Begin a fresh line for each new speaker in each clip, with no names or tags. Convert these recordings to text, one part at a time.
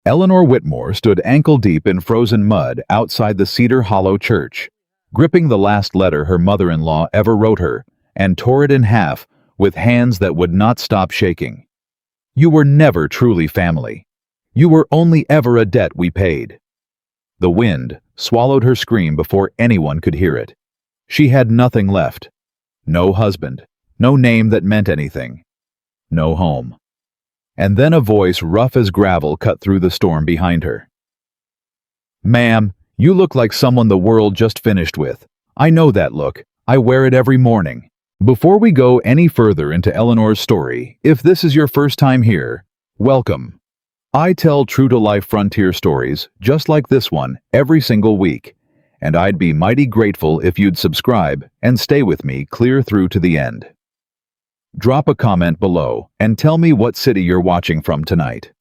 Eleanor Whitmore stood ankle-deep in frozen mud outside the Cedar Hollow Church, gripping the last letter her mother-in-law ever wrote her, and tore it in half with hands that would not stop shaking. "You were never truly family. You were only ever a debt we paid." The wind swallowed her scream before anyone could hear it. She had nothing left. No husband, no name that meant anything, no home. And then a voice rough as gravel cut through the storm behind her. "Ma'am, you look like someone the world just finished with. I know that look. I wear it every morning." Before we go any further into Eleanor's story, if this is your first time here, welcome. I tell true-to-life frontier stories, just like this one, every single week, and I'd be mighty grateful if you'd subscribe and stay with me clear through to the end. Drop a comment below and tell me what city you're watching from tonight.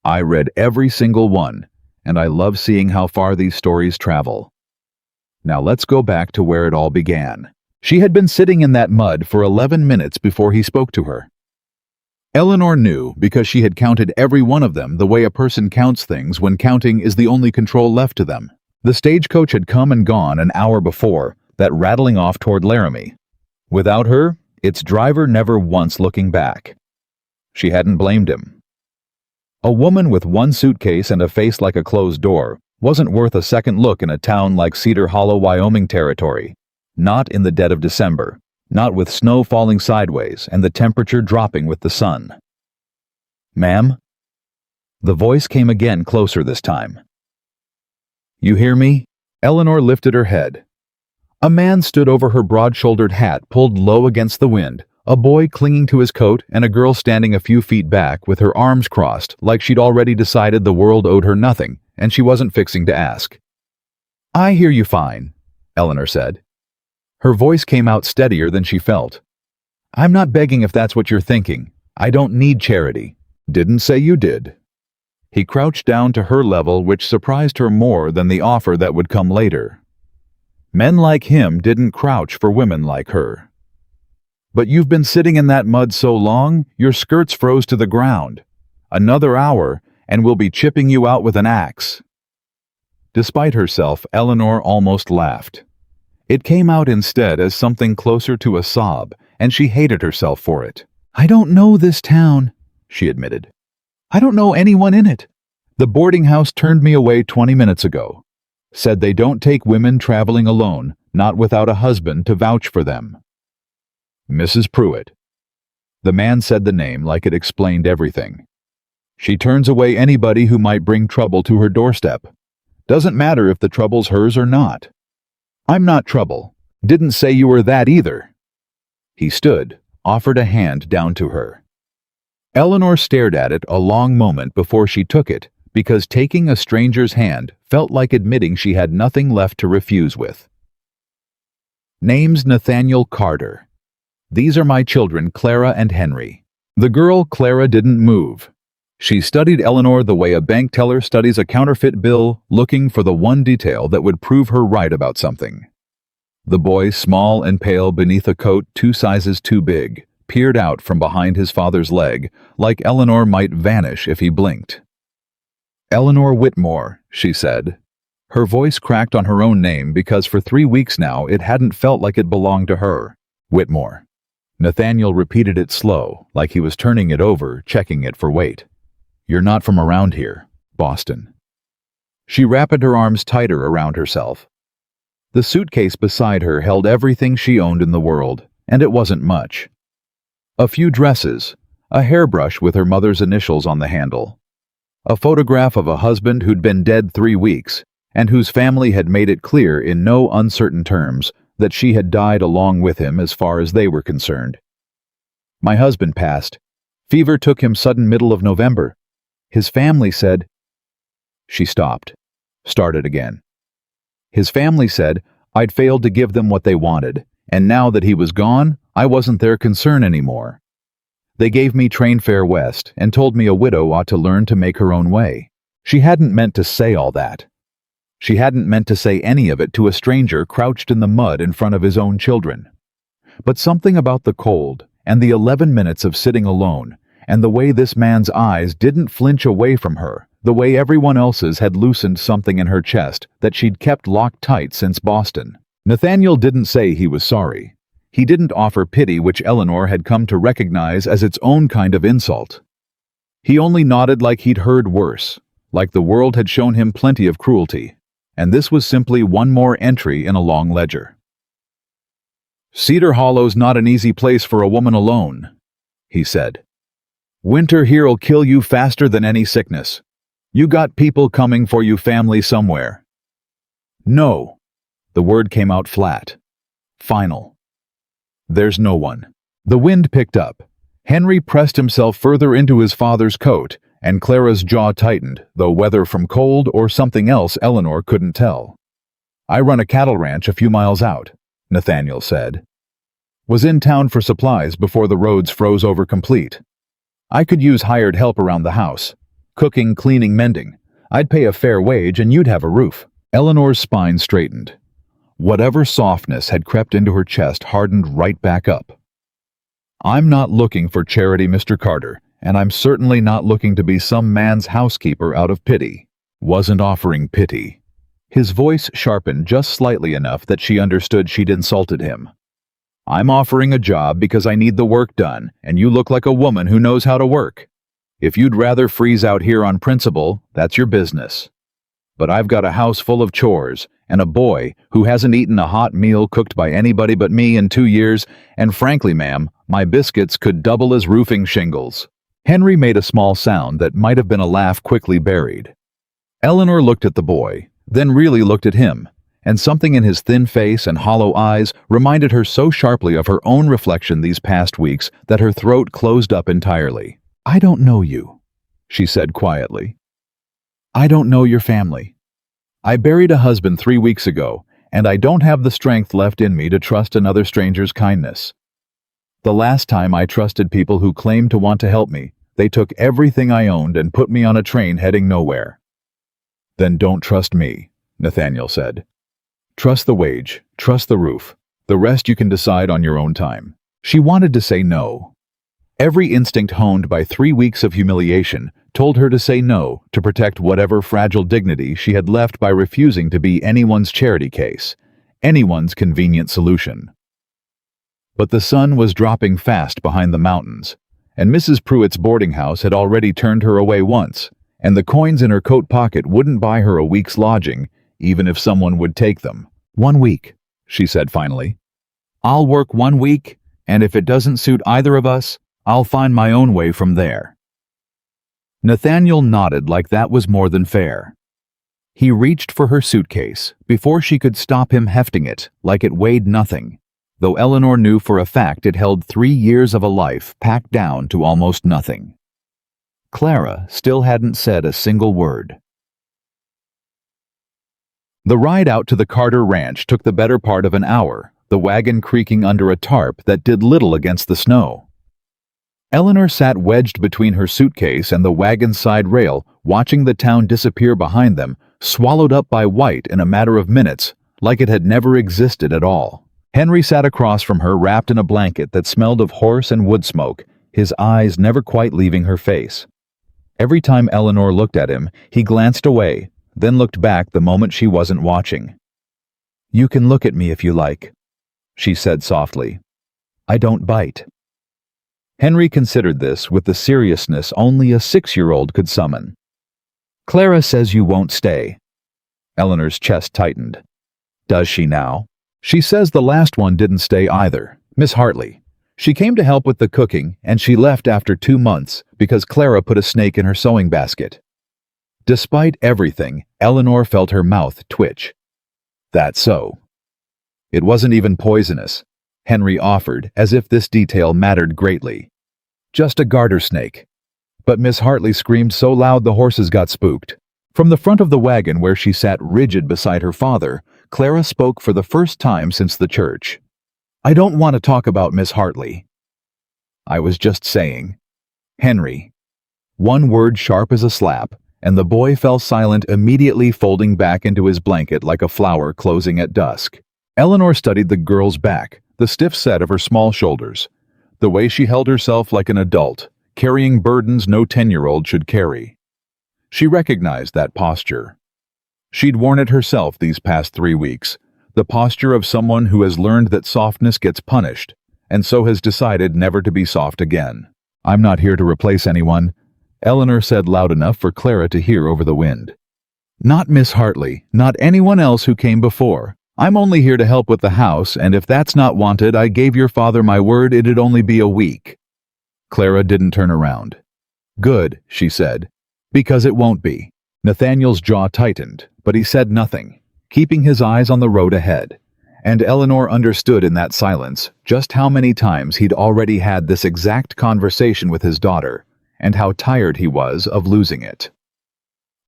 I read every single one, and I love seeing how far these stories travel. Now let's go back to where it all began. She had been sitting in that mud for 11 minutes before he spoke to her. Eleanor knew because she had counted every one of them the way a person counts things when counting is the only control left to them. The stagecoach had come and gone an hour before, that rattling off toward Laramie. Without her, its driver never once looking back. She hadn't blamed him. A woman with one suitcase and a face like a closed door wasn't worth a second look in a town like Cedar Hollow, Wyoming territory. Not in the dead of December, not with snow falling sideways and the temperature dropping with the sun. "Ma'am?" The voice came again, closer this time. "You hear me?" Eleanor lifted her head. A man stood over her broad-shouldered hat pulled low against the wind, a boy clinging to his coat and a girl standing a few feet back with her arms crossed like she'd already decided the world owed her nothing and she wasn't fixing to ask. "I hear you fine," Eleanor said. Her voice came out steadier than she felt. "I'm not begging if that's what you're thinking. I don't need charity." "Didn't say you did." He crouched down to her level, which surprised her more than the offer that would come later. Men like him didn't crouch for women like her. "But you've been sitting in that mud so long, your skirts froze to the ground. Another hour, and we'll be chipping you out with an axe." Despite herself, Eleanor almost laughed. It came out instead as something closer to a sob, and she hated herself for it. "I don't know this town," she admitted. "I don't know anyone in it. The boarding house turned me away 20 minutes ago. Said they don't take women traveling alone, not without a husband to vouch for them." "Mrs. Pruitt." The man said the name like it explained everything. "She turns away anybody who might bring trouble to her doorstep. Doesn't matter if the trouble's hers or not." "I'm not trouble. Didn't say you were that either." He stood, offered a hand down to her. Eleanor stared at it a long moment before she took it, because taking a stranger's hand felt like admitting she had nothing left to refuse with. Name's Nathaniel Carter. These are my children, Clara and Henry. The girl, Clara, didn't move. She studied Eleanor the way a bank teller studies a counterfeit bill, looking for the one detail that would prove her right about something. The boy, small and pale beneath a coat 2 sizes too big, peered out from behind his father's leg, like Eleanor might vanish if he blinked. "Eleanor Whitmore," she said. Her voice cracked on her own name because for 3 weeks now it hadn't felt like it belonged to her. "Whitmore." Nathaniel repeated it slow, like he was turning it over, checking it for weight. "You're not from around here, Boston." She wrapped her arms tighter around herself. The suitcase beside her held everything she owned in the world, and it wasn't much. A few dresses, a hairbrush with her mother's initials on the handle, a photograph of a husband who'd been dead 3 weeks, and whose family had made it clear in no uncertain terms that she had died along with him as far as they were concerned. "My husband passed. Fever took him sudden middle of November. His family said—" She stopped, started again. "His family said I'd failed to give them what they wanted, and now that he was gone, I wasn't their concern anymore. They gave me train fare west and told me a widow ought to learn to make her own way." She hadn't meant to say all that. She hadn't meant to say any of it to a stranger crouched in the mud in front of his own children. But something about the cold and the 11 minutes of sitting alone and the way this man's eyes didn't flinch away from her, the way everyone else's had loosened something in her chest that she'd kept locked tight since Boston. Nathaniel didn't say he was sorry. He didn't offer pity, which Eleanor had come to recognize as its own kind of insult. He only nodded like he'd heard worse, like the world had shown him plenty of cruelty, and this was simply one more entry in a long ledger. "Cedar Hollow's not an easy place for a woman alone," he said. "Winter here'll kill you faster than any sickness. You got people coming for you, family somewhere." "No." The word came out flat. Final. "There's no one." The wind picked up. Henry pressed himself further into his father's coat, and Clara's jaw tightened, though whether from cold or something else Eleanor couldn't tell. "I run a cattle ranch a few miles out," Nathaniel said. "Was in town for supplies before the roads froze over complete. I could use hired help around the house. Cooking, cleaning, mending. I'd pay a fair wage and you'd have a roof." Eleanor's spine straightened. Whatever softness had crept into her chest hardened right back up. "I'm not looking for charity, Mr. Carter, and I'm certainly not looking to be some man's housekeeper out of pity." Wasn't offering pity. His voice sharpened just slightly enough that she understood she'd insulted him. "I'm offering a job because I need the work done, and you look like a woman who knows how to work. If you'd rather freeze out here on principle, that's your business. But I've got a house full of chores, and a boy who hasn't eaten a hot meal cooked by anybody but me in 2 years, and frankly, ma'am, my biscuits could double as roofing shingles." Henry made a small sound that might have been a laugh quickly buried. Eleanor looked at the boy, then really looked at him, and something in his thin face and hollow eyes reminded her so sharply of her own reflection these past weeks that her throat closed up entirely. "I don't know you," she said quietly. "I don't know your family. I buried a husband 3 weeks ago, and I don't have the strength left in me to trust another stranger's kindness. The last time I trusted people who claimed to want to help me, they took everything I owned and put me on a train heading nowhere." "Then don't trust me," Nathaniel said. "Trust the wage, trust the roof. The rest you can decide on your own time." She wanted to say no. Every instinct honed by 3 weeks of humiliation told her to say no to protect whatever fragile dignity she had left by refusing to be anyone's charity case, anyone's convenient solution. But the sun was dropping fast behind the mountains, and Mrs. Pruitt's boarding house had already turned her away once, and the coins in her coat pocket wouldn't buy her a week's lodging, even if someone would take them. "1 week," she said finally. "I'll work 1 week, and if it doesn't suit either of us, I'll find my own way from there." Nathaniel nodded like that was more than fair. He reached for her suitcase before she could stop him hefting it like it weighed nothing, though Eleanor knew for a fact it held 3 years of a life packed down to almost nothing. Clara still hadn't said a single word. The ride out to the Carter ranch took the better part of an hour, the wagon creaking under a tarp that did little against the snow. Eleanor sat wedged between her suitcase and the wagon's side rail, watching the town disappear behind them, swallowed up by white in a matter of minutes, like it had never existed at all. Henry sat across from her, wrapped in a blanket that smelled of horse and wood smoke, his eyes never quite leaving her face. Every time Eleanor looked at him, he glanced away, then looked back the moment she wasn't watching. "You can look at me if you like," she said softly. "I don't bite." Henry considered this with the seriousness only a 6-year-old could summon. "Clara says you won't stay." Eleanor's chest tightened. "Does she now?" "She says the last one didn't stay either, Miss Hartley. She came to help with the cooking, and she left after 2 months because Clara put a snake in her sewing basket." Despite everything, Eleanor felt her mouth twitch. "That's so." "It wasn't even poisonous," Henry offered, as if this detail mattered greatly. "Just a garter snake." But Miss Hartley screamed so loud the horses got spooked. From the front of the wagon where she sat rigid beside her father, Clara spoke for the first time since the church. "I don't want to talk about Miss Hartley." "I was just saying." "Henry." One word sharp as a slap, and the boy fell silent, immediately folding back into his blanket like a flower closing at dusk. Eleanor studied the girl's back, the stiff set of her small shoulders, the way she held herself like an adult, carrying burdens no 10-year-old should carry. She recognized that posture. She'd worn it herself these past 3 weeks, the posture of someone who has learned that softness gets punished, and so has decided never to be soft again. "I'm not here to replace anyone," Eleanor said loud enough for Clara to hear over the wind. "Not Miss Hartley, not anyone else who came before. I'm only here to help with the house, and if that's not wanted, I gave your father my word it'd only be a week." Clara didn't turn around. "Good," she said, "because it won't be." Nathaniel's jaw tightened, but he said nothing, keeping his eyes on the road ahead. And Eleanor understood in that silence just how many times he'd already had this exact conversation with his daughter, and how tired he was of losing it.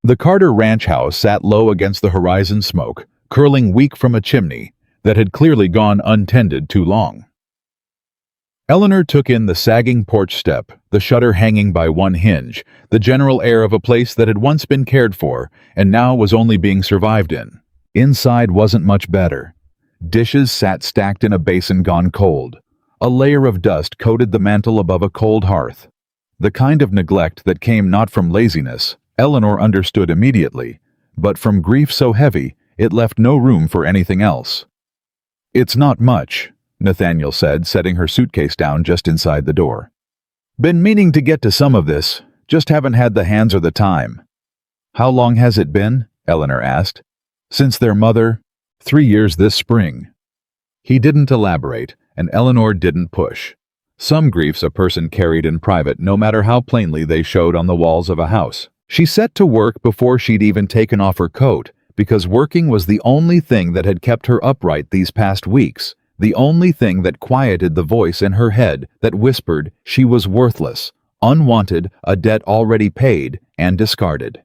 The Carter ranch house sat low against the horizon smoke, curling weak from a chimney that had clearly gone untended too long. Eleanor took in the sagging porch step, the shutter hanging by one hinge, the general air of a place that had once been cared for and now was only being survived in. Inside wasn't much better. Dishes sat stacked in a basin gone cold. A layer of dust coated the mantel above a cold hearth. The kind of neglect that came not from laziness, Eleanor understood immediately, but from grief so heavy it left no room for anything else. "It's not much," Nathaniel said, setting her suitcase down just inside the door. "Been meaning to get to some of this, just haven't had the hands or the time." "How long has it been?" Eleanor asked. "Since their mother?" 3 years this spring." He didn't elaborate, and Eleanor didn't push. Some griefs a person carried in private, no matter how plainly they showed on the walls of a house. She set to work before she'd even taken off her coat, because working was the only thing that had kept her upright these past weeks, the only thing that quieted the voice in her head that whispered she was worthless, unwanted, a debt already paid and discarded.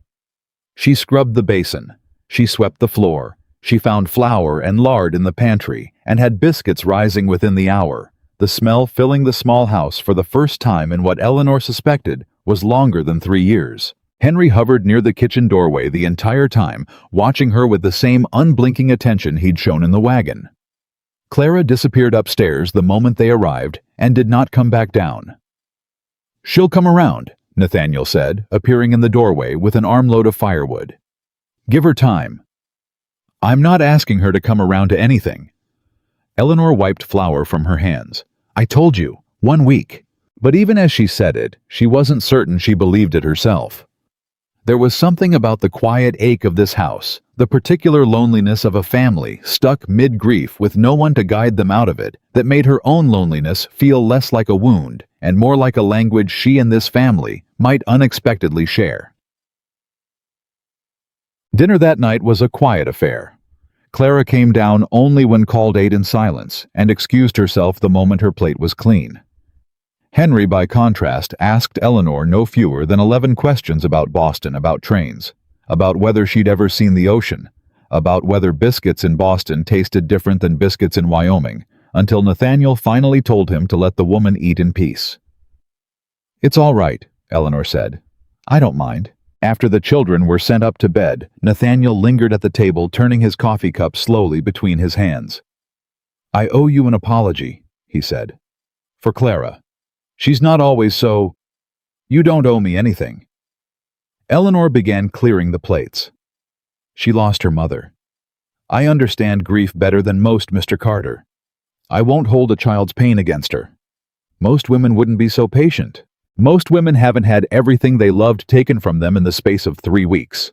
She scrubbed the basin. She swept the floor. She found flour and lard in the pantry and had biscuits rising within the hour, the smell filling the small house for the first time in what Eleanor suspected was longer than 3 years. Henry hovered near the kitchen doorway the entire time, watching her with the same unblinking attention he'd shown in the wagon. Clara disappeared upstairs the moment they arrived and did not come back down. "She'll come around," Nathaniel said, appearing in the doorway with an armload of firewood. "Give her time." "I'm not asking her to come around to anything." Eleanor wiped flour from her hands. "I told you, 1 week." But even as she said it, she wasn't certain she believed it herself. There was something about the quiet ache of this house, the particular loneliness of a family stuck mid-grief with no one to guide them out of it, that made her own loneliness feel less like a wound and more like a language she and this family might unexpectedly share. Dinner that night was a quiet affair. Clara came down only when called ate in silence and excused herself the moment her plate was clean. Henry, by contrast, asked Eleanor no fewer than 11 questions about Boston, about trains, about whether she'd ever seen the ocean, about whether biscuits in Boston tasted different than biscuits in Wyoming, until Nathaniel finally told him to let the woman eat in peace. "It's all right," Eleanor said. "I don't mind." After the children were sent up to bed, Nathaniel lingered at the table, turning his coffee cup slowly between his hands. "I owe you an apology," he said. "For Clara. She's not always so—" "You don't owe me anything." Eleanor began clearing the plates. "She lost her mother. I understand grief better than most, Mr. Carter. I won't hold a child's pain against her. Most women wouldn't be so patient. Most women haven't had everything they loved taken from them in the space of 3 weeks."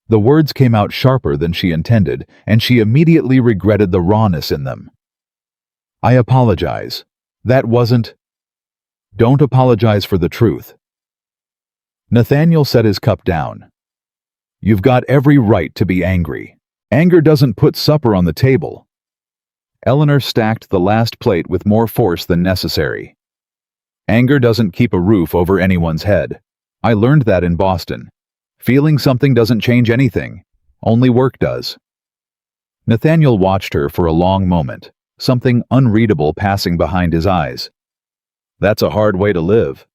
The words came out sharper than she intended, and she immediately regretted the rawness in them. "I apologize. That wasn't—" "Don't apologize for the truth." Nathaniel set his cup down. "You've got every right to be angry. Anger doesn't put supper on the table." Eleanor stacked the last plate with more force than necessary. "Anger doesn't keep a roof over anyone's head. I learned that in Boston. Feeling something doesn't change anything. Only work does." Nathaniel watched her for a long moment, something unreadable passing behind his eyes. "That's a hard way to live."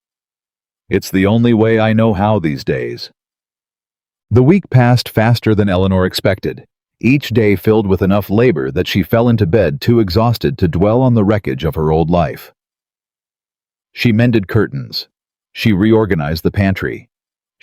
"It's the only way I know how these days." The week passed faster than Eleanor expected, each day filled with enough labor that she fell into bed too exhausted to dwell on the wreckage of her old life. She mended curtains. She reorganized the pantry.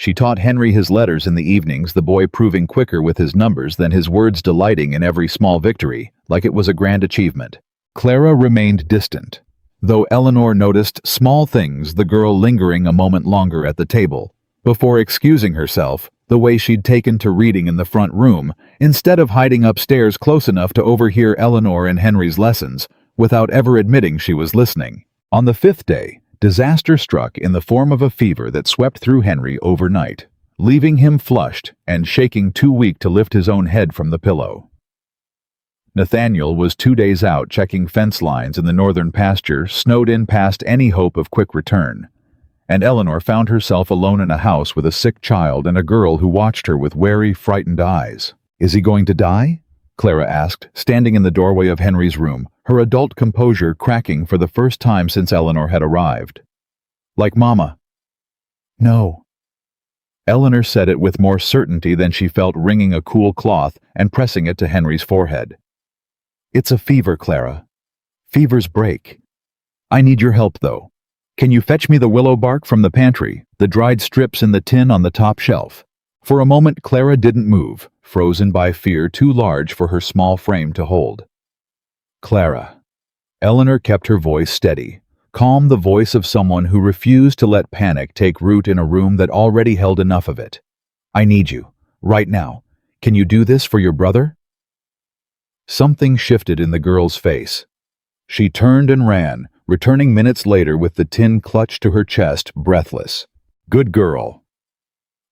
She taught Henry his letters in the evenings, the boy proving quicker with his numbers than his words, delighting in every small victory, like it was a grand achievement. Clara remained distant, though Eleanor noticed small things, the girl lingering a moment longer at the table, before excusing herself, the way she'd taken to reading in the front room, instead of hiding upstairs close enough to overhear Eleanor and Henry's lessons, without ever admitting she was listening. On the 5th day, disaster struck in the form of a fever that swept through Henry overnight, leaving him flushed and shaking, too weak to lift his own head from the pillow. Nathaniel was 2 days out checking fence lines in the northern pasture, snowed in past any hope of quick return, and Eleanor found herself alone in a house with a sick child and a girl who watched her with wary, frightened eyes. "Is he going to die?" Clara asked, standing in the doorway of Henry's room, her adult composure cracking for the first time since Eleanor had arrived. "Like Mama?" "No." Eleanor said it with more certainty than she felt, wringing a cool cloth and pressing it to Henry's forehead. "It's a fever, Clara. Fevers break. I need your help, though. Can you fetch me the willow bark from the pantry, the dried strips in the tin on the top shelf?" For a moment Clara didn't move, frozen by fear too large for her small frame to hold. "Clara." Eleanor kept her voice steady, calm, the voice of someone who refused to let panic take root in a room that already held enough of it. "I need you, right now. Can you do this for your brother?" Something shifted in the girl's face. She turned and ran, returning minutes later with the tin clutched to her chest, breathless. "Good girl."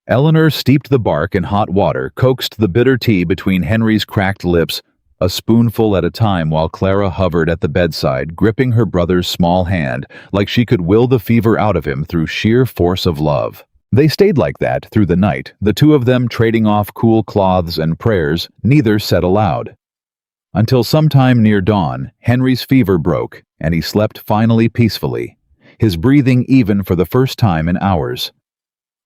Eleanor steeped the bark in hot water, coaxed the bitter tea between Henry's cracked lips, a spoonful at a time, while Clara hovered at the bedside, gripping her brother's small hand, like she could will the fever out of him through sheer force of love. They stayed like that through the night, the two of them trading off cool cloths and prayers, neither said aloud. Until sometime near dawn, Henry's fever broke, and he slept finally peacefully, his breathing even for the first time in hours.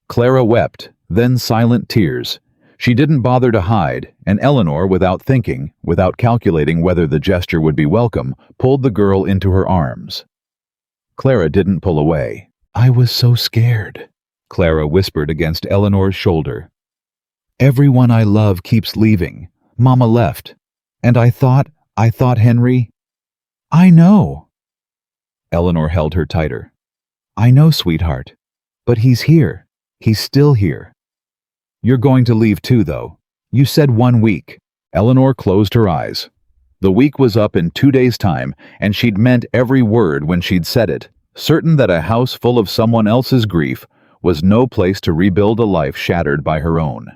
Clara wept, then silent tears. She didn't bother to hide, and Eleanor, without thinking, without calculating whether the gesture would be welcome, pulled the girl into her arms. Clara didn't pull away. "I was so scared," Clara whispered against Eleanor's shoulder. "Everyone I love keeps leaving. Mama left. And I thought Henry—" "I know." Eleanor held her tighter. "I know, sweetheart. But he's here. He's still here. You're going to leave too, though. You said 1 week. Eleanor closed her eyes. The week was up in 2 days' time, and she'd meant every word when she'd said it, certain that a house full of someone else's grief was no place to rebuild a life shattered by her own.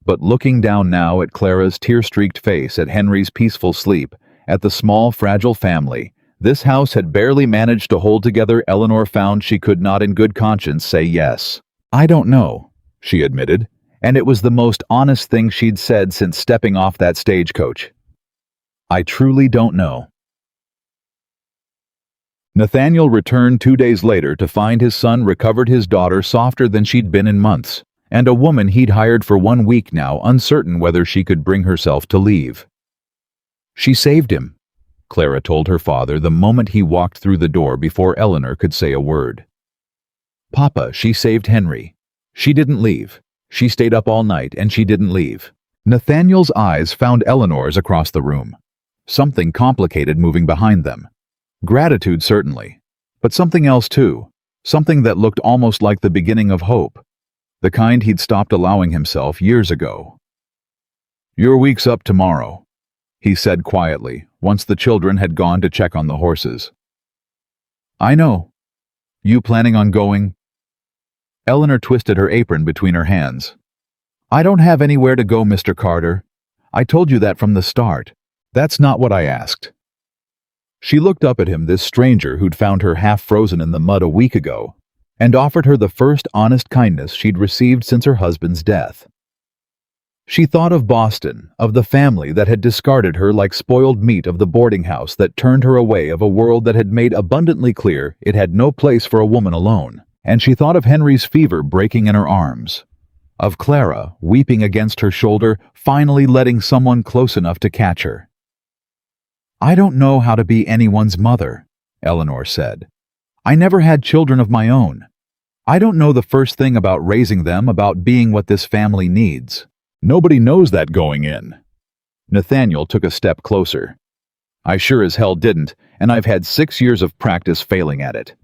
But looking down now at Clara's tear-streaked face, at Henry's peaceful sleep, at the small, fragile family this house had barely managed to hold together, Eleanor found she could not in good conscience say yes. "I don't know," she admitted, and it was the most honest thing she'd said since stepping off that stagecoach. "I truly don't know." Nathaniel returned 2 days later to find his son recovered, his daughter softer than she'd been in months, and a woman he'd hired for 1 week now, uncertain whether she could bring herself to leave. "She saved him," Clara told her father the moment he walked through the door, before Eleanor could say a word. "Papa, she saved Henry. She didn't leave. She stayed up all night, and she didn't leave." Nathaniel's eyes found Eleanor's across the room. Something complicated moving behind them. Gratitude, certainly, but something else too, something that looked almost like the beginning of hope, the kind he'd stopped allowing himself years ago. "Your week's up tomorrow," he said quietly, once the children had gone to check on the horses. "I know. You planning on going?" Eleanor twisted her apron between her hands. "I don't have anywhere to go, Mr. Carter. I told you that from the start. That's not what I asked." She looked up at him, this stranger who'd found her half frozen in the mud a week ago, and offered her the first honest kindness she'd received since her husband's death. She thought of Boston, of the family that had discarded her like spoiled meat, of the boarding house that turned her away, of a world that had made abundantly clear it had no place for a woman alone. And she thought of Henry's fever breaking in her arms, of Clara weeping against her shoulder, finally letting someone close enough to catch her. "I don't know how to be anyone's mother," Eleanor said. "I never had children of my own. I don't know the first thing about raising them, about being what this family needs. Nobody knows that going in. Nathaniel took a step closer. I sure as hell didn't, and I've had 6 years of practice failing at it.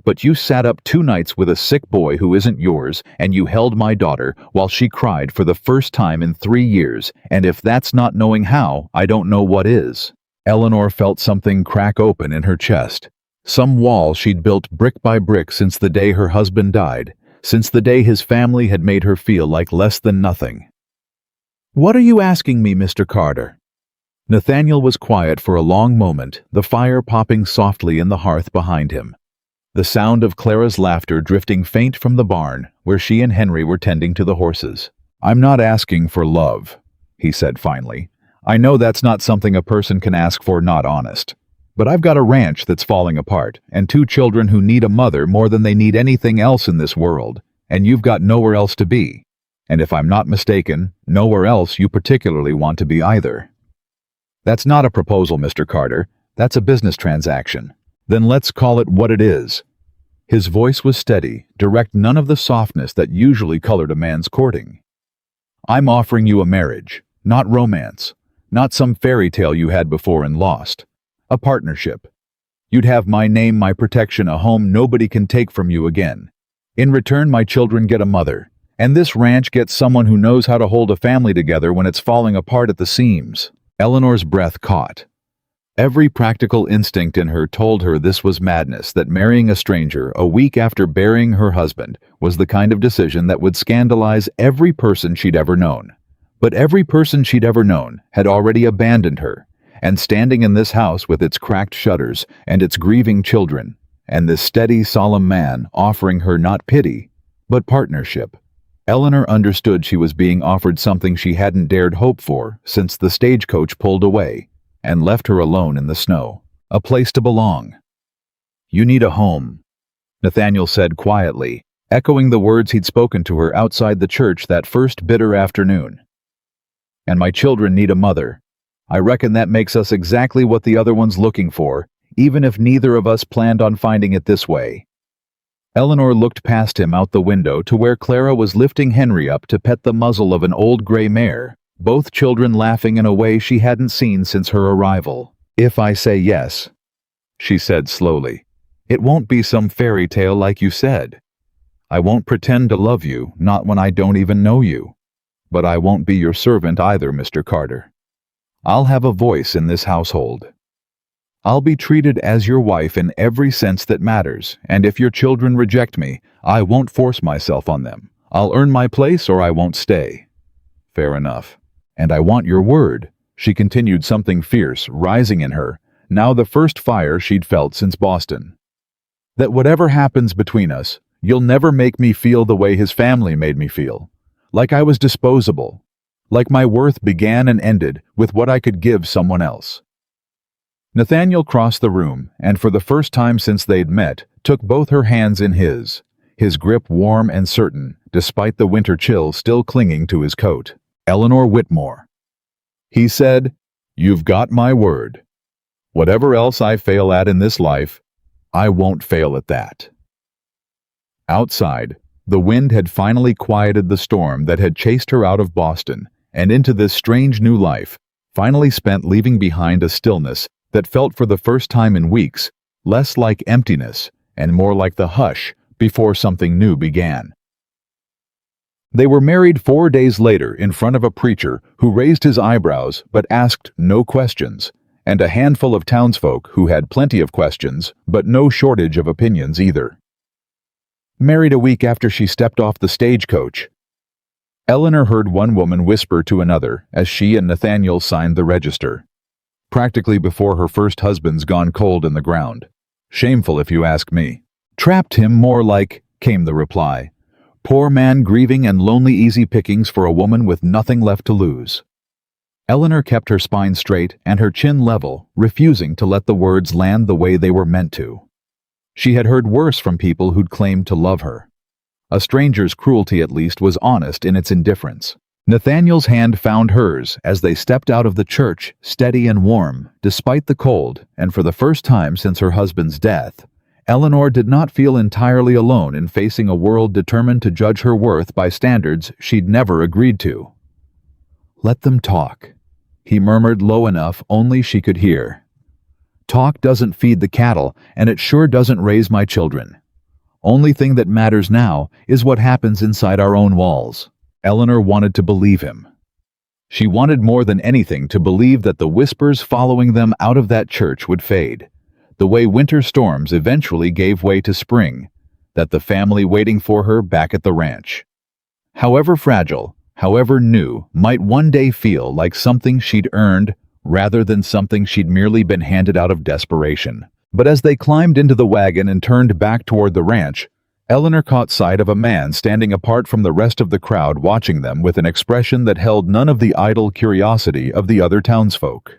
But you sat up 2 nights with a sick boy who isn't yours, and you held my daughter while she cried for the first time in 3 years, and if that's not knowing how, I don't know what is. Eleanor felt something crack open in her chest. Some wall she'd built brick by brick since the day her husband died, since the day his family had made her feel like less than nothing. "What are you asking me, Mr. Carter?" Nathaniel was quiet for a long moment, the fire popping softly in the hearth behind him. The sound of Clara's laughter drifting faint from the barn, where she and Henry were tending to the horses. "I'm not asking for love," he said finally. "I know that's not something a person can ask for, not honest. But I've got a ranch that's falling apart, and 2 children who need a mother more than they need anything else in this world, and you've got nowhere else to be. And if I'm not mistaken, nowhere else you particularly want to be either." "That's not a proposal, Mr. Carter. That's a business transaction. Then let's call it what it is." His voice was steady, direct, none of the softness that usually colored a man's courting. "I'm offering you a marriage, not romance, not some fairy tale you had before and lost. A partnership. You'd have my name, my protection, a home nobody can take from you again. In return, my children get a mother, and this ranch gets someone who knows how to hold a family together when it's falling apart at the seams." Eleanor's breath caught. Every practical instinct in her told her this was madness, that marrying a stranger a week after burying her husband was the kind of decision that would scandalize every person she'd ever known. But every person she'd ever known had already abandoned her, and standing in this house with its cracked shutters and its grieving children, and this steady, solemn man offering her not pity, but partnership, Eleanor understood she was being offered something she hadn't dared hope for since the stagecoach pulled away and left her alone in the snow. A place to belong. "You need a home," Nathaniel said quietly, echoing the words he'd spoken to her outside the church that first bitter afternoon. "And my children need a mother. I reckon that makes us exactly what the other one's looking for, even if neither of us planned on finding it this way." Eleanor looked past him out the window to where Clara was lifting Henry up to pet the muzzle of an old gray mare, both children laughing in a way she hadn't seen since her arrival. "If I say yes," she said slowly, "it won't be some fairy tale like you said. I won't pretend to love you, not when I don't even know you. But I won't be your servant either, Mr. Carter. I'll have a voice in this household. I'll be treated as your wife in every sense that matters, and if your children reject me, I won't force myself on them. I'll earn my place or I won't stay." "Fair enough. And I want your word," she continued, something fierce rising in her, now the first fire she'd felt since Boston. "That whatever happens between us, you'll never make me feel the way his family made me feel. Like I was disposable. Like my worth began and ended with what I could give someone else." Nathaniel crossed the room, and for the first time since they'd met, took both her hands in his grip warm and certain, despite the winter chill still clinging to his coat. "Eleanor Whitmore," he said, "you've got my word. Whatever else I fail at in this life, I won't fail at that." Outside, the wind had finally quieted the storm that had chased her out of Boston and into this strange new life, finally spent, leaving behind a stillness that felt for the first time in weeks less like emptiness and more like the hush before something new began. They were married 4 days later in front of a preacher who raised his eyebrows but asked no questions, and a handful of townsfolk who had plenty of questions but no shortage of opinions either. Married a week after she stepped off the stagecoach, Eleanor heard one woman whisper to another as she and Nathaniel signed the register. Practically before her first husband's gone cold in the ground. "Shameful if you ask me." "Trapped him more like," came the reply. "Poor man grieving and lonely, easy pickings for a woman with nothing left to lose." Eleanor kept her spine straight and her chin level, refusing to let the words land the way they were meant to. She had heard worse from people who'd claimed to love her. A stranger's cruelty, at least, was honest in its indifference. Nathaniel's hand found hers as they stepped out of the church, steady and warm, despite the cold, and for the first time since her husband's death, Eleanor did not feel entirely alone in facing a world determined to judge her worth by standards she'd never agreed to. "Let them talk," he murmured low enough only she could hear. "Talk doesn't feed the cattle, and it sure doesn't raise my children. Only thing that matters now is what happens inside our own walls." Eleanor wanted to believe him. She wanted more than anything to believe that the whispers following them out of that church would fade, the way winter storms eventually gave way to spring, that the family waiting for her back at the ranch, however fragile, however new, might one day feel like something she'd earned rather than something she'd merely been handed out of desperation. But as they climbed into the wagon and turned back toward the ranch, Eleanor caught sight of a man standing apart from the rest of the crowd watching them with an expression that held none of the idle curiosity of the other townsfolk.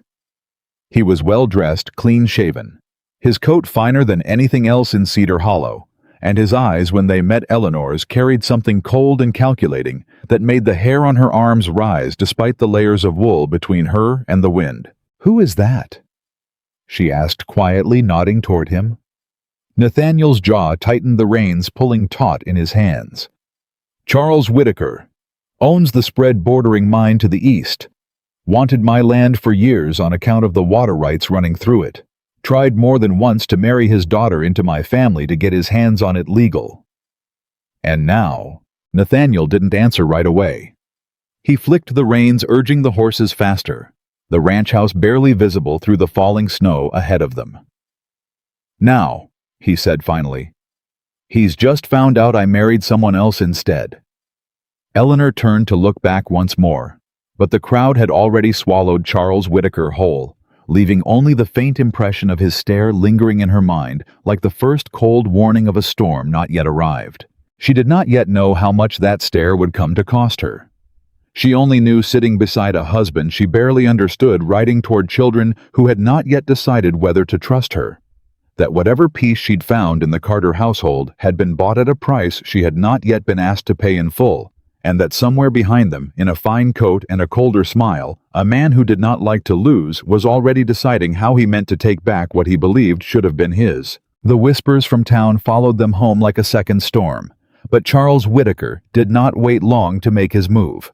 He was well-dressed, clean-shaven, his coat finer than anything else in Cedar Hollow, and his eyes, when they met Eleanor's, carried something cold and calculating that made the hair on her arms rise despite the layers of wool between her and the wind. "Who is that?" she asked quietly, nodding toward him. Nathaniel's jaw tightened, the reins pulling taut in his hands. "Charles Whitaker. Owns the spread bordering mine to the east. Wanted my land for years on account of the water rights running through it. Tried more than once to marry his daughter into my family to get his hands on it legal." And now, Nathaniel didn't answer right away. He flicked the reins, urging the horses faster, the ranch house barely visible through the falling snow ahead of them. "Now," he said finally, "he's just found out I married someone else instead." Eleanor turned to look back once more, but the crowd had already swallowed Charles Whitaker whole, leaving only the faint impression of his stare lingering in her mind, like the first cold warning of a storm not yet arrived. She did not yet know how much that stare would come to cost her. She only knew, sitting beside a husband she barely understood, riding toward children who had not yet decided whether to trust her, that whatever peace she'd found in the Carter household had been bought at a price she had not yet been asked to pay in full, and that somewhere behind them, in a fine coat and a colder smile, a man who did not like to lose was already deciding how he meant to take back what he believed should have been his. The whispers from town followed them home like a second storm, but Charles Whitaker did not wait long to make his move.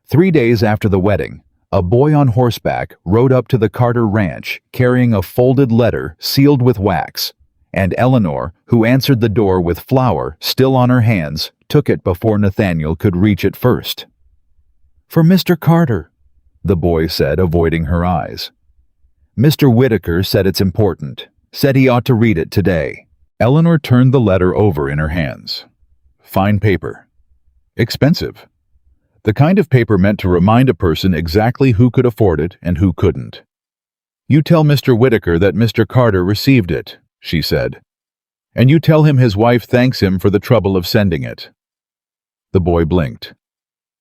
3 days after the wedding, a boy on horseback rode up to the Carter ranch carrying a folded letter sealed with wax, and Eleanor, who answered the door with flour still on her hands, took it before Nathaniel could reach it first. "For Mr. Carter," the boy said, avoiding her eyes. "Mr. Whitaker said it's important. Said he ought to read it today." Eleanor turned the letter over in her hands. Fine paper. Expensive. The kind of paper meant to remind a person exactly who could afford it and who couldn't. "You tell Mr. Whitaker that Mr. Carter received it," she said. "And you tell him his wife thanks him for the trouble of sending it." The boy blinked.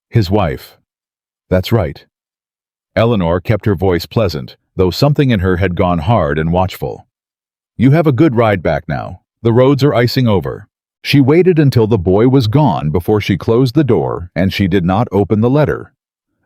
His wife. That's right. Eleanor kept her voice pleasant, though something in her had gone hard and watchful. "You have a good ride back now. The roads are icing over." She waited until the boy was gone before she closed the door, and she did not open the letter,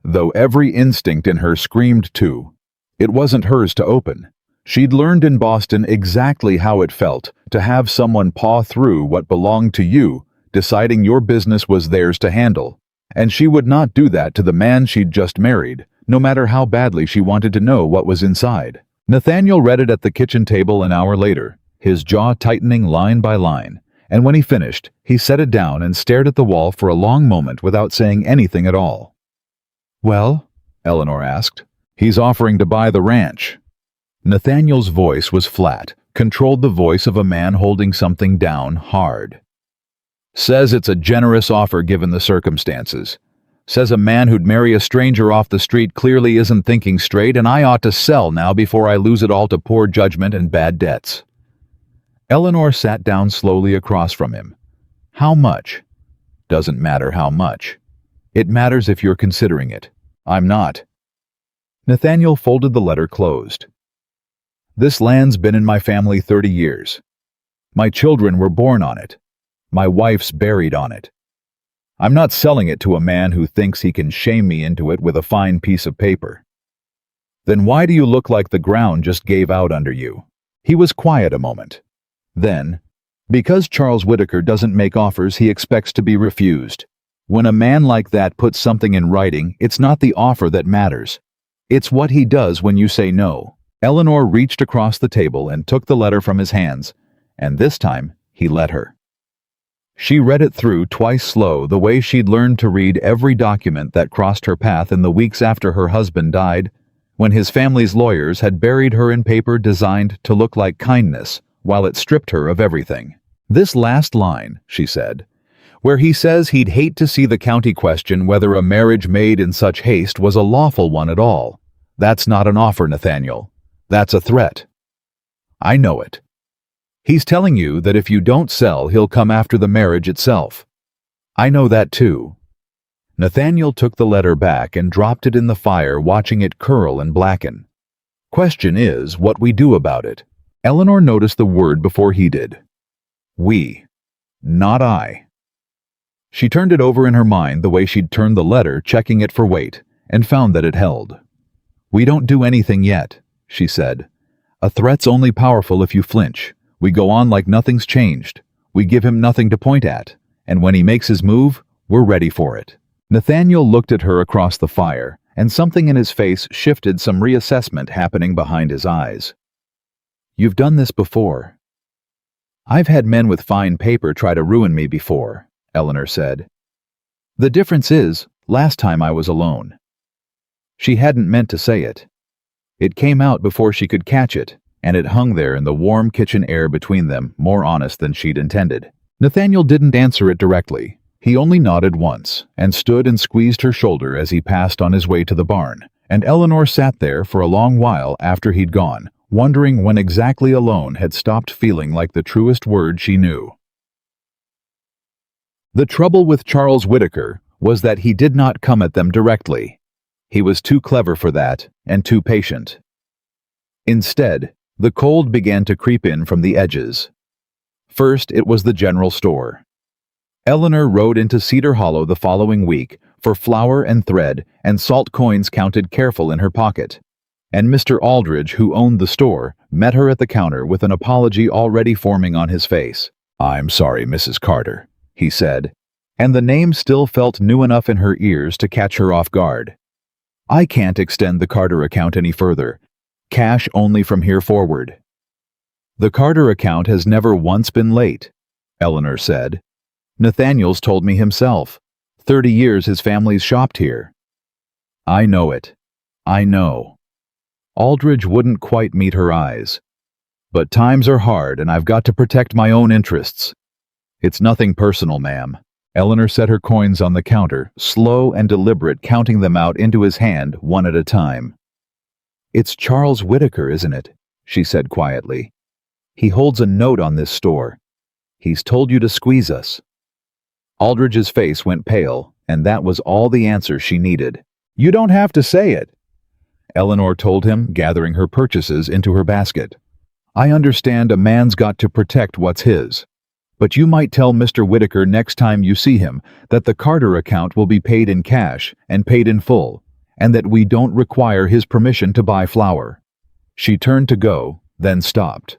though every instinct in her screamed to. It wasn't hers to open. She'd learned in Boston exactly how it felt to have someone paw through what belonged to you, deciding your business was theirs to handle, and she would not do that to the man she'd just married, no matter how badly she wanted to know what was inside. Nathaniel read it at the kitchen table an hour later, his jaw tightening line by line, and when he finished, he set it down and stared at the wall for a long moment without saying anything at all. "Well?" Eleanor asked. "He's offering to buy the ranch." Nathaniel's voice was flat, controlled the voice of a man holding something down hard. "Says it's a generous offer given the circumstances. Says a man who'd marry a stranger off the street clearly isn't thinking straight, and I ought to sell now before I lose it all to poor judgment and bad debts." Eleanor sat down slowly across from him. "How much?" "Doesn't matter how much. It matters if you're considering it. I'm not." Nathaniel folded the letter closed. "This land's been in my family 30 years. My children were born on it. My wife's buried on it. I'm not selling it to a man who thinks he can shame me into it with a fine piece of paper." "Then why do you look like the ground just gave out under you?" He was quiet a moment. Then, because Charles Whitaker doesn't make offers he expects to be refused. When a man like that puts something in writing, it's not the offer that matters. It's what he does when you say no. Eleanor reached across the table and took the letter from his hands, and this time he let her. She read it through twice slow, the way she'd learned to read every document that crossed her path in the weeks after her husband died, when his family's lawyers had buried her in paper designed to look like kindness, while it stripped her of everything. This last line, she said, where he says he'd hate to see the county question whether a marriage made in such haste was a lawful one at all. That's not an offer, Nathaniel. That's a threat. I know it. He's telling you that if you don't sell, he'll come after the marriage itself. I know that too. Nathaniel took the letter back and dropped it in the fire, watching it curl and blacken. Question is what we do about it. Eleanor noticed the word before he did. We. Not I. She turned it over in her mind the way she'd turned the letter, checking it for weight, and found that it held. We don't do anything yet, she said. A threat's only powerful if you flinch. We go on like nothing's changed. We give him nothing to point at, and when he makes his move, we're ready for it. Nathaniel looked at her across the fire, and something in his face shifted, some reassessment happening behind his eyes. You've done this before. I've had men with fine paper try to ruin me before, Eleanor said. The difference is, last time I was alone. She hadn't meant to say it. It came out before she could catch it, and it hung there in the warm kitchen air between them, more honest than she'd intended. Nathaniel didn't answer it directly. He only nodded once, and stood and squeezed her shoulder as he passed on his way to the barn, and Eleanor sat there for a long while after he'd gone, wondering when exactly alone had stopped feeling like the truest word she knew. The trouble with Charles Whitaker was that he did not come at them directly. He was too clever for that, and too patient. Instead, the cold began to creep in from the edges. First, it was the general store. Eleanor rode into Cedar Hollow the following week for flour and thread and salt coins counted careful in her pocket, and Mr. Aldridge, who owned the store, met her at the counter with an apology already forming on his face. "I'm sorry, Mrs. Carter," he said, and the name still felt new enough in her ears to catch her off guard. "I can't extend the Carter account any further. Cash only from here forward." "The Carter account has never once been late," Eleanor said. "Nathaniel's told me himself. 30 years his family's shopped here." "I know it. I know." Aldridge wouldn't quite meet her eyes. "But times are hard and I've got to protect my own interests." "It's nothing personal, ma'am." Eleanor set her coins on the counter, slow and deliberate, counting them out into his hand one at a time. "It's Charles Whitaker, isn't it?" she said quietly. "He holds a note on this store. He's told you to squeeze us." Aldridge's face went pale, and that was all the answer she needed. "You don't have to say it," Eleanor told him, gathering her purchases into her basket. "I understand a man's got to protect what's his. But you might tell Mr. Whitaker next time you see him that the Carter account will be paid in cash and paid in full, and that we don't require his permission to buy flour." She turned to go, then stopped.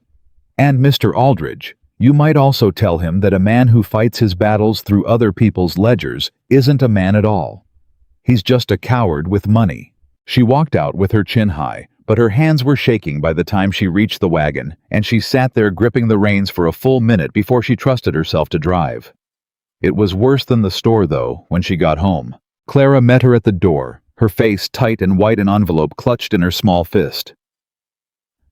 "And Mr. Aldridge, you might also tell him that a man who fights his battles through other people's ledgers isn't a man at all. He's just a coward with money." She walked out with her chin high, but her hands were shaking by the time she reached the wagon, and she sat there gripping the reins for a full minute before she trusted herself to drive. It was worse than the store, though, when she got home. Clara met her at the door, her face tight and white, an envelope clutched in her small fist.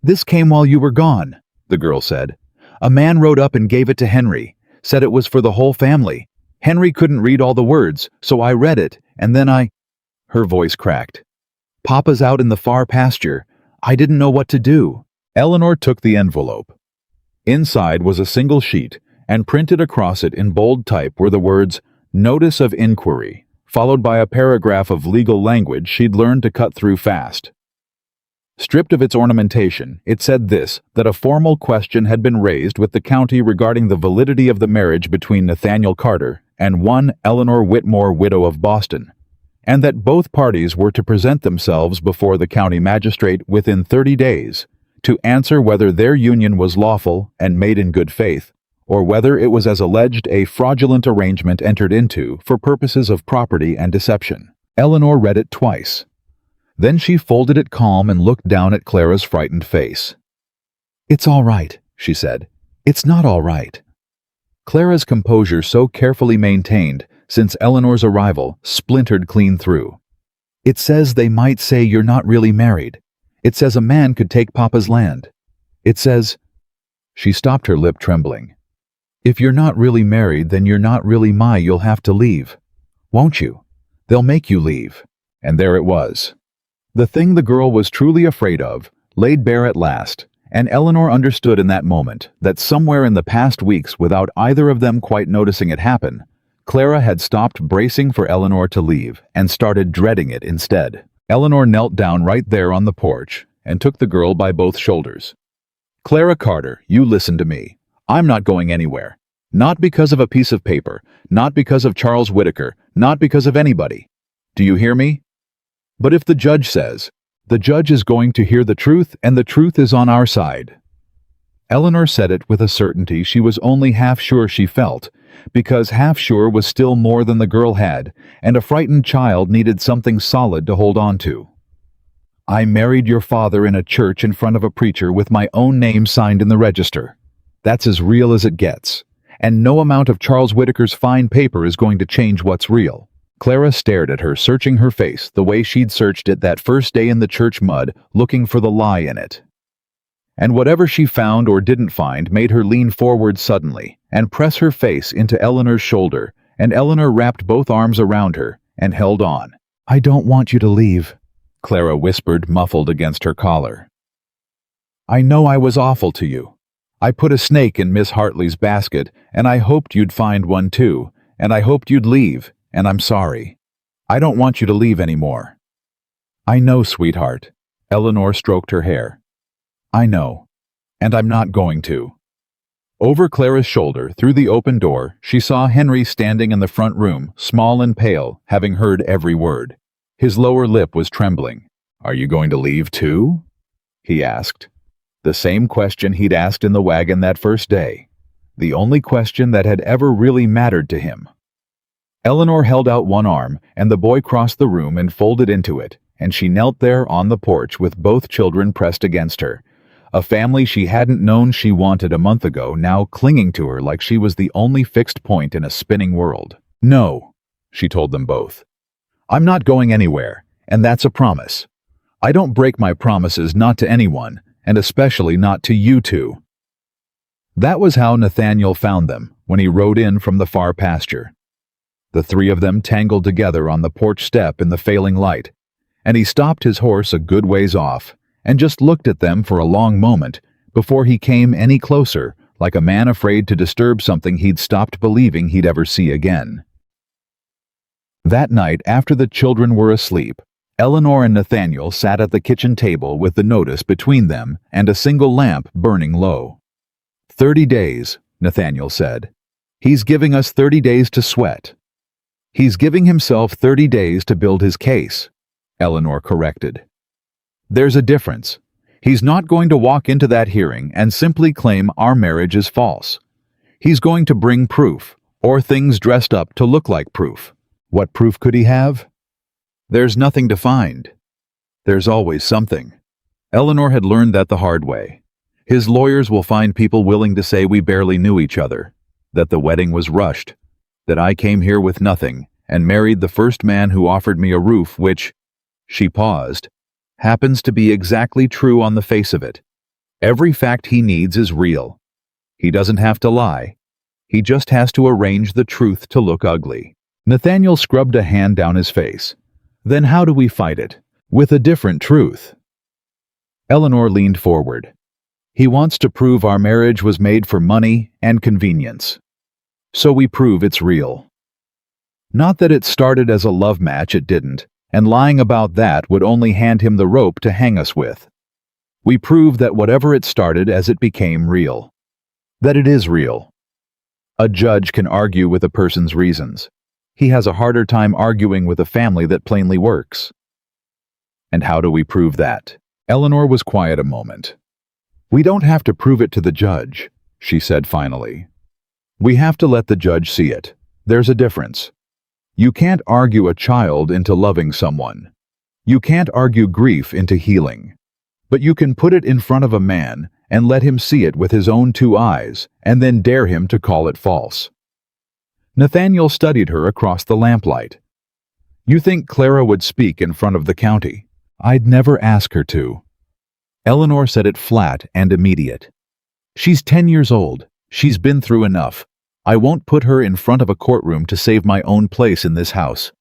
"This came while you were gone," the girl said. "A man rode up and gave it to Henry, said it was for the whole family. Henry couldn't read all the words, so I read it, and then Her voice cracked. "Papa's out in the far pasture. I didn't know what to do." Eleanor took the envelope. Inside was a single sheet, and printed across it in bold type were the words, "Notice of Inquiry," followed by a paragraph of legal language she'd learned to cut through fast. Stripped of its ornamentation, it said this, that a formal question had been raised with the county regarding the validity of the marriage between Nathaniel Carter and one Eleanor Whitmore, widow of Boston, and that both parties were to present themselves before the county magistrate within 30 days to answer whether their union was lawful and made in good faith, or whether it was as alleged a fraudulent arrangement entered into for purposes of property and deception. Eleanor read it twice. Then she folded it calm and looked down at Clara's frightened face. "It's all right," she said. "It's not all right." Clara's composure, so carefully maintained since Eleanor's arrival, splintered clean through. "It says they might say you're not really married. It says a man could take Papa's land. It says—" She stopped, her lip trembling. "If you're not really married, then you're not really you'll have to leave. Won't you? They'll make you leave." And there it was. The thing the girl was truly afraid of, laid bare at last, and Eleanor understood in that moment that somewhere in the past weeks, without either of them quite noticing it happen, Clara had stopped bracing for Eleanor to leave and started dreading it instead. Eleanor knelt down right there on the porch and took the girl by both shoulders. "Clara Carter, you listen to me. I'm not going anywhere. Not because of a piece of paper, not because of Charles Whitaker, not because of anybody. Do you hear me? But if the judge says, the judge is going to hear the truth, and the truth is on our side." Eleanor said it with a certainty she was only half sure she felt, because half sure was still more than the girl had, and a frightened child needed something solid to hold on to. "I married your father in a church in front of a preacher with my own name signed in the register. That's as real as it gets, and no amount of Charles Whitaker's fine paper is going to change what's real." Clara stared at her, searching her face the way she'd searched it that first day in the church mud, looking for the lie in it. And whatever she found or didn't find made her lean forward suddenly and press her face into Eleanor's shoulder, and Eleanor wrapped both arms around her and held on. "I don't want you to leave," Clara whispered, muffled against her collar. "I know I was awful to you. I put a snake in Miss Hartley's basket, and I hoped you'd find one too, and I hoped you'd leave. And I'm sorry. I don't want you to leave anymore." "I know, sweetheart." Eleanor stroked her hair. "I know. And I'm not going to." Over Clara's shoulder, through the open door, she saw Henry standing in the front room, small and pale, having heard every word. His lower lip was trembling. "Are you going to leave too?" he asked. The same question he'd asked in the wagon that first day. The only question that had ever really mattered to him. Eleanor held out one arm, and the boy crossed the room and folded into it, and she knelt there on the porch with both children pressed against her. A family she hadn't known she wanted a month ago, now clinging to her like she was the only fixed point in a spinning world. "No," she told them both. "I'm not going anywhere, and that's a promise. I don't break my promises, not to anyone, and especially not to you two." That was how Nathaniel found them when he rode in from the far pasture. The three of them tangled together on the porch step in the failing light, and he stopped his horse a good ways off and just looked at them for a long moment before he came any closer, like a man afraid to disturb something he'd stopped believing he'd ever see again. That night, after the children were asleep, Eleanor and Nathaniel sat at the kitchen table with the notice between them and a single lamp burning low. 30 days, Nathaniel said. "He's giving us 30 days to sweat." "He's giving himself 30 days to build his case," Eleanor corrected. "There's a difference. He's not going to walk into that hearing and simply claim our marriage is false. He's going to bring proof, or things dressed up to look like proof. What proof could he have? There's nothing to find. There's always something." Eleanor had learned that the hard way. His lawyers will find people willing to say we barely knew each other, that the wedding was rushed, that I came here with nothing and married the first man who offered me a roof, which, she paused, happens to be exactly true on the face of it. Every fact he needs is real. He doesn't have to lie. He just has to arrange the truth to look ugly. Nathaniel scrubbed a hand down his face. "Then how do we fight it? With a different truth." Eleanor leaned forward. "He wants to prove our marriage was made for money and convenience. So we prove it's real. Not that it started as a love match, it didn't, and lying about that would only hand him the rope to hang us with. We prove that whatever it started as, it became real. That it is real. A judge can argue with a person's reasons. He has a harder time arguing with a family that plainly works." "And how do we prove that?" Eleanor was quiet a moment. "We don't have to prove it to the judge," she said finally. "We have to let the judge see it. There's a difference. You can't argue a child into loving someone. You can't argue grief into healing. But you can put it in front of a man and let him see it with his own two eyes and then dare him to call it false." Nathaniel studied her across the lamplight. "You think Clara would speak in front of the county?" "I'd never ask her to." Eleanor said it flat and immediate. "She's 10 years old. She's been through enough. I won't put her in front of a courtroom to save my own place in this house.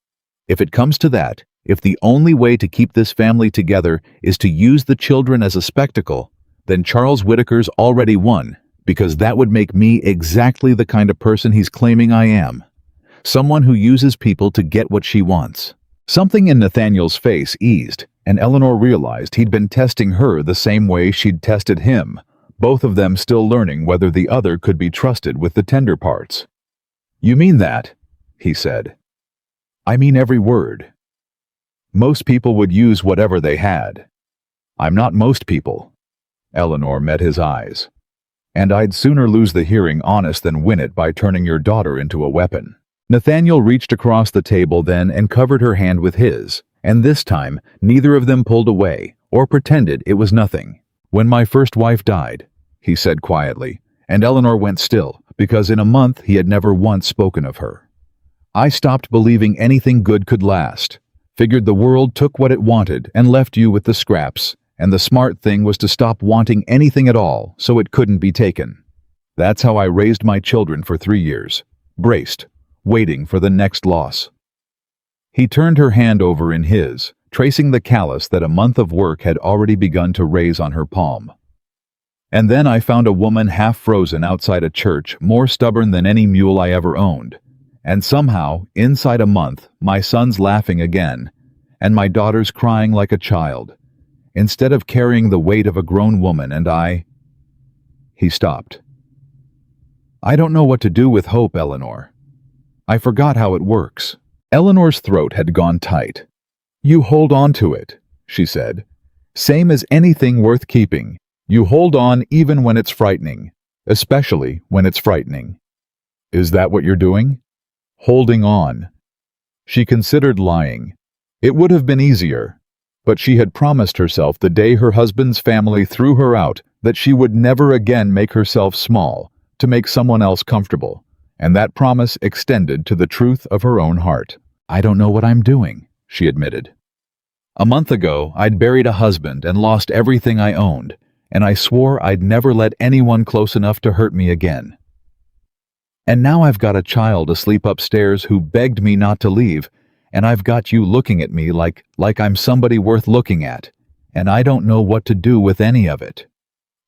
If it comes to that, if the only way to keep this family together is to use the children as a spectacle, then Charles Whitaker's already won, because that would make me exactly the kind of person he's claiming I am. Someone who uses people to get what she wants." Something in Nathaniel's face eased, and Eleanor realized he'd been testing her the same way she'd tested him, both of them still learning whether the other could be trusted with the tender parts. "You mean that?" he said. "I mean every word. Most people would use whatever they had. I'm not most people." Eleanor met his eyes. "And I'd sooner lose the hearing honest than win it by turning your daughter into a weapon." Nathaniel reached across the table then and covered her hand with his, and this time neither of them pulled away or pretended it was nothing. "When my first wife died," he said quietly, and Eleanor went still, because in a month he had never once spoken of her. "I stopped believing anything good could last, figured the world took what it wanted and left you with the scraps, and the smart thing was to stop wanting anything at all so it couldn't be taken. That's how I raised my children for 3 years, braced, waiting for the next loss." He turned her hand over in his, tracing the callus that a month of work had already begun to raise on her palm. "And then I found a woman half frozen outside a church, more stubborn than any mule I ever owned. And somehow, inside a month, my son's laughing again, and my daughter's crying like a child, instead of carrying the weight of a grown woman, and I—" He stopped. "I don't know what to do with hope, Eleanor. I forgot how it works." Eleanor's throat had gone tight. "You hold on to it," she said. "Same as anything worth keeping. You hold on even when it's frightening, especially when it's frightening." "Is that what you're doing?" "Holding on." She considered lying. It would have been easier, but she had promised herself the day her husband's family threw her out that she would never again make herself small to make someone else comfortable, and that promise extended to the truth of her own heart. "I don't know what I'm doing," she admitted. "A month ago, I'd buried a husband and lost everything I owned, and I swore I'd never let anyone close enough to hurt me again. And now I've got a child asleep upstairs who begged me not to leave, and I've got you looking at me like I'm somebody worth looking at, and I don't know what to do with any of it.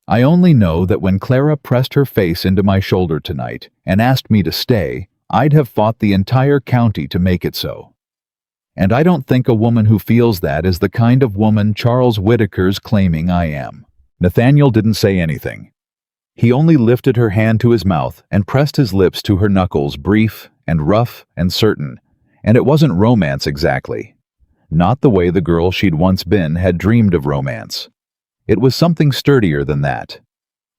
I only know that when Clara pressed her face into my shoulder tonight and asked me to stay, I'd have fought the entire county to make it so. And I don't think a woman who feels that is the kind of woman Charles Whitaker's claiming I am." Nathaniel didn't say anything. He only lifted her hand to his mouth and pressed his lips to her knuckles, brief and rough and certain, and it wasn't romance exactly. Not the way the girl she'd once been had dreamed of romance. It was something sturdier than that.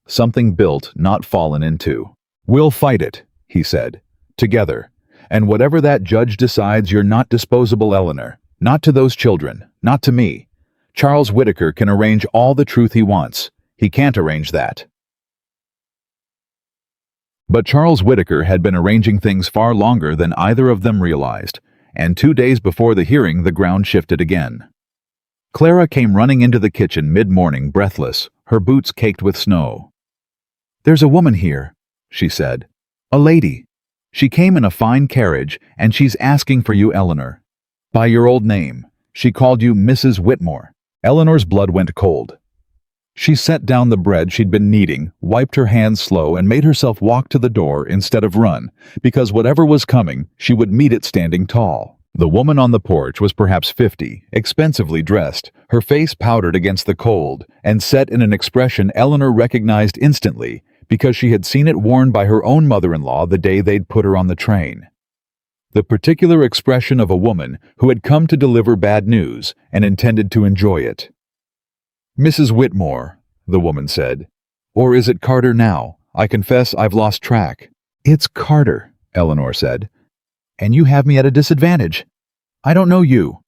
Something built, not fallen into. "We'll fight it," he said, "together. And whatever that judge decides, you're not disposable, Eleanor. Not to those children. Not to me. Charles Whitaker can arrange all the truth he wants. He can't arrange that." But Charles Whitaker had been arranging things far longer than either of them realized, and 2 days before the hearing the ground shifted again. Clara came running into the kitchen mid-morning, breathless, her boots caked with snow. "There's a woman here," she said. "A lady. She came in a fine carriage, and she's asking for you, Eleanor. By your old name. She called you Mrs. Whitmore." Eleanor's blood went cold. She set down the bread she'd been kneading, wiped her hands slow, and made herself walk to the door instead of run, because whatever was coming, she would meet it standing tall. The woman on the porch was perhaps 50, expensively dressed, her face powdered against the cold, and set in an expression Eleanor recognized instantly, because she had seen it worn by her own mother-in-law the day they'd put her on the train. The particular expression of a woman who had come to deliver bad news and intended to enjoy it. "Mrs. Whitmore," the woman said. Or is it Carter now? I confess I've lost track. It's Carter, Eleanor said. And you have me at a disadvantage. I don't know you.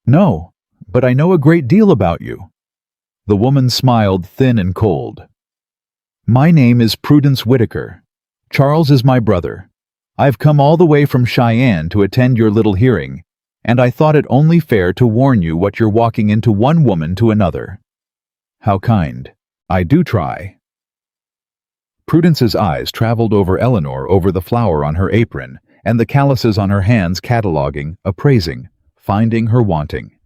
No, but I know a great deal about you. The woman smiled thin and cold. My name is Prudence Whitaker. Charles is my brother. I've come all the way from Cheyenne to attend your little hearing, and I thought it only fair to warn you what you're walking into one woman to another. How kind. I do try. Prudence's eyes traveled over Eleanor, over the flower on her apron, and the calluses on her hands, cataloging, appraising, finding her wanting.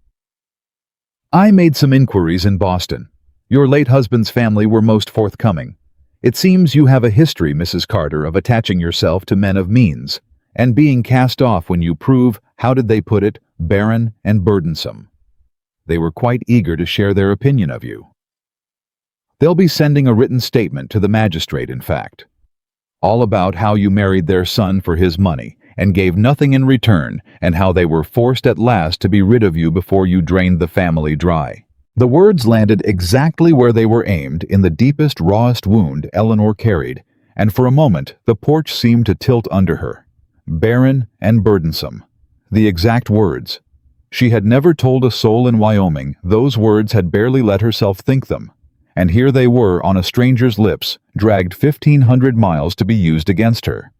I made some inquiries in Boston. Your late husband's family were most forthcoming. It seems you have a history, Mrs. Carter, of attaching yourself to men of means, and being cast off when you prove, how did they put it, barren and burdensome. They were quite eager to share their opinion of you. They'll be sending a written statement to the magistrate, in fact, all about how you married their son for his money and gave nothing in return, and how they were forced at last to be rid of you before you drained the family dry. The words landed exactly where they were aimed, in the deepest, rawest wound Eleanor carried, and for a moment the porch seemed to tilt under her. Barren and burdensome. The exact words. She had never told a soul in Wyoming. Those words had barely let herself think them. And here they were on a stranger's lips, dragged 1,500 miles to be used against her.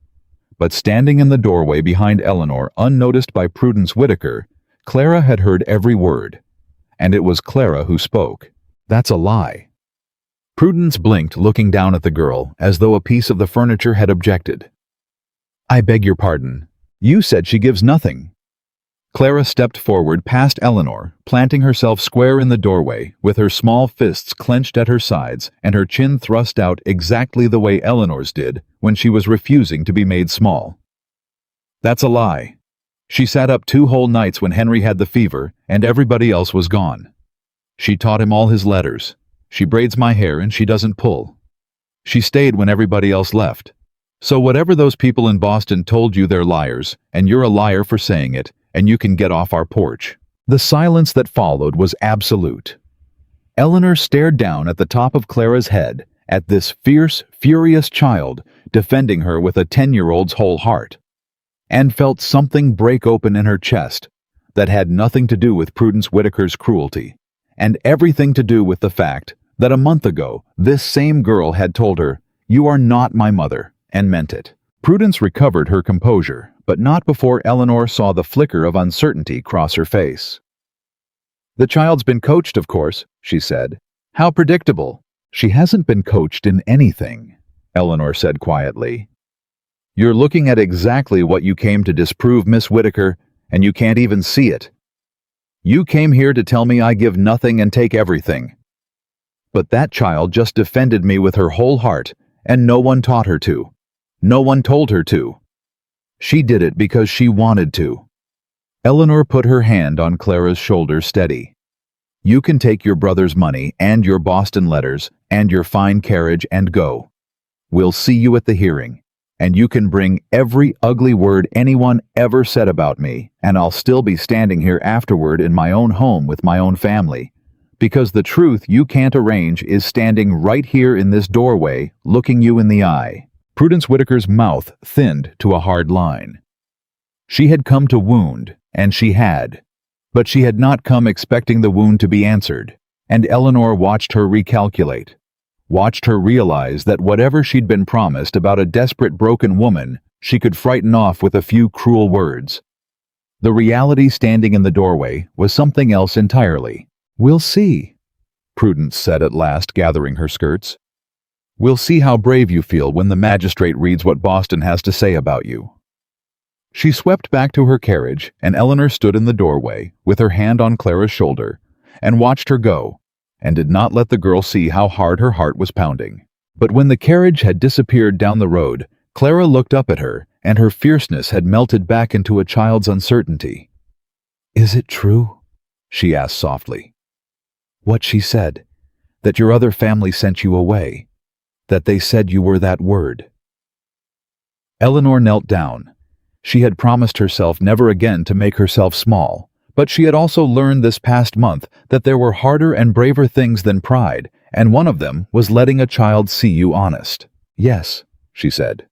But standing in the doorway behind Eleanor, unnoticed by Prudence Whitaker, Clara had heard every word. And it was Clara who spoke. That's a lie. Prudence blinked, looking down at the girl, as though a piece of the furniture had objected. I beg your pardon. You said she gives nothing. Clara stepped forward past Eleanor, planting herself square in the doorway, with her small fists clenched at her sides and her chin thrust out exactly the way Eleanor's did when she was refusing to be made small. That's a lie. She sat up 2 whole nights when Henry had the fever and everybody else was gone. She taught him all his letters. She braids my hair and she doesn't pull. She stayed when everybody else left. So whatever those people in Boston told you, they're liars, and you're a liar for saying it, and you can get off our porch. The silence that followed was absolute. Eleanor stared down at the top of Clara's head, at this fierce, furious child defending her with a 10-year-old's whole heart, and felt something break open in her chest that had nothing to do with Prudence Whitaker's cruelty, and everything to do with the fact that a month ago this same girl had told her, "You are not my mother," and meant it. Prudence recovered her composure, but not before Eleanor saw the flicker of uncertainty cross her face. The child's been coached, of course, she said. How predictable. She hasn't been coached in anything, Eleanor said quietly. You're looking at exactly what you came to disprove, Miss Whitaker, and you can't even see it. You came here to tell me I give nothing and take everything. But that child just defended me with her whole heart, and no one taught her to. No one told her to. She did it because she wanted to. Eleanor put her hand on Clara's shoulder steady. You can take your brother's money and your Boston letters and your fine carriage and go. We'll see you at the hearing, and you can bring every ugly word anyone ever said about me, and I'll still be standing here afterward in my own home with my own family, because the truth you can't arrange is standing right here in this doorway, looking you in the eye. Prudence Whitaker's mouth thinned to a hard line. She had come to wound, and she had. But she had not come expecting the wound to be answered, and Eleanor watched her recalculate, watched her realize that whatever she'd been promised about a desperate broken woman, she could frighten off with a few cruel words. The reality standing in the doorway was something else entirely. We'll see, Prudence said at last, gathering her skirts. We'll see how brave you feel when the magistrate reads what Boston has to say about you. She swept back to her carriage, and Eleanor stood in the doorway, with her hand on Clara's shoulder, and watched her go, and did not let the girl see how hard her heart was pounding. But when the carriage had disappeared down the road, Clara looked up at her, and her fierceness had melted back into a child's uncertainty. Is it true? She asked softly. What she said, that your other family sent you away, that they said you were that word. Eleanor knelt down. She had promised herself never again to make herself small, but she had also learned this past month that there were harder and braver things than pride, And one of them was letting a child see you honest. Yes, she said.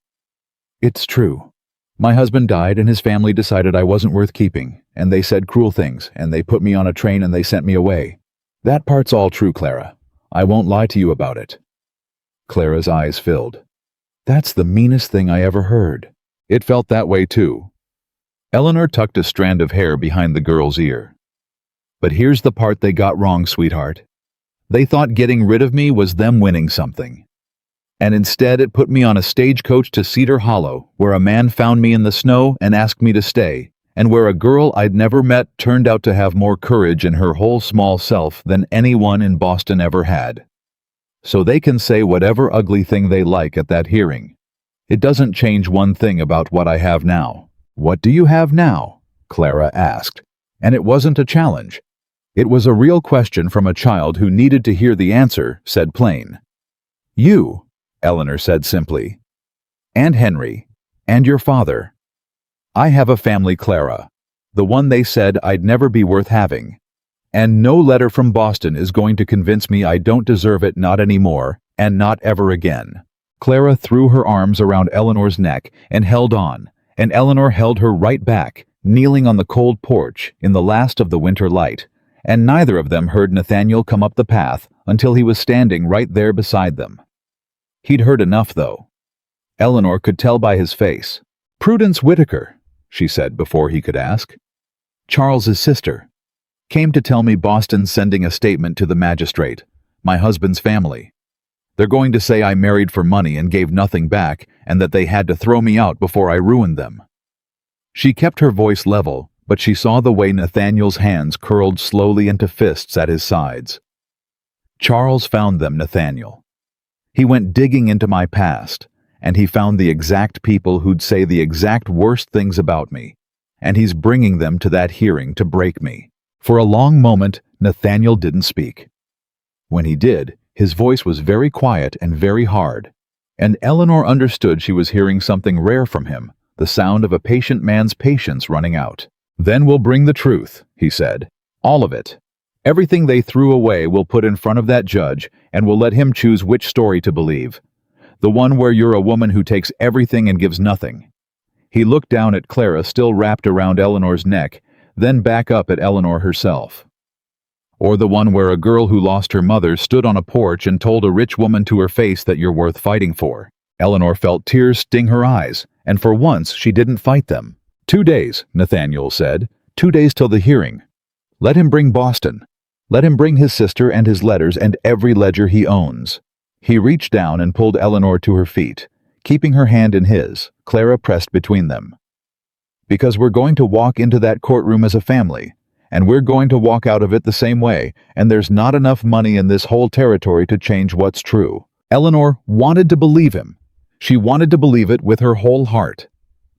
It's true. My husband died and his family decided I wasn't worth keeping, and they said cruel things, and they put me on a train and they sent me away. That part's all true, Clara. I won't lie to you about it. Clara's eyes filled. That's the meanest thing I ever heard. It felt that way too. Eleanor tucked a strand of hair behind the girl's ear. But here's the part they got wrong, sweetheart. They thought getting rid of me was them winning something. And instead it put me on a stagecoach to Cedar Hollow, where a man found me in the snow and asked me to stay, and where a girl I'd never met turned out to have more courage in her whole small self than anyone in Boston ever had. So they can say whatever ugly thing they like at that hearing. It doesn't change one thing about what I have now. What do you have now? Clara asked. And it wasn't a challenge. It was a real question from a child who needed to hear the answer said plain. You, Eleanor said simply. And Henry. And your father. I have a family, Clara. The one they said I'd never be worth having. And no letter from Boston is going to convince me I don't deserve it, not anymore, and not ever again. Clara threw her arms around Eleanor's neck and held on, and Eleanor held her right back, kneeling on the cold porch in the last of the winter light, and neither of them heard Nathaniel come up the path until he was standing right there beside them. He'd heard enough, though. Eleanor could tell by his face. Prudence Whitaker, she said before he could ask. Charles's sister. Came to tell me Boston's sending a statement to the magistrate, my husband's family. They're going to say I married for money and gave nothing back, and that they had to throw me out before I ruined them. She kept her voice level, but she saw the way Nathaniel's hands curled slowly into fists at his sides. Charles found them, Nathaniel. He went digging into my past, and he found the exact people who'd say the exact worst things about me, and he's bringing them to that hearing to break me. For a long moment, Nathaniel didn't speak. When he did, his voice was very quiet and very hard, and Eleanor understood she was hearing something rare from him, the sound of a patient man's patience running out. Then we'll bring the truth, he said. All of it. Everything they threw away we'll put in front of that judge, and we'll let him choose which story to believe. The one where you're a woman who takes everything and gives nothing. He looked down at Clara, still wrapped around Eleanor's neck, then back up at Eleanor herself. Or the one where a girl who lost her mother stood on a porch and told a rich woman to her face that you're worth fighting for. Eleanor felt tears sting her eyes, and for once she didn't fight them. 2 days, Nathaniel said. 2 days till the hearing. Let him bring Boston. Let him bring his sister and his letters and every ledger he owns. He reached down and pulled Eleanor to her feet. Keeping her hand in his, Clara pressed between them. Because we're going to walk into that courtroom as a family, and we're going to walk out of it the same way, and there's not enough money in this whole territory to change what's true. Eleanor wanted to believe him. She wanted to believe it with her whole heart.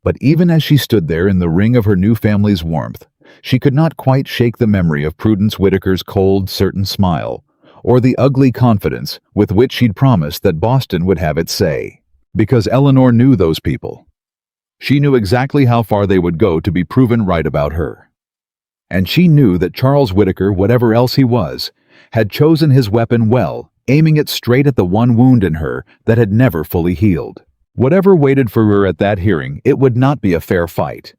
But even as she stood there in the ring of her new family's warmth, she could not quite shake the memory of Prudence Whitaker's cold, certain smile, or the ugly confidence with which she'd promised that Boston would have its say. Because Eleanor knew those people. She knew exactly how far they would go to be proven right about her. And she knew that Charles Whitaker, whatever else he was, had chosen his weapon well, aiming it straight at the one wound in her that had never fully healed. Whatever waited for her at that hearing, it would not be a fair fight.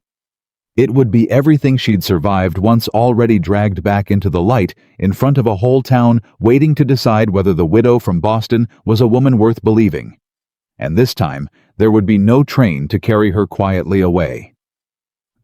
It would be everything she'd survived once already dragged back into the light in front of a whole town waiting to decide whether the widow from Boston was a woman worth believing. And this time, there would be no train to carry her quietly away.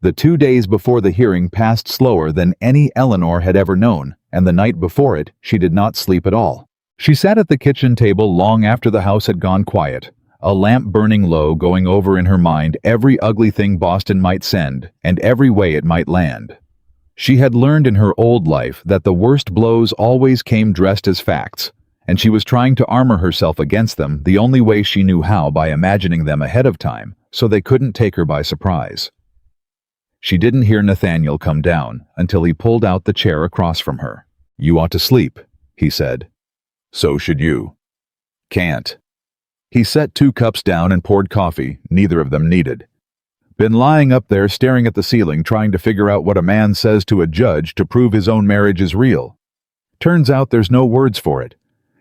The 2 days before the hearing passed slower than any Eleanor had ever known, and the night before it, she did not sleep at all. She sat at the kitchen table long after the house had gone quiet, a lamp burning low, going over in her mind every ugly thing Boston might send and every way it might land. She had learned in her old life that the worst blows always came dressed as facts, and she was trying to armor herself against them the only way she knew how, by imagining them ahead of time so they couldn't take her by surprise. She didn't hear Nathaniel come down until he pulled out the chair across from her. "You ought to sleep," he said. "So should you." "Can't." He set 2 cups down and poured coffee, neither of them needed. "Been lying up there staring at the ceiling trying to figure out what a man says to a judge to prove his own marriage is real. Turns out there's no words for it.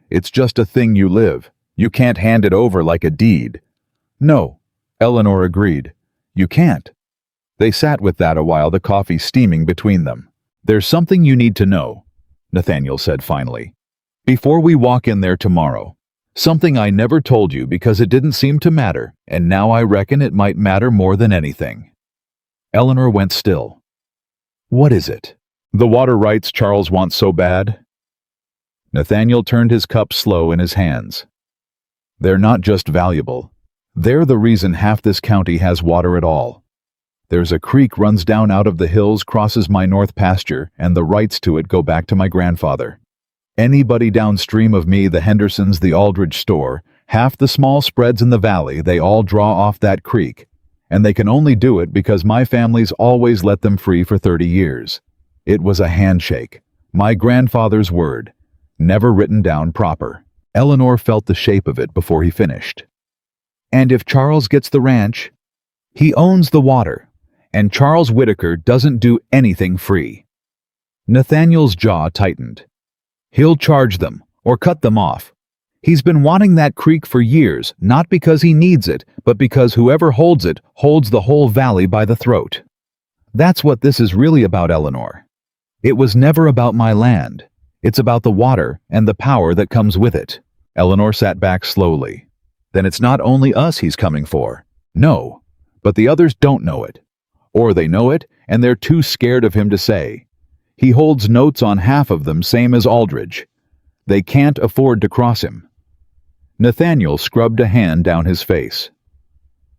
It's just a thing you live. You can't hand it over like a deed. No, Eleanor agreed. You can't. They sat with that a while, the coffee steaming between them. There's something you need to know, Nathaniel said finally. Before we walk in there tomorrow. Something I never told you because it didn't seem to matter, and now I reckon it might matter more than anything. Eleanor went still. What is it? The water rights Charles wants so bad? Nathaniel turned his cup slow in his hands. They're not just valuable. They're the reason half this county has water at all. There's a creek runs down out of the hills, crosses my north pasture, and the rights to it go back to my grandfather. Anybody downstream of me, the Hendersons, the Aldridge store, half the small spreads in the valley, they all draw off that creek. And they can only do it because my family's always let them free for 30 years. It was a handshake. My grandfather's word. Never written down proper. Eleanor felt the shape of it before he finished. And if Charles gets the ranch, he owns the water, and Charles Whitaker doesn't do anything free. Nathaniel's jaw tightened. He'll charge them, or cut them off. He's been wanting that creek for years, not because he needs it, but because whoever holds it holds the whole valley by the throat. That's what this is really about, Eleanor. It was never about my land. It's about the water and the power that comes with it. Eleanor sat back slowly. Then it's not only us he's coming for. No, but the others don't know it. Or they know it, and they're too scared of him to say. He holds notes on half of them, same as Aldridge. They can't afford to cross him. Nathaniel scrubbed a hand down his face.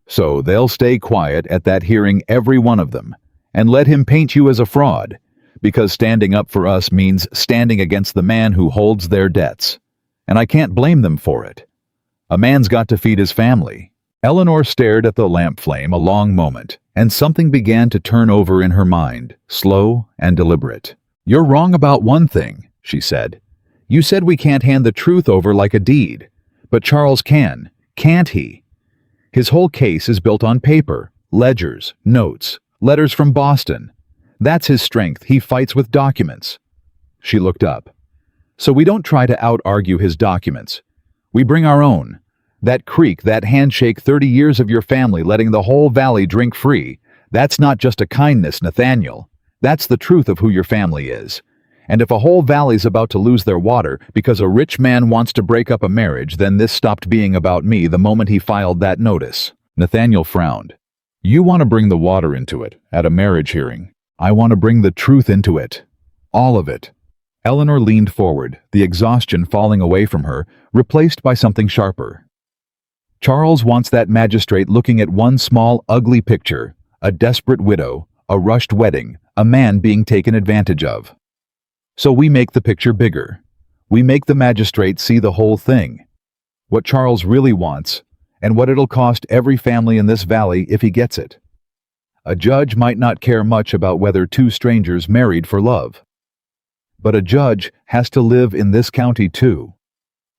So they'll stay quiet at that hearing, every one of them, and let him paint you as a fraud, because standing up for us means standing against the man who holds their debts. And I can't blame them for it. A man's got to feed his family. Eleanor stared at the lamp flame a long moment, and something began to turn over in her mind, slow and deliberate. You're wrong about one thing, she said. You said we can't hand the truth over like a deed. But Charles can, can't he? His whole case is built on paper, ledgers, notes, letters from Boston. That's his strength. He fights with documents. She looked up. So we don't try to out-argue his documents. We bring our own. That creek, that handshake, 30 years of your family letting the whole valley drink free, that's not just a kindness, Nathaniel. That's the truth of who your family is. And if a whole valley's about to lose their water because a rich man wants to break up a marriage, then this stopped being about me the moment he filed that notice. Nathaniel frowned. You want to bring the water into it, at a marriage hearing. I want to bring the truth into it. All of it. Eleanor leaned forward, the exhaustion falling away from her, replaced by something sharper. Charles wants that magistrate looking at one small, ugly picture, a desperate widow, a rushed wedding, a man being taken advantage of. So we make the picture bigger. We make the magistrate see the whole thing. What Charles really wants, and what it'll cost every family in this valley if he gets it. A judge might not care much about whether two strangers married for love. But a judge has to live in this county too.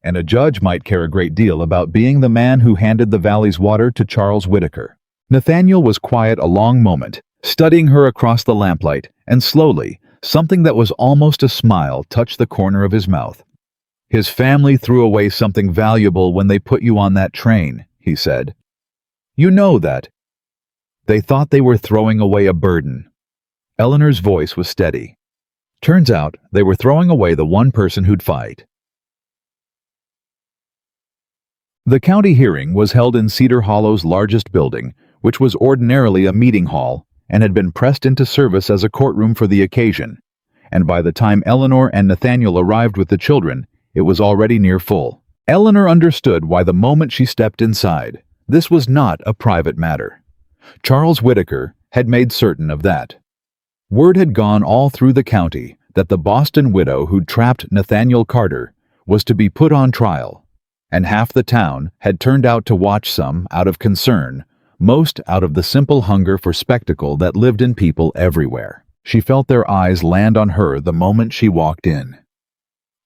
And a judge might care a great deal about being the man who handed the valley's water to Charles Whitaker. Nathaniel was quiet a long moment, studying her across the lamplight, and slowly, something that was almost a smile touched the corner of his mouth. His family threw away something valuable when they put you on that train, he said. You know that. They thought they were throwing away a burden. Eleanor's voice was steady. Turns out they were throwing away the one person who'd fight. The county hearing was held in Cedar Hollow's largest building, which was ordinarily a meeting hall, and had been pressed into service as a courtroom for the occasion. And by the time Eleanor and Nathaniel arrived with the children, it was already near full. Eleanor understood why the moment she stepped inside. This was not a private matter. Charles Whitaker had made certain of that. Word had gone all through the county that the Boston widow who'd trapped Nathaniel Carter was to be put on trial, and half the town had turned out to watch, some out of concern, most out of the simple hunger for spectacle that lived in people everywhere. She felt their eyes land on her the moment she walked in.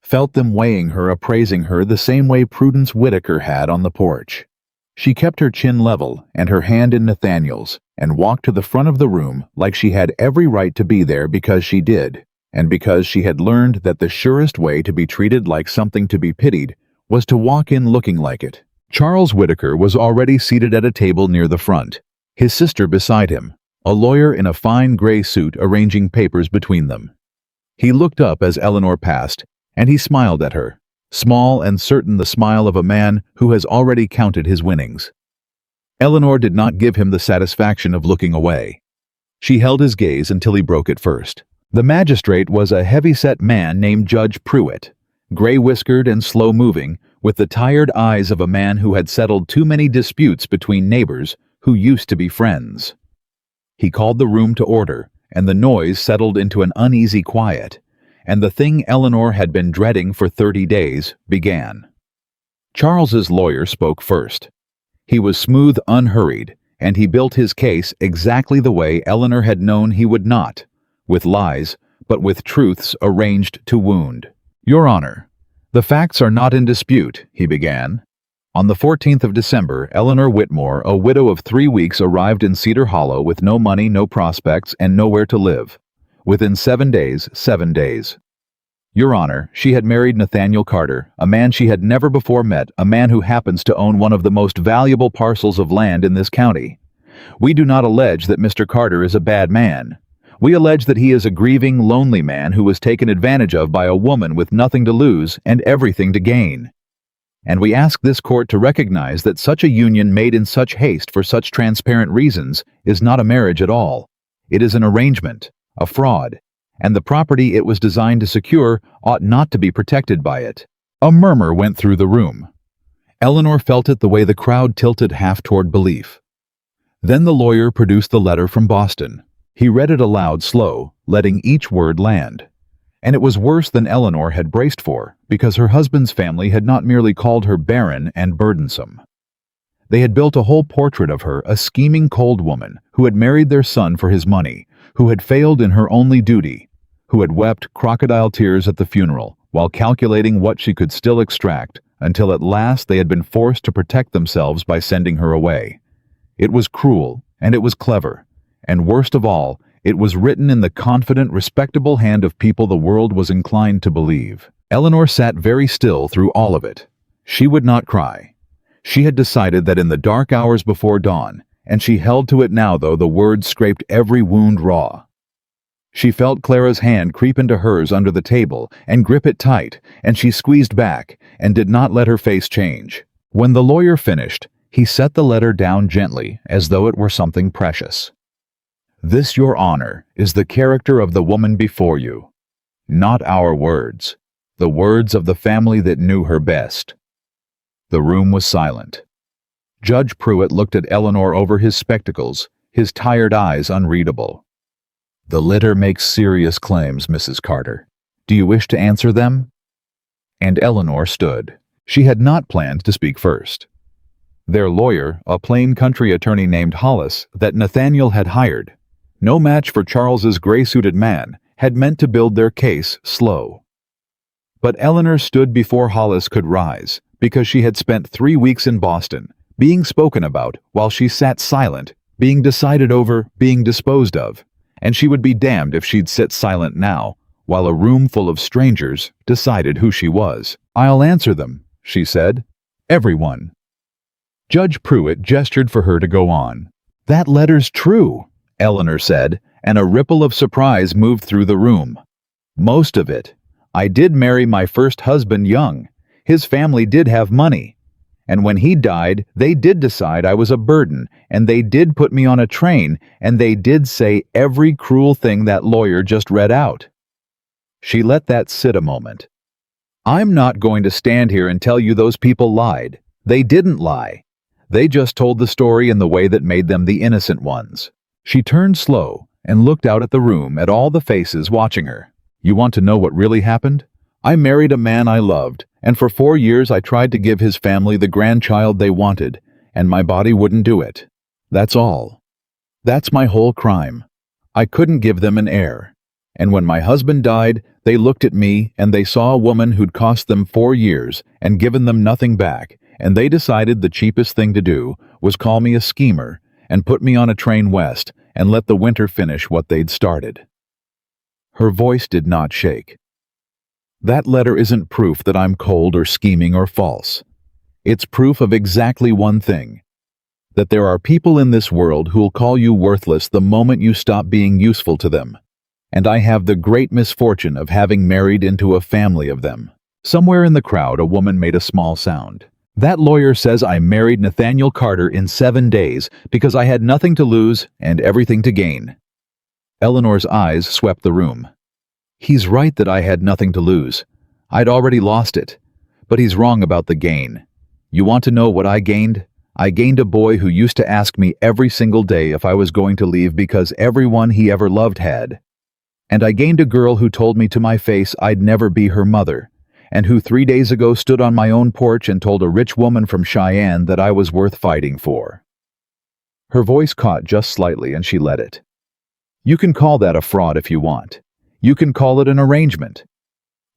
Felt them weighing her, appraising her the same way Prudence Whitaker had on the porch. She kept her chin level and her hand in Nathaniel's and walked to the front of the room like she had every right to be there because she did. and because she had learned that the surest way to be treated like something to be pitied was to walk in looking like it. Charles Whitaker was already seated at a table near the front, his sister beside him, a lawyer in a fine gray suit arranging papers between them. He looked up as Eleanor passed, and he smiled at her, small and certain, the smile of a man who has already counted his winnings. Eleanor did not give him the satisfaction of looking away. She held his gaze until he broke it first. The magistrate was a heavy-set man named Judge Pruitt, gray-whiskered and slow-moving, with the tired eyes of a man who had settled too many disputes between neighbors who used to be friends. He called the room to order, and the noise settled into an uneasy quiet, and the thing Eleanor had been dreading for 30 days began. Charles's lawyer spoke first. He was smooth, unhurried, and he built his case exactly the way Eleanor had known he would not, with lies, but with truths arranged to wound. "Your Honor, the facts are not in dispute," he began. On the 14th of December, Eleanor Whitmore, a widow of 3 weeks, arrived in Cedar Hollow with no money, no prospects, and nowhere to live. Within 7 days, 7 days. Your Honor, she had married Nathaniel Carter, a man she had never before met, a man who happens to own one of the most valuable parcels of land in this county. We do not allege that Mr. Carter is a bad man. We allege that he is a grieving, lonely man who was taken advantage of by a woman with nothing to lose and everything to gain. And we ask this court to recognize that such a union made in such haste for such transparent reasons is not a marriage at all. It is an arrangement, a fraud, and the property it was designed to secure ought not to be protected by it. A murmur went through the room. Eleanor felt it the way the crowd tilted half toward belief. Then the lawyer produced the letter from Boston. He read it aloud, slow, letting each word land. And it was worse than Eleanor had braced for, because her husband's family had not merely called her barren and burdensome. They had built a whole portrait of her, a scheming, cold woman who had married their son for his money, who had failed in her only duty, who had wept crocodile tears at the funeral while calculating what she could still extract, until at last they had been forced to protect themselves by sending her away. It was cruel, and it was clever. And worst of all, it was written in the confident, respectable hand of people the world was inclined to believe. Eleanor sat very still through all of it. She would not cry. She had decided that in the dark hours before dawn, and she held to it now, though the words scraped every wound raw. She felt Clara's hand creep into hers under the table and grip it tight, and she squeezed back and did not let her face change. When the lawyer finished, he set the letter down gently, as though it were something precious. "This, Your Honor, is the character of the woman before you. Not our words, the words of the family that knew her best." The room was silent. Judge Pruitt looked at Eleanor over his spectacles, his tired eyes unreadable. "The letter makes serious claims, Mrs. Carter. Do you wish to answer them?" And Eleanor stood. She had not planned to speak first. Their lawyer, a plain country attorney named Hollis, that Nathaniel had hired, no match for Charles's gray-suited man, had meant to build their case slow. But Eleanor stood before Hollis could rise, because she had spent 3 weeks in Boston, being spoken about, while she sat silent, being decided over, being disposed of, and she would be damned if she'd sit silent now, while a room full of strangers decided who she was. "I'll answer them," she said. "Everyone." Judge Pruitt gestured for her to go on. "That letter's true," Eleanor said, and a ripple of surprise moved through the room. "Most of it. I did marry my first husband young. His family did have money. And when he died, they did decide I was a burden, and they did put me on a train, and they did say every cruel thing that lawyer just read out." She let that sit a moment. "I'm not going to stand here and tell you those people lied. They didn't lie. They just told the story in the way that made them the innocent ones." She turned slow and looked out at the room, at all the faces watching her. "You want to know what really happened? I married a man I loved, and for 4 years I tried to give his family the grandchild they wanted, and my body wouldn't do it. That's all. That's my whole crime. I couldn't give them an heir. And when my husband died, they looked at me and they saw a woman who'd cost them 4 years and given them nothing back, and they decided the cheapest thing to do was call me a schemer and put me on a train west and let the winter finish what they'd started." Her voice did not shake. "That letter isn't proof that I'm cold or scheming or false. It's proof of exactly one thing: that there are people in this world who'll call you worthless the moment you stop being useful to them. And I have the great misfortune of having married into a family of them." Somewhere in the crowd, a woman made a small sound. "That lawyer says I married Nathaniel Carter in 7 days because I had nothing to lose and everything to gain." Eleanor's eyes swept the room. "He's right that I had nothing to lose. I'd already lost it. But he's wrong about the gain. You want to know what I gained? I gained a boy who used to ask me every single day if I was going to leave because everyone he ever loved had. And I gained a girl who told me to my face I'd never be her mother, and who 3 days ago stood on my own porch and told a rich woman from Cheyenne that I was worth fighting for." Her voice caught just slightly and she let it. "You can call that a fraud if you want. You can call it an arrangement.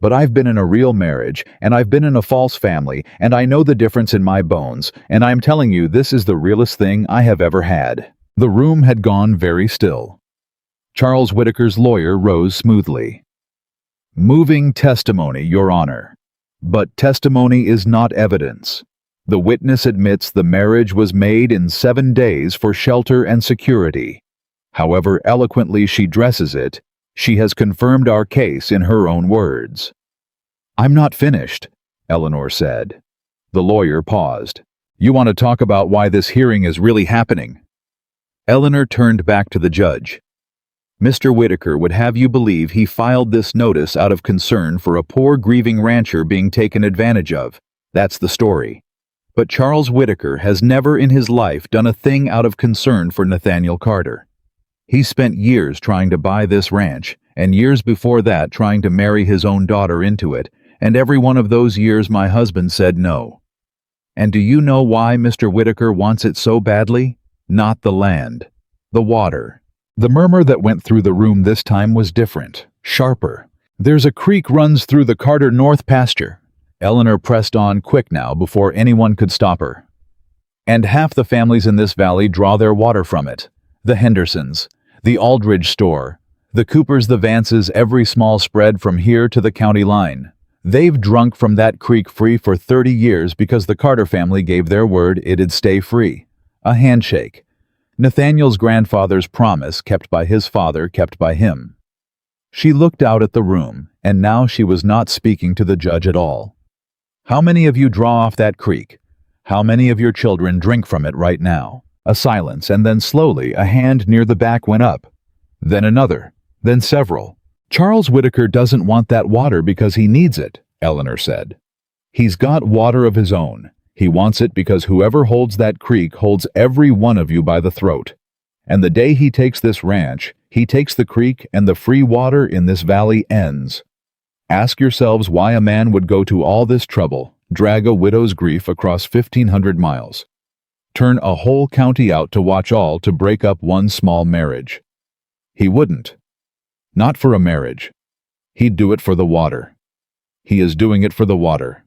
But I've been in a real marriage, and I've been in a false family, and I know the difference in my bones, and I'm telling you this is the realest thing I have ever had." The room had gone very still. Charles Whitaker's lawyer rose smoothly. "Moving testimony, Your Honor. But testimony is not evidence. The witness admits the marriage was made in 7 days for shelter and security. However eloquently she dresses it, she has confirmed our case in her own words." "I'm not finished," Eleanor said. The lawyer paused. "You want to talk about why this hearing is really happening?" Eleanor turned back to the judge. "Mr. Whitaker would have you believe he filed this notice out of concern for a poor grieving rancher being taken advantage of. That's the story. But Charles Whitaker has never in his life done a thing out of concern for Nathaniel Carter. He spent years trying to buy this ranch, and years before that trying to marry his own daughter into it, and every one of those years my husband said no. And do you know why Mr. Whitaker wants it so badly? Not the land. The water." The murmur that went through the room this time was different, sharper. "There's a creek runs through the Carter North pasture." Eleanor pressed on quick now before anyone could stop her. "And half the families in this valley draw their water from it. The Hendersons, the Aldridge store, the Coopers, the Vances, every small spread from here to the county line. They've drunk from that creek free for 30 years because the Carter family gave their word it'd stay free. A handshake. Nathaniel's grandfather's promise, kept by his father, kept by him." She looked out at the room, and now she was not speaking to the judge at all. "How many of you draw off that creek? How many of your children drink from it right now?" A silence, and then slowly a hand near the back went up. Then another, then several. "Charles Whitaker doesn't want that water because he needs it," Eleanor said. "He's got water of his own. He wants it because whoever holds that creek holds every one of you by the throat. And the day he takes this ranch, he takes the creek and the free water in this valley ends. Ask yourselves why a man would go to all this trouble, drag a widow's grief across 1,500 miles. Turn a whole county out to watch all to break up one small marriage. He wouldn't. Not for a marriage. He'd do it for the water. He is doing it for the water.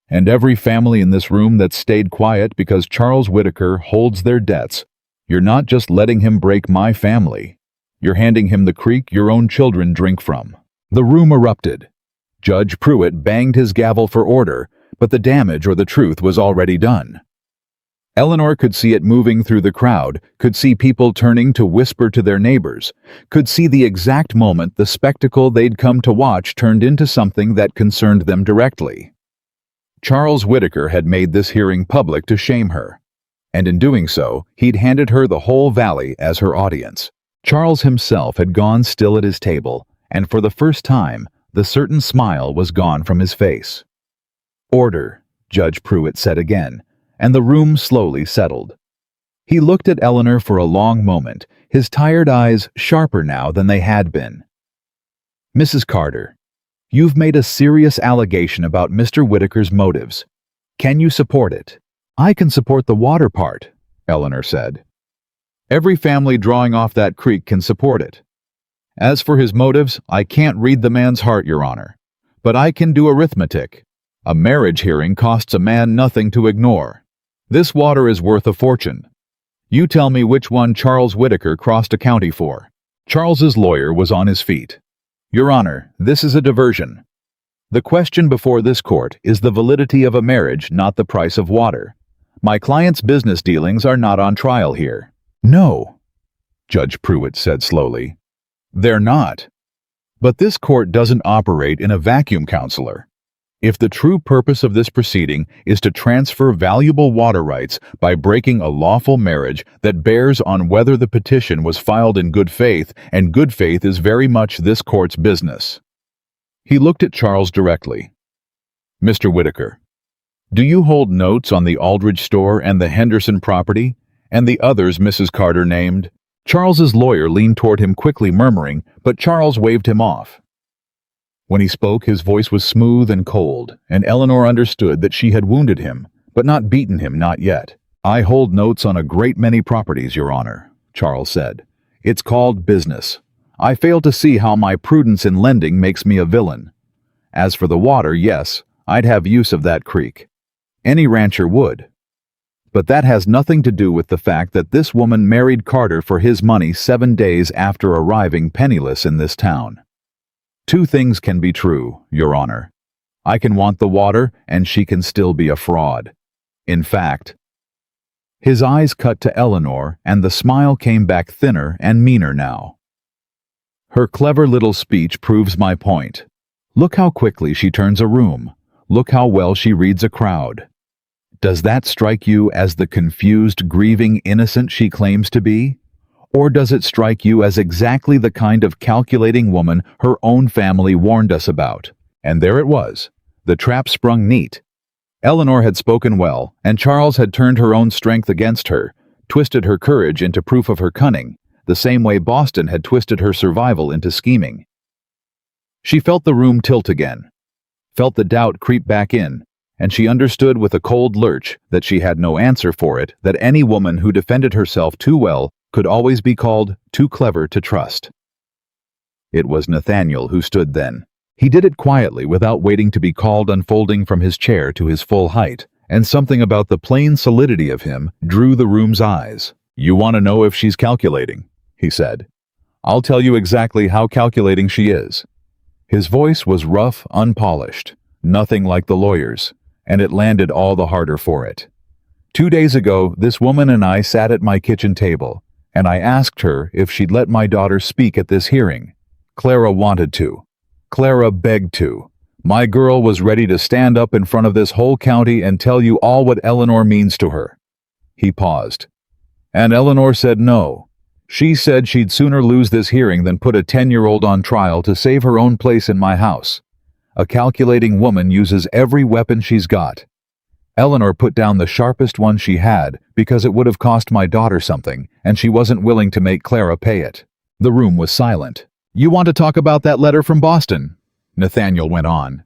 And every family in this room that stayed quiet because Charles Whitaker holds their debts, you're not just letting him break my family. You're handing him the creek your own children drink from." The room erupted. Judge Pruitt banged his gavel for order, but the damage or the truth was already done. Eleanor could see it moving through the crowd, could see people turning to whisper to their neighbors, could see the exact moment the spectacle they'd come to watch turned into something that concerned them directly. Charles Whitaker had made this hearing public to shame her, and in doing so, he'd handed her the whole valley as her audience. Charles himself had gone still at his table, and for the first time, the certain smile was gone from his face. "Order," Judge Pruitt said again, and the room slowly settled. He looked at Eleanor for a long moment, his tired eyes sharper now than they had been. "Mrs. Carter, you've made a serious allegation about Mr. Whitaker's motives. Can you support it?" "I can support the water part," Eleanor said. "Every family drawing off that creek can support it. As for his motives, I can't read the man's heart, Your Honor. But I can do arithmetic. A marriage hearing costs a man nothing to ignore. This water is worth a fortune. You tell me which one Charles Whitaker crossed a county for." Charles's lawyer was on his feet. Your Honor, this is a diversion. The question before this court is the validity of a marriage, not the price of water. My client's business dealings are not on trial here. No, Judge Pruitt said slowly. They're not. But this court doesn't operate in a vacuum, Counselor. If the true purpose of this proceeding is to transfer valuable water rights by breaking a lawful marriage that bears on whether the petition was filed in good faith, and good faith is very much this court's business. He looked at Charles directly. Mr. Whitaker, do you hold notes on the Aldridge store and the Henderson property, and the others Mrs. Carter named? Charles's lawyer leaned toward him quickly, murmuring, but Charles waved him off. When he spoke, his voice was smooth and cold, and Eleanor understood that she had wounded him, but not beaten him, not yet. I hold notes on a great many properties, Your Honor, Charles said. It's called business. I fail to see how my prudence in lending makes me a villain. As for the water, yes, I'd have use of that creek. Any rancher would. But that has nothing to do with the fact that this woman married Carter for his money 7 days after arriving penniless in this town. Two things can be true, Your Honor. I can want the water, and she can still be a fraud. In fact, his eyes cut to Eleanor, and the smile came back thinner and meaner now. Her clever little speech proves my point. Look how quickly she turns a room. Look how well she reads a crowd. Does that strike you as the confused, grieving innocent she claims to be? Or does it strike you as exactly the kind of calculating woman her own family warned us about? And there it was. The trap sprung neat. Eleanor had spoken well, and Charles had turned her own strength against her, twisted her courage into proof of her cunning, the same way Boston had twisted her survival into scheming. She felt the room tilt again, felt the doubt creep back in, and she understood with a cold lurch that she had no answer for it, that any woman who defended herself too well could always be called too clever to trust. It was Nathaniel who stood then. He did it quietly without waiting to be called, unfolding from his chair to his full height, and something about the plain solidity of him drew the room's eyes. You want to know if she's calculating, he said. I'll tell you exactly how calculating she is. His voice was rough, unpolished, nothing like the lawyer's, and it landed all the harder for it. 2 days ago, this woman and I sat at my kitchen table, and I asked her if she'd let my daughter speak at this hearing. Clara wanted to. Clara begged to. My girl was ready to stand up in front of this whole county and tell you all what Eleanor means to her. He paused. And Eleanor said no. She said she'd sooner lose this hearing than put a 10-year-old on trial to save her own place in my house. A calculating woman uses every weapon she's got. Eleanor put down the sharpest one she had because it would have cost my daughter something, and she wasn't willing to make Clara pay it. The room was silent. You want to talk about that letter from Boston? Nathaniel went on.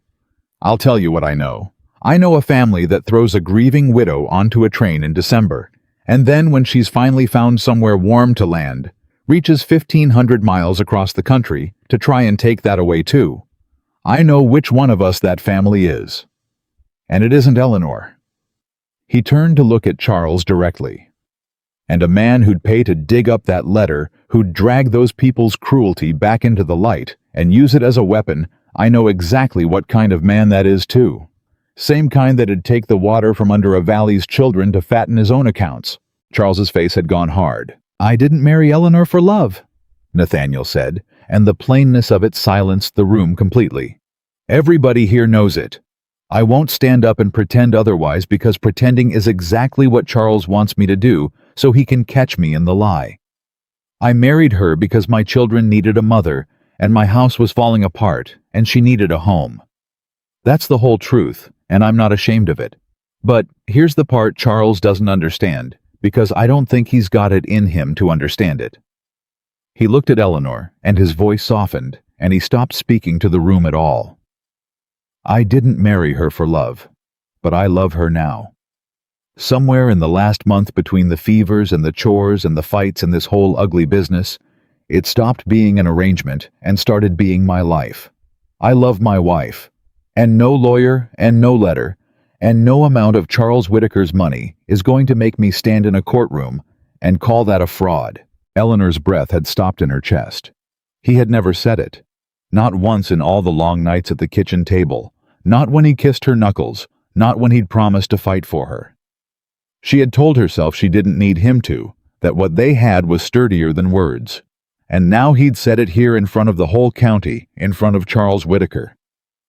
I'll tell you what I know. I know a family that throws a grieving widow onto a train in December, and then when she's finally found somewhere warm to land, reaches 1,500 miles across the country to try and take that away too. I know which one of us that family is. And it isn't Eleanor. He turned to look at Charles directly. And a man who'd pay to dig up that letter, who'd drag those people's cruelty back into the light and use it as a weapon, I know exactly what kind of man that is too. Same kind that'd take the water from under a valley's children to fatten his own accounts. Charles's face had gone hard. I didn't marry Eleanor for love, Nathaniel said, and the plainness of it silenced the room completely. Everybody here knows it. I won't stand up and pretend otherwise, because pretending is exactly what Charles wants me to do, so he can catch me in the lie. I married her because my children needed a mother, and my house was falling apart, and she needed a home. That's the whole truth, and I'm not ashamed of it. But here's the part Charles doesn't understand, because I don't think he's got it in him to understand it. He looked at Eleanor, and his voice softened, and he stopped speaking to the room at all. I didn't marry her for love, but I love her now. Somewhere in the last month, between the fevers and the chores and the fights and this whole ugly business, it stopped being an arrangement and started being my life. I love my wife, and no lawyer and no letter and no amount of Charles Whitaker's money is going to make me stand in a courtroom and call that a fraud. Eleanor's breath had stopped in her chest. He had never said it. Not once in all the long nights at the kitchen table. Not when he kissed her knuckles. Not when he'd promised to fight for her. She had told herself she didn't need him to, that what they had was sturdier than words. And now he'd said it here in front of the whole county, in front of Charles Whitaker.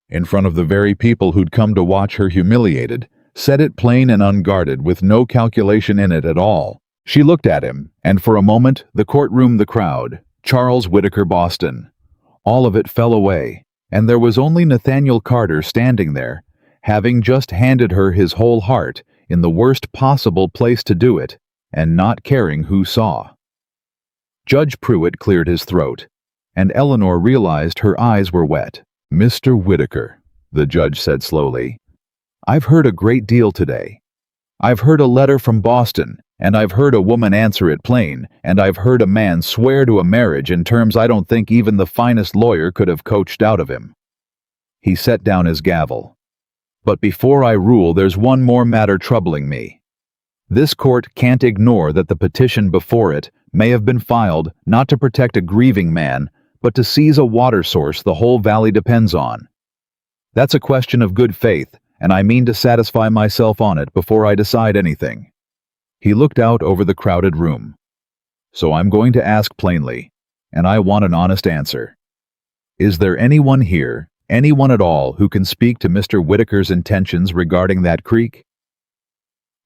In front of the very people who'd come to watch her humiliated, said it plain and unguarded with no calculation in it at all. She looked at him, and for a moment, the courtroom, the crowd, Charles Whitaker, Boston. All of it fell away, and there was only Nathaniel Carter standing there, having just handed her his whole heart in the worst possible place to do it, and not caring who saw. Judge Pruitt cleared his throat, and Eleanor realized her eyes were wet. "Mr. Whitaker," the judge said slowly, "I've heard a great deal today. I've heard a letter from Boston, and I've heard a woman answer it plain, and I've heard a man swear to a marriage in terms I don't think even the finest lawyer could have coaxed out of him." He set down his gavel. "But before I rule, there's one more matter troubling me. This court can't ignore that the petition before it may have been filed not to protect a grieving man, but to seize a water source the whole valley depends on. That's a question of good faith, and I mean to satisfy myself on it before I decide anything." He looked out over the crowded room. "So I'm going to ask plainly, and I want an honest answer. Is there anyone here, anyone at all, who can speak to Mr. Whitaker's intentions regarding that creek?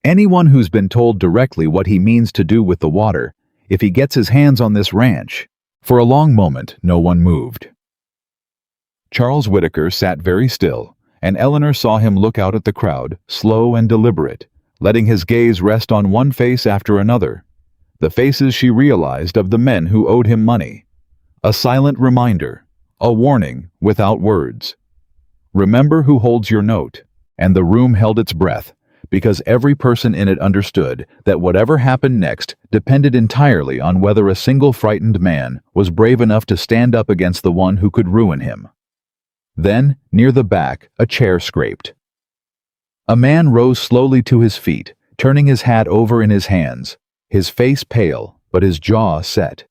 Anyone who's been told directly what he means to do with the water if he gets his hands on this ranch?" For a long moment, no one moved. Charles Whitaker sat very still, and Eleanor saw him look out at the crowd, slow and deliberate, letting his gaze rest on one face after another. The faces, she realized, of the men who owed him money. A silent reminder, a warning without words. Remember who holds your note. And the room held its breath, because every person in it understood that whatever happened next depended entirely on whether a single frightened man was brave enough to stand up against the one who could ruin him. Then, near the back, a chair scraped. A man rose slowly to his feet, turning his hat over in his hands, his face pale, but his jaw set.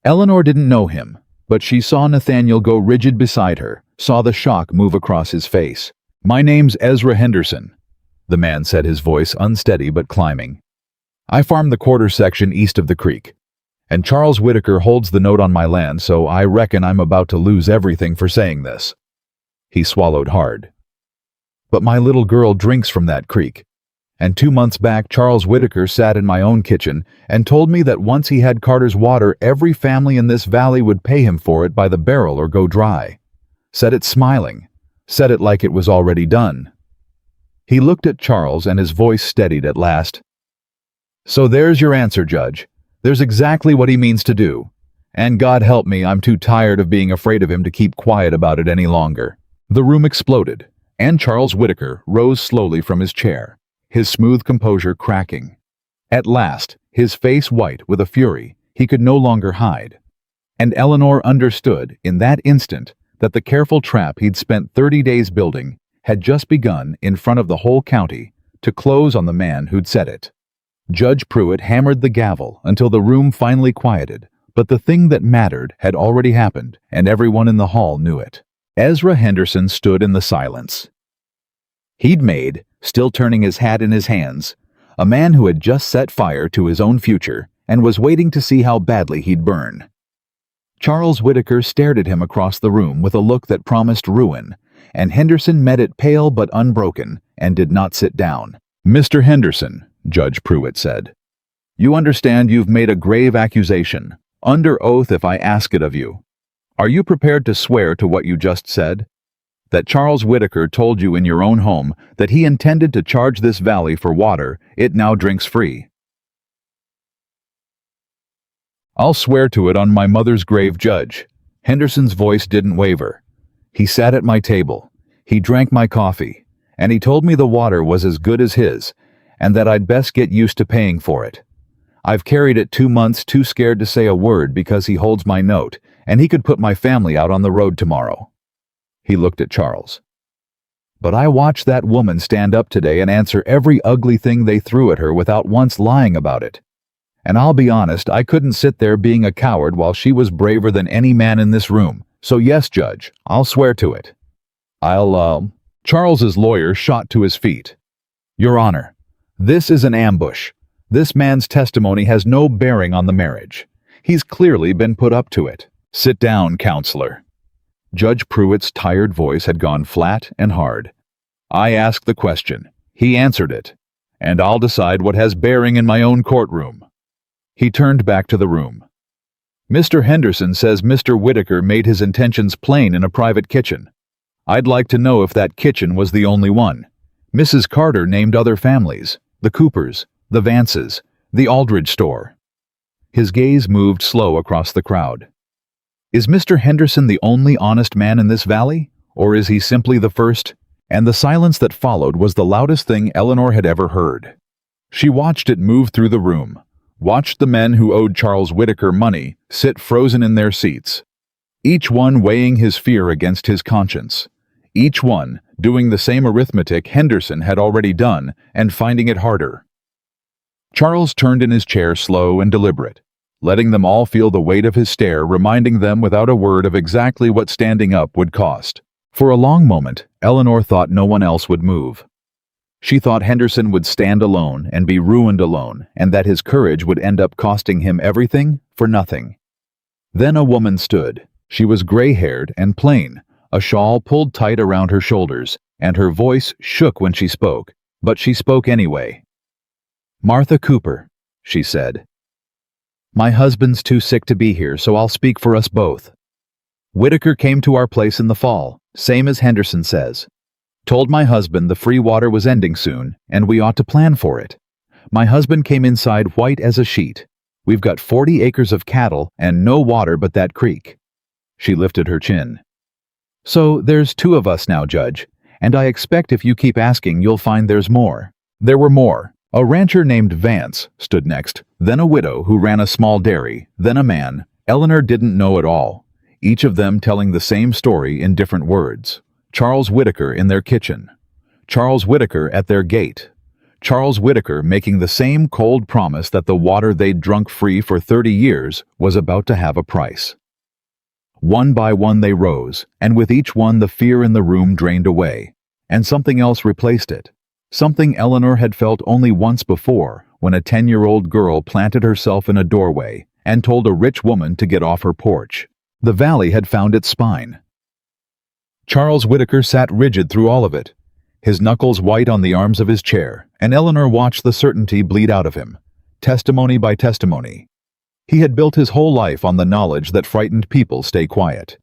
Eleanor didn't know him, but she saw Nathaniel go rigid beside her, saw the shock move across his face. "My name's Ezra Henderson," the man said, his voice unsteady but climbing. "I farm the quarter section east of the creek, and Charles Whitaker holds the note on my land, so I reckon I'm about to lose everything for saying this." He swallowed hard. "But my little girl drinks from that creek, and 2 months back Charles Whitaker sat in my own kitchen and told me that once he had Carter's water, every family in this valley would pay him for it by the barrel or go dry. Said it smiling, said it like it was already done." He looked at Charles and his voice steadied at last. "So there's your answer, Judge. There's exactly what he means to do. And God help me, I'm too tired of being afraid of him to keep quiet about it any longer." The room exploded, and Charles Whitaker rose slowly from his chair, his smooth composure cracking. At last, his face white with a fury he could no longer hide. And Eleanor understood in that instant that the careful trap he'd spent 30 days building had just begun in front of the whole county to close on the man who'd set it. Judge Pruitt hammered the gavel until the room finally quieted, but the thing that mattered had already happened, and everyone in the hall knew it. Ezra Henderson stood in the silence. He'd made, still turning his hat in his hands, a man who had just set fire to his own future and was waiting to see how badly he'd burn. Charles Whitaker stared at him across the room with a look that promised ruin, and Henderson met it pale but unbroken and did not sit down. "Mr. Henderson," Judge Pruitt said, "you understand you've made a grave accusation, under oath if I ask it of you. Are you prepared to swear to what you just said? That Charles Whitaker told you in your own home that he intended to charge this valley for water it now drinks free?" "I'll swear to it on my mother's grave, Judge." Henderson's voice didn't waver. "He sat at my table, he drank my coffee, and he told me the water was as good as his, and that I'd best get used to paying for it. I've carried it 2 months too scared to say a word because he holds my note, and he could put my family out on the road tomorrow." He looked at Charles. "But I watched that woman stand up today and answer every ugly thing they threw at her without once lying about it. And I'll be honest, I couldn't sit there being a coward while she was braver than any man in this room, So yes, Judge, I'll swear to it. Charles's lawyer shot to his feet. Your Honor, this is an ambush. This man's testimony has no bearing on the marriage. He's clearly been put up to it. Sit down, counselor. Judge Pruitt's tired voice had gone flat and hard. I asked the question. He answered it. And I'll decide what has bearing in my own courtroom. He turned back to the room. Mr. Henderson says Mr. Whitaker made his intentions plain in a private kitchen. I'd like to know if that kitchen was the only one. Mrs. Carter named other families, the Coopers, the Vances, the Aldridge store. His gaze moved slow across the crowd. Is Mr. Henderson the only honest man in this valley, or is he simply the first? And the silence that followed was the loudest thing Eleanor had ever heard. She watched it move through the room, watched the men who owed Charles Whitaker money sit frozen in their seats, each one weighing his fear against his conscience, each one doing the same arithmetic Henderson had already done and finding it harder. Charles turned in his chair slow and deliberate, letting them all feel the weight of his stare, reminding them without a word of exactly what standing up would cost. For a long moment, Eleanor thought no one else would move. She thought Henderson would stand alone and be ruined alone, and that his courage would end up costing him everything for nothing. Then a woman stood. She was gray-haired and plain, a shawl pulled tight around her shoulders, and her voice shook when she spoke, but she spoke anyway. Martha Cooper, she said. My husband's too sick to be here, so I'll speak for us both. Whitaker came to our place in the fall, same as Henderson says. Told my husband the free water was ending soon, and we ought to plan for it. My husband came inside white as a sheet. We've got 40 acres of cattle and no water but that creek. She lifted her chin. So there's 2 of us now, Judge, and I expect if you keep asking you'll find there's more. There were more. A rancher named Vance stood next, then a widow who ran a small dairy, then a man Eleanor didn't know at all, each of them telling the same story in different words. Charles Whitaker in their kitchen, Charles Whitaker at their gate, Charles Whitaker making the same cold promise that the water they'd drunk free for 30 years was about to have a price. One by one they rose, and with each one the fear in the room drained away, and something else replaced it. Something Eleanor had felt only once before, when a 10-year-old girl planted herself in a doorway and told a rich woman to get off her porch. The valley had found its spine. Charles Whitaker sat rigid through all of it, his knuckles white on the arms of his chair, and Eleanor watched the certainty bleed out of him, testimony by testimony. He had built his whole life on the knowledge that frightened people stay quiet.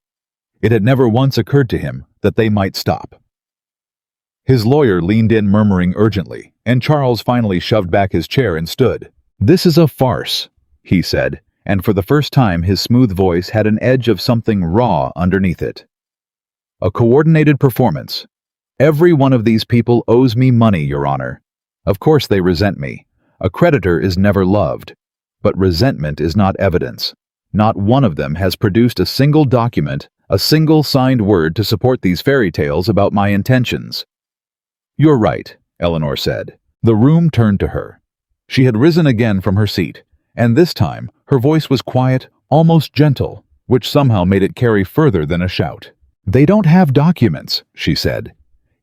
It had never once occurred to him that they might stop. His lawyer leaned in murmuring urgently, and Charles finally shoved back his chair and stood. This is a farce, he said, and for the first time his smooth voice had an edge of something raw underneath it. A coordinated performance. Every one of these people owes me money, Your Honor. Of course they resent me. A creditor is never loved. But resentment is not evidence. Not one of them has produced a single document, a single signed word to support these fairy tales about my intentions. You're right, Eleanor said. The room turned to her. She had risen again from her seat, and this time her voice was quiet, almost gentle, which somehow made it carry further than a shout. They don't have documents, she said.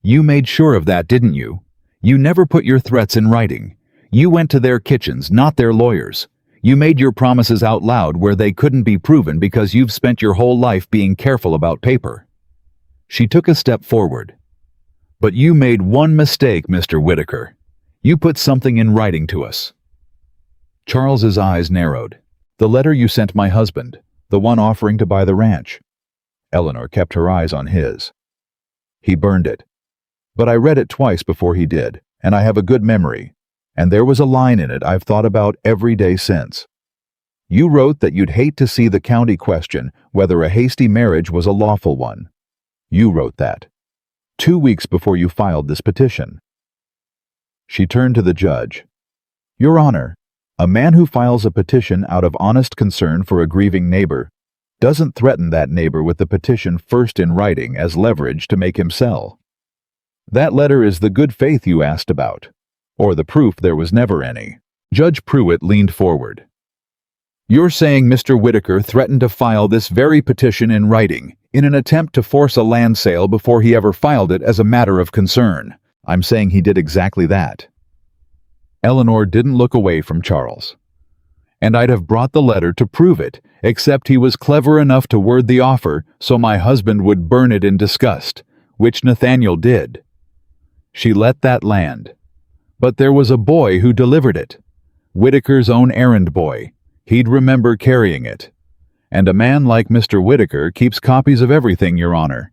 You made sure of that, didn't you? You never put your threats in writing. You went to their kitchens, not their lawyers. You made your promises out loud where they couldn't be proven because you've spent your whole life being careful about paper. She took a step forward. But you made one mistake, Mr. Whitaker. You put something in writing to us. Charles's eyes narrowed. The letter you sent my husband, the one offering to buy the ranch. Eleanor kept her eyes on his. He burned it. But I read it twice before he did, and I have a good memory, and there was a line in it I've thought about every day since. You wrote that you'd hate to see the county question whether a hasty marriage was a lawful one. You wrote that. 2 weeks before you filed this petition. She turned to the judge. Your Honor, a man who files a petition out of honest concern for a grieving neighbor doesn't threaten that neighbor with the petition first in writing as leverage to make him sell. That letter is the good faith you asked about, or the proof there was never any. Judge Pruitt leaned forward. You're saying Mr. Whitaker threatened to file this very petition in writing, in an attempt to force a land sale before he ever filed it as a matter of concern. I'm saying he did exactly that. Eleanor didn't look away from Charles. And I'd have brought the letter to prove it, except he was clever enough to word the offer so my husband would burn it in disgust, which Nathaniel did. She let that land. But there was a boy who delivered it. Whitaker's own errand boy. He'd remember carrying it. And a man like Mr. Whitaker keeps copies of everything, Your Honor.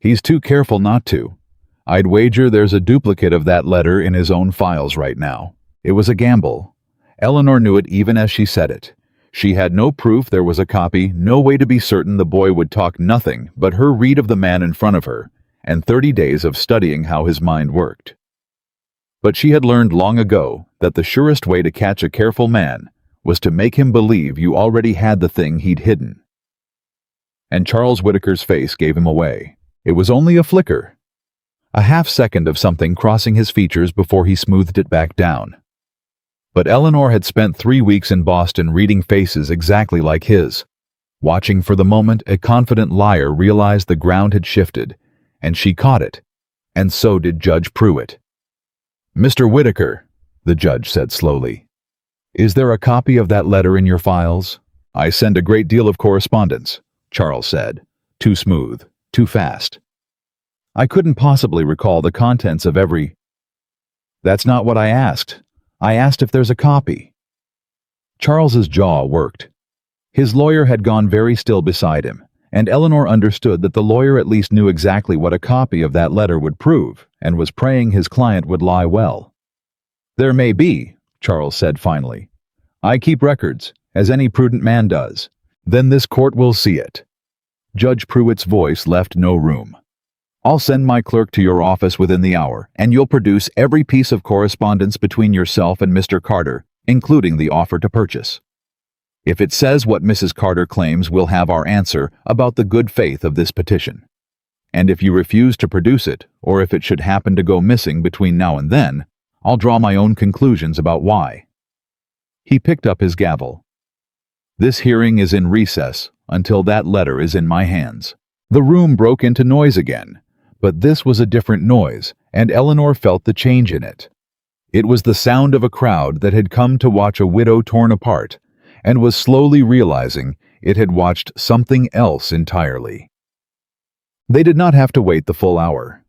He's too careful not to. I'd wager there's a duplicate of that letter in his own files right now. It was a gamble. Eleanor knew it even as she said it. She had no proof there was a copy, no way to be certain the boy would talk nothing but her read of the man in front of her, and 30 days of studying how his mind worked. But she had learned long ago that the surest way to catch a careful man was to make him believe you already had the thing he'd hidden. And Charles Whitaker's face gave him away. It was only a flicker. A half-second of something crossing his features before he smoothed it back down. But Eleanor had spent 3 weeks in Boston reading faces exactly like his. Watching for the moment a confident liar realized the ground had shifted, and she caught it, and so did Judge Pruitt. Mr. Whitaker, the judge said slowly, is there a copy of that letter in your files? I send a great deal of correspondence, Charles said. Too smooth, too fast. I couldn't possibly recall the contents of every... That's not what I asked. I asked if there's a copy. Charles's jaw worked. His lawyer had gone very still beside him, and Eleanor understood that the lawyer at least knew exactly what a copy of that letter would prove, and was praying his client would lie well. There may be, Charles said finally. I keep records, as any prudent man does. Then this court will see it. Judge Pruitt's voice left no room. I'll send my clerk to your office within the hour, and you'll produce every piece of correspondence between yourself and Mr. Carter, including the offer to purchase. If it says what Mrs. Carter claims, we'll have our answer about the good faith of this petition. And if you refuse to produce it, or if it should happen to go missing between now and then, I'll draw my own conclusions about why. He picked up his gavel. This hearing is in recess until that letter is in my hands. The room broke into noise again, but this was a different noise, and Eleanor felt the change in it. It was the sound of a crowd that had come to watch a widow torn apart, and was slowly realizing it had watched something else entirely. They did not have to wait the full hour.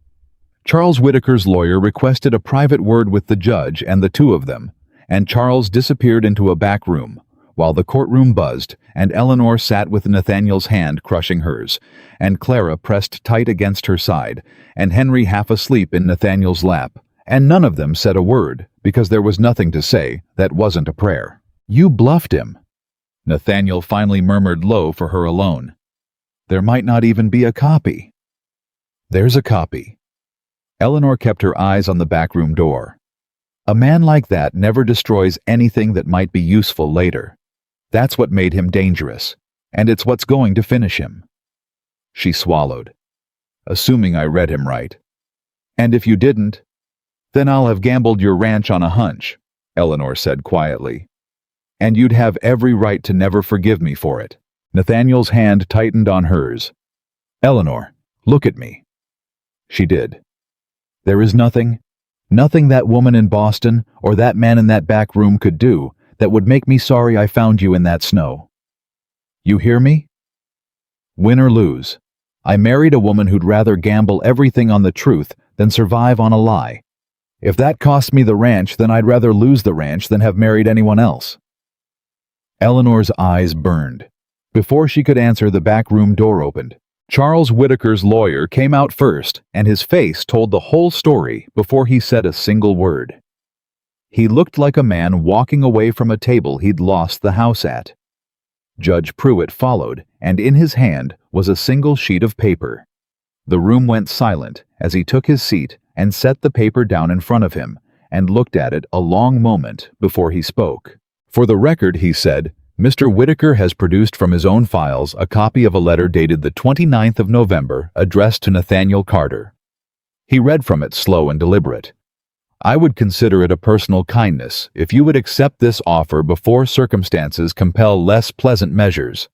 Charles Whitaker's lawyer requested a private word with the judge and the two of them, and Charles disappeared into a back room, while the courtroom buzzed, and Eleanor sat with Nathaniel's hand crushing hers, and Clara pressed tight against her side, and Henry half asleep in Nathaniel's lap, and none of them said a word, because there was nothing to say that wasn't a prayer. You bluffed him, Nathaniel finally murmured low for her alone. There might not even be a copy. There's a copy. Eleanor kept her eyes on the backroom door. A man like that never destroys anything that might be useful later. That's what made him dangerous, and it's what's going to finish him. She swallowed. Assuming I read him right. And if you didn't, then I'll have gambled your ranch on a hunch, Eleanor said quietly. And you'd have every right to never forgive me for it. Nathaniel's hand tightened on hers. Eleanor, look at me. She did. There is nothing that woman in Boston or that man in that back room could do that would make me sorry I found you in that snow. You hear me? Win or lose, I married a woman who'd rather gamble everything on the truth than survive on a lie. If that cost me the ranch, then I'd rather lose the ranch than have married anyone else. Eleanor's eyes burned. Before she could answer, the back room door opened. Charles Whitaker's lawyer came out first, and his face told the whole story before he said a single word. He looked like a man walking away from a table he'd lost the house at. Judge Pruitt followed, and in his hand was a single sheet of paper. The room went silent as he took his seat and set the paper down in front of him, and looked at it a long moment before he spoke. For the record, he said, Mr. Whitaker has produced from his own files a copy of a letter dated the 29th of November addressed to Nathaniel Carter. He read from it slow and deliberate. I would consider it a personal kindness if you would accept this offer before circumstances compel less pleasant measures.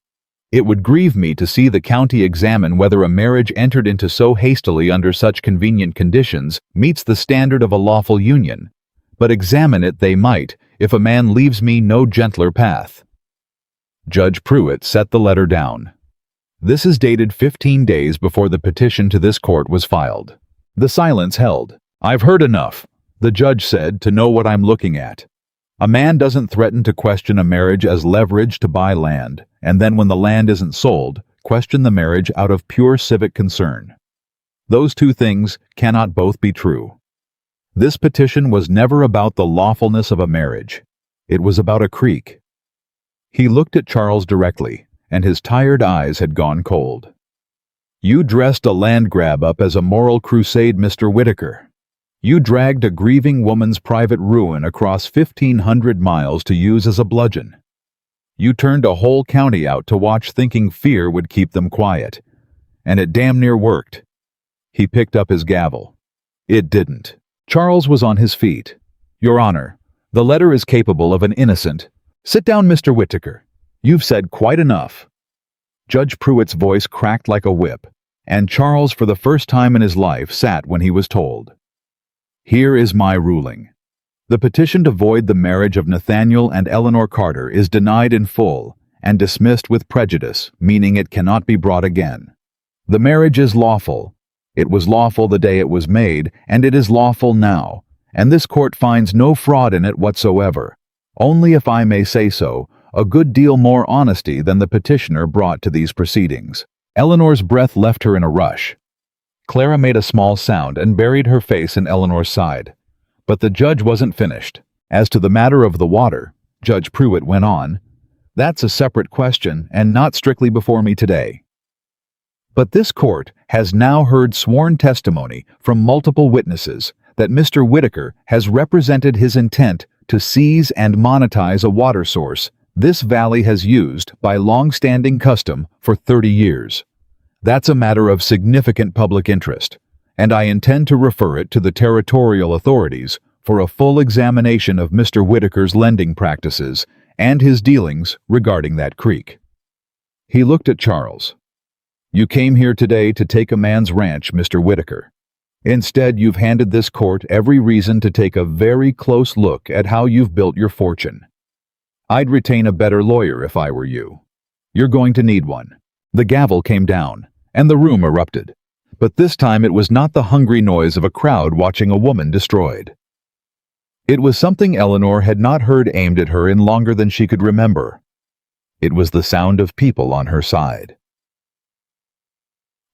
It would grieve me to see the county examine whether a marriage entered into so hastily under such convenient conditions meets the standard of a lawful union, but examine it they might if a man leaves me no gentler path. Judge Pruitt set the letter down. This is dated 15 days before the petition to this court was filed. The silence held. I've heard enough, the judge said, to know what I'm looking at. A man doesn't threaten to question a marriage as leverage to buy land, and then when the land isn't sold, question the marriage out of pure civic concern. Those two things cannot both be true. This petition was never about the lawfulness of a marriage. It was about a creek. He looked at Charles directly, and his tired eyes had gone cold. You dressed a land grab up as a moral crusade, Mr. Whitaker. You dragged a grieving woman's private ruin across 1,500 miles to use as a bludgeon. You turned a whole county out to watch, thinking fear would keep them quiet. And it damn near worked. He picked up his gavel. It didn't. Charles was on his feet. Your Honor, the letter is capable of an innocent... Sit down, Mr. Whitaker. You've said quite enough. Judge Pruitt's voice cracked like a whip, and Charles for the first time in his life sat when he was told. Here is my ruling. The petition to void the marriage of Nathaniel and Eleanor Carter is denied in full and dismissed with prejudice, meaning it cannot be brought again. The marriage is lawful. It was lawful the day it was made, and it is lawful now, and this court finds no fraud in it whatsoever. Only, if I may say so, a good deal more honesty than the petitioner brought to these proceedings. Eleanor's breath left her in a rush. Clara made a small sound and buried her face in Eleanor's side. But the judge wasn't finished. As to the matter of the water, Judge Pruitt went on, that's a separate question and not strictly before me today. But this court has now heard sworn testimony from multiple witnesses that Mr. Whitaker has represented his intent to seize and monetize a water source this valley has used by long-standing custom for 30 years. That's a matter of significant public interest, and I intend to refer it to the territorial authorities for a full examination of Mr. Whitaker's lending practices and his dealings regarding that creek. He looked at Charles. You came here today to take a man's ranch, Mr. Whitaker. Instead, you've handed this court every reason to take a very close look at how you've built your fortune. I'd retain a better lawyer if I were you. You're going to need one. The gavel came down, and the room erupted. But this time it was not the hungry noise of a crowd watching a woman destroyed. It was something Eleanor had not heard aimed at her in longer than she could remember. It was the sound of people on her side.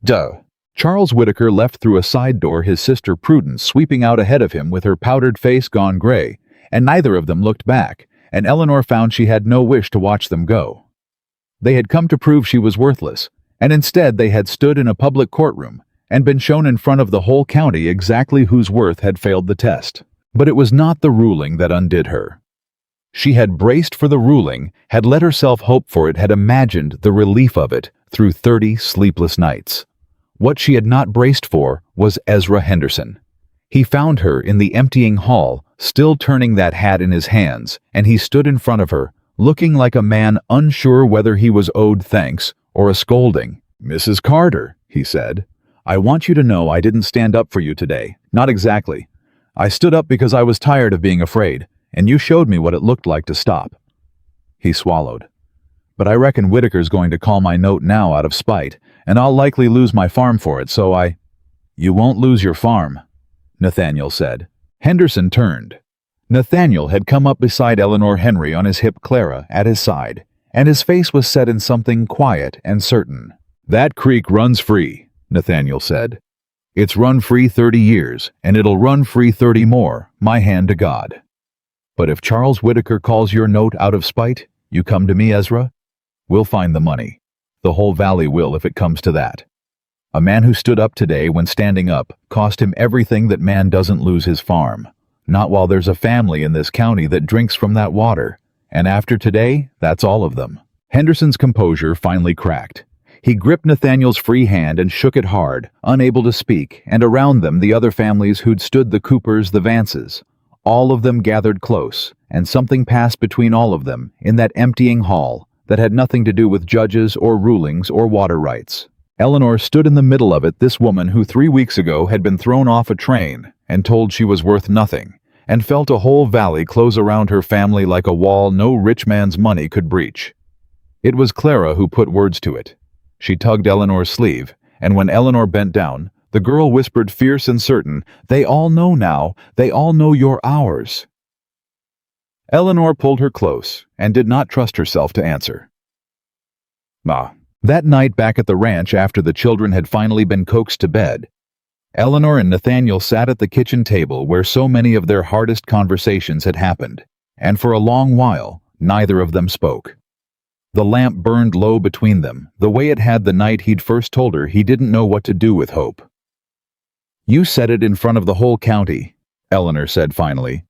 Duh. Charles Whitaker left through a side door, his sister Prudence sweeping out ahead of him with her powdered face gone gray, and neither of them looked back, and Eleanor found she had no wish to watch them go. They had come to prove she was worthless, and instead they had stood in a public courtroom and been shown in front of the whole county exactly whose worth had failed the test. But it was not the ruling that undid her. She had braced for the ruling, had let herself hope for it, had imagined the relief of it through 30 sleepless nights. What she had not braced for was Ezra Henderson. He found her in the emptying hall, still turning that hat in his hands, and he stood in front of her, looking like a man unsure whether he was owed thanks or a scolding. "Mrs. Carter," he said, "I want you to know I didn't stand up for you today. Not exactly. I stood up because I was tired of being afraid, and you showed me what it looked like to stop." He swallowed. "But I reckon Whitaker's going to call my note now out of spite, and I'll likely lose my farm for it, so I—" "You won't lose your farm," Nathaniel said. Henderson turned. Nathaniel had come up beside Eleanor Henry on his hip, Clara at his side, and his face was set in something quiet and certain. "That creek runs free," Nathaniel said. "It's run free 30 years, and it'll run free 30 more, my hand to God. But if Charles Whitaker calls your note out of spite, you come to me, Ezra. We'll find the money. The whole valley will if it comes to that. A man who stood up today when standing up cost him everything that man doesn't lose his farm. Not while there's a family in this county that drinks from that water. And after today, that's all of them." Henderson's composure finally cracked. He gripped Nathaniel's free hand and shook it hard, unable to speak, and around them the other families who'd stood, the Coopers, the Vances. All of them gathered close, and something passed between all of them in that emptying hall that had nothing to do with judges or rulings or water rights. Eleanor stood in the middle of it, this woman who 3 weeks ago had been thrown off a train and told she was worth nothing, and felt a whole valley close around her family like a wall no rich man's money could breach. It was Clara who put words to it. She tugged Eleanor's sleeve, and when Eleanor bent down, the girl whispered, fierce and certain, "They all know now. They all know you're ours." Eleanor pulled her close and did not trust herself to answer. That night back at the ranch, after the children had finally been coaxed to bed, Eleanor and Nathaniel sat at the kitchen table where so many of their hardest conversations had happened, and for a long while, neither of them spoke. The lamp burned low between them, the way it had the night he'd first told her he didn't know what to do with Hope. "You said it in front of the whole county," Eleanor said finally.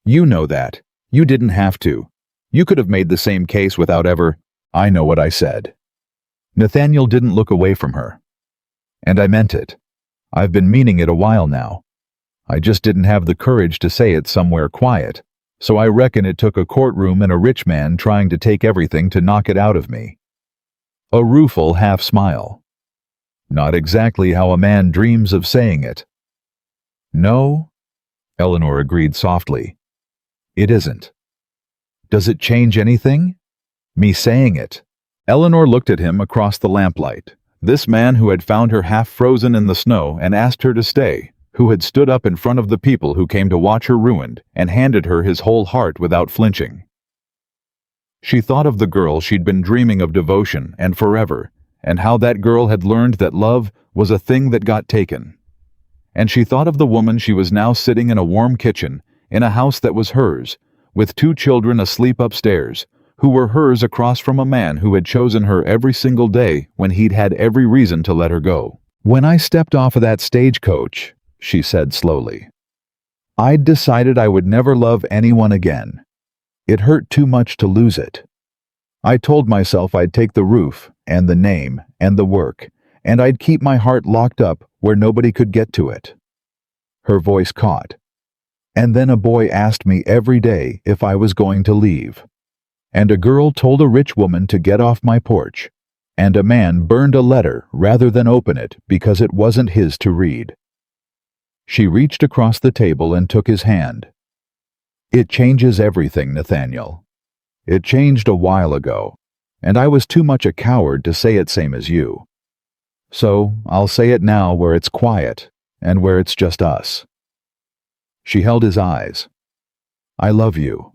"You know that. You didn't have to. You could have made the same case without ever—" "I know what I said." Nathaniel didn't look away from her. "And I meant it. I've been meaning it a while now. I just didn't have the courage to say it somewhere quiet, so I reckon it took a courtroom and a rich man trying to take everything to knock it out of me." A rueful half-smile. "Not exactly how a man dreams of saying it." "No," Eleanor agreed softly. "It isn't." "Does it change anything? Me saying it?" Eleanor looked at him across the lamplight. This man who had found her half frozen in the snow and asked her to stay, who had stood up in front of the people who came to watch her ruined and handed her his whole heart without flinching. She thought of the girl she'd been dreaming of devotion and forever, and how that girl had learned that love was a thing that got taken. And she thought of the woman she was now sitting in a warm kitchen, in a house that was hers, with 2 children asleep upstairs, who were hers across from a man who had chosen her every single day when he'd had every reason to let her go. "When I stepped off of that stagecoach," she said slowly, "I'd decided I would never love anyone again. It hurt too much to lose it. I told myself I'd take the roof and the name and the work, and I'd keep my heart locked up where nobody could get to it." Her voice caught. "And then a boy asked me every day if I was going to leave. And a girl told a rich woman to get off my porch, and a man burned a letter rather than open it because it wasn't his to read." She reached across the table and took his hand. "It changes everything, Nathaniel. It changed a while ago, and I was too much a coward to say it same as you. So I'll say it now where it's quiet and where it's just us." She held his eyes. "I love you.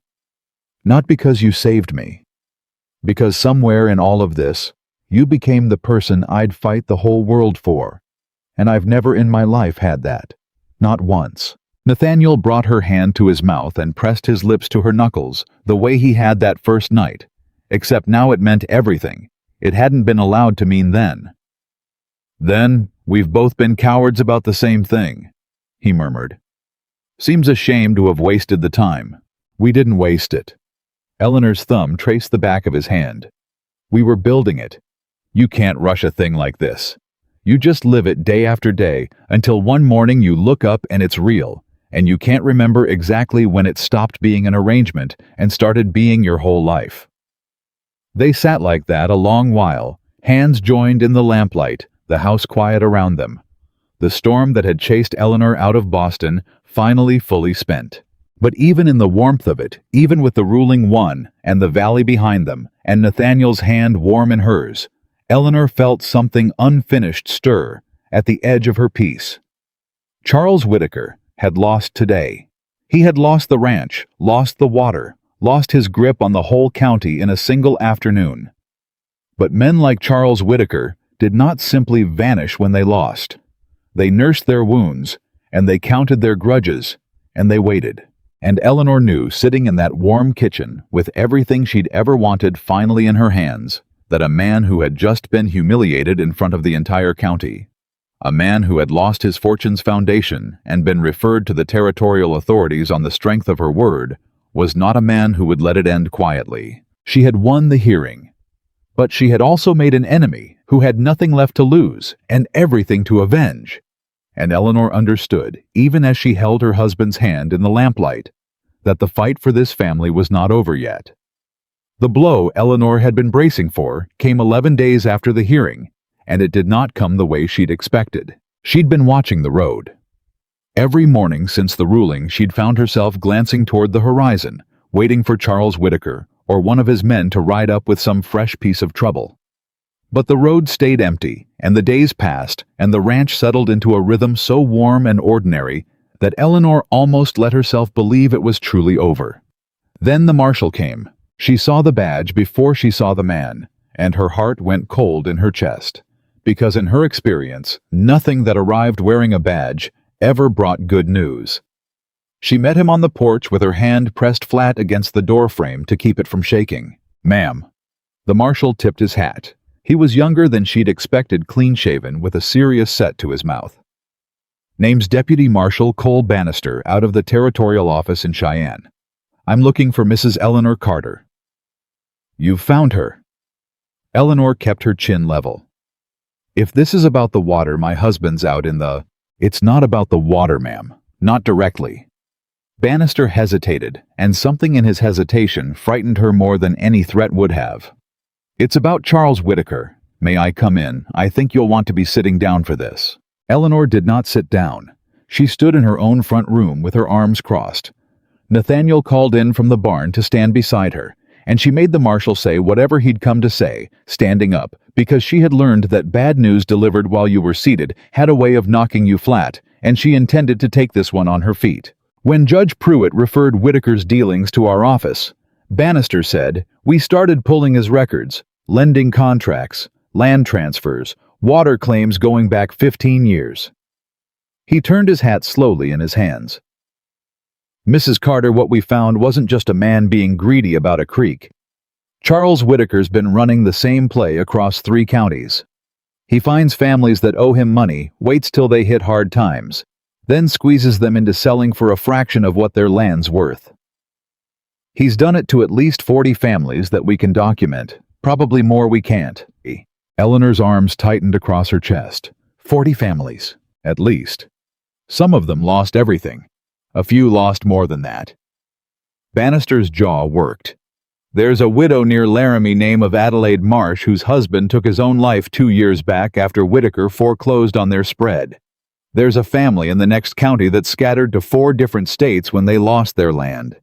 Not because you saved me. Because somewhere in all of this, you became the person I'd fight the whole world for. And I've never in my life had that. Not once." Nathaniel brought her hand to his mouth and pressed his lips to her knuckles, the way he had that first night. Except now it meant everything. It hadn't been allowed to mean then. "Then, we've both been cowards about the same thing," he murmured. "Seems a shame to have wasted the time." "We didn't waste it." Eleanor's thumb traced the back of his hand. "We were building it. You can't rush a thing like this. You just live it day after day until one morning you look up and it's real, and you can't remember exactly when it stopped being an arrangement and started being your whole life." They sat like that a long while, hands joined in the lamplight, the house quiet around them. The storm that had chased Eleanor out of Boston finally fully spent. But even in the warmth of it, even with the ruling one and the valley behind them, and Nathaniel's hand warm in hers, Eleanor felt something unfinished stir at the edge of her peace. Charles Whitaker had lost today. He had lost the ranch, lost the water, lost his grip on the whole county in a single afternoon. But men like Charles Whitaker did not simply vanish when they lost. They nursed their wounds, and they counted their grudges, and they waited. And Eleanor knew, sitting in that warm kitchen, with everything she'd ever wanted finally in her hands, that a man who had just been humiliated in front of the entire county, a man who had lost his fortune's foundation and been referred to the territorial authorities on the strength of her word, was not a man who would let it end quietly. She had won the hearing, but she had also made an enemy who had nothing left to lose and everything to avenge. And Eleanor understood, even as she held her husband's hand in the lamplight, that the fight for this family was not over yet. The blow Eleanor had been bracing for came 11 days after the hearing, and it did not come the way she'd expected. She'd been watching the road. Every morning since the ruling, she'd found herself glancing toward the horizon, waiting for Charles Whitaker or one of his men to ride up with some fresh piece of trouble. But the road stayed empty, and the days passed, and the ranch settled into a rhythm so warm and ordinary that Eleanor almost let herself believe it was truly over. Then the marshal came. She saw the badge before she saw the man, and her heart went cold in her chest, because in her experience, nothing that arrived wearing a badge ever brought good news. She met him on the porch with her hand pressed flat against the door frame to keep it from shaking. "Ma'am." The marshal tipped his hat. He was younger than she'd expected, clean-shaven, with a serious set to his mouth. "Name's Deputy Marshal Cole Bannister, out of the Territorial Office in Cheyenne. I'm looking for Mrs. Eleanor Carter." "You've found her." Eleanor kept her chin level. "If this is about the water, my husband's out in the—" "It's not about the water, ma'am. Not directly." Bannister hesitated, and something in his hesitation frightened her more than any threat would have. "It's about Charles Whitaker. May I come in? I think you'll want to be sitting down for this." Eleanor did not sit down. She stood in her own front room with her arms crossed. Nathaniel called in from the barn to stand beside her, and she made the marshal say whatever he'd come to say, standing up, because she had learned that bad news delivered while you were seated had a way of knocking you flat, and she intended to take this one on her feet. When Judge Pruitt referred Whitaker's dealings to our office, Bannister said, "We started pulling his records, lending contracts, land transfers, water claims going back 15 years. He turned his hat slowly in his hands. "Mrs. Carter, what we found wasn't just a man being greedy about a creek. Charles Whitaker's been running the same play across 3 counties. He finds families that owe him money, waits till they hit hard times, then squeezes them into selling for a fraction of what their land's worth. He's done it to at least 40 families that we can document, probably more we can't." Eleanor's arms tightened across her chest. 40 families, at least. Some of them lost everything. A few lost more than that. Bannister's jaw worked. "There's a widow near Laramie named of Adelaide Marsh whose husband took his own life 2 years back after Whitaker foreclosed on their spread. There's a family in the next county that scattered to 4 different states when they lost their land.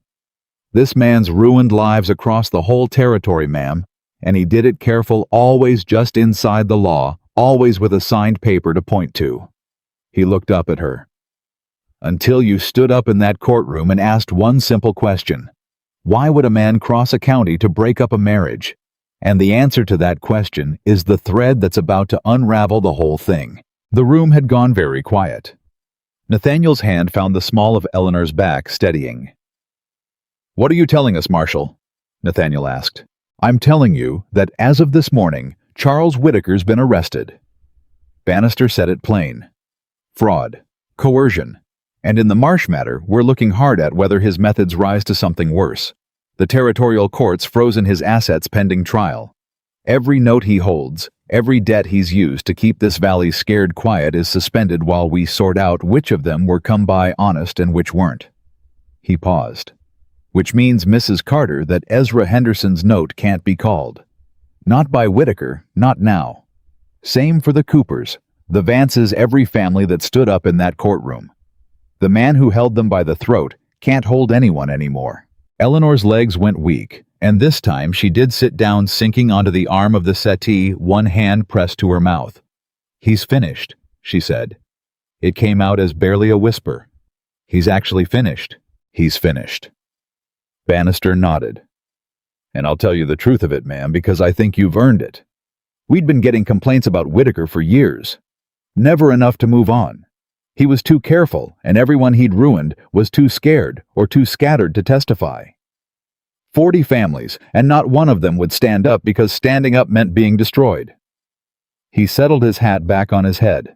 This man's ruined lives across the whole territory, ma'am, and he did it careful, always just inside the law, always with a signed paper to point to." He looked up at her. "Until you stood up in that courtroom and asked one simple question. Why would a man cross a county to break up a marriage? And the answer to that question is the thread that's about to unravel the whole thing." The room had gone very quiet. Nathaniel's hand found the small of Eleanor's back, steadying. "What are you telling us, Marshal?" Nathaniel asked. "I'm telling you that as of this morning, Charles Whitaker's been arrested." Bannister said it plain. Fraud. Coercion. And in the Marsh matter, we're looking hard at whether his methods rise to something worse. The territorial court's frozen his assets pending trial. Every note he holds, every debt he's used to keep this valley scared quiet is suspended while we sort out which of them were come by honest and which weren't. He paused. "Which means, Mrs. Carter, that Ezra Henderson's note can't be called. Not by Whitaker, not now. Same for the Coopers, the Vances, every family that stood up in that courtroom. The man who held them by the throat can't hold anyone anymore." Eleanor's legs went weak, and this time she did sit down, sinking onto the arm of the settee, one hand pressed to her mouth. "He's finished," she said. It came out as barely a whisper. "He's actually finished. He's finished." Bannister nodded. "And I'll tell you the truth of it, ma'am, because I think you've earned it. We'd been getting complaints about Whitaker for years. Never enough to move on. He was too careful, and everyone he'd ruined was too scared or too scattered to testify. 40 families, and not one of them would stand up because standing up meant being destroyed." He settled his hat back on his head.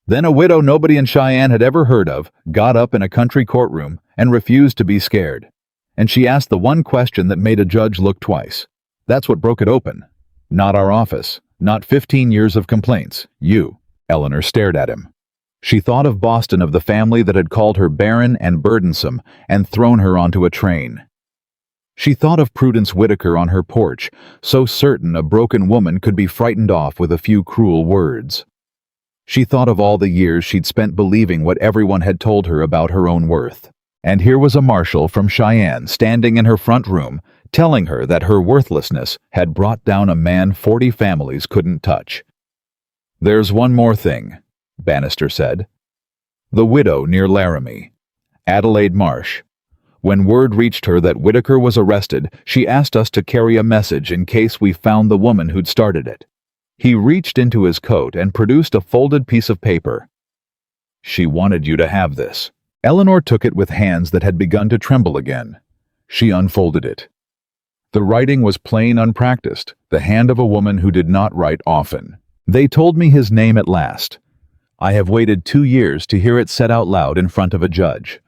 "Then a widow nobody in Cheyenne had ever heard of got up in a country courtroom and refused to be scared. And she asked the one question that made a judge look twice. That's what broke it open. Not our office, Not 15 years of complaints. You. Eleanor stared at him. She thought of Boston, of the family that had called her barren and burdensome and thrown her onto a train. She thought of Prudence Whitaker on her porch, so certain a broken woman could be frightened off with a few cruel words. She thought of all the years she'd spent believing what everyone had told her about her own worth. And here was a marshal from Cheyenne standing in her front room, telling her that her worthlessness had brought down a man 40 families couldn't touch. "There's one more thing," Bannister said. "The widow near Laramie, Adelaide Marsh. When word reached her that Whitaker was arrested, she asked us to carry a message in case we found the woman who'd started it." He reached into his coat and produced a folded piece of paper. "She wanted you to have this." Eleanor took it with hands that had begun to tremble again. She unfolded it. The writing was plain, unpracticed, the hand of a woman who did not write often. "They told me his name at last. I have waited 2 years to hear it said out loud in front of a judge.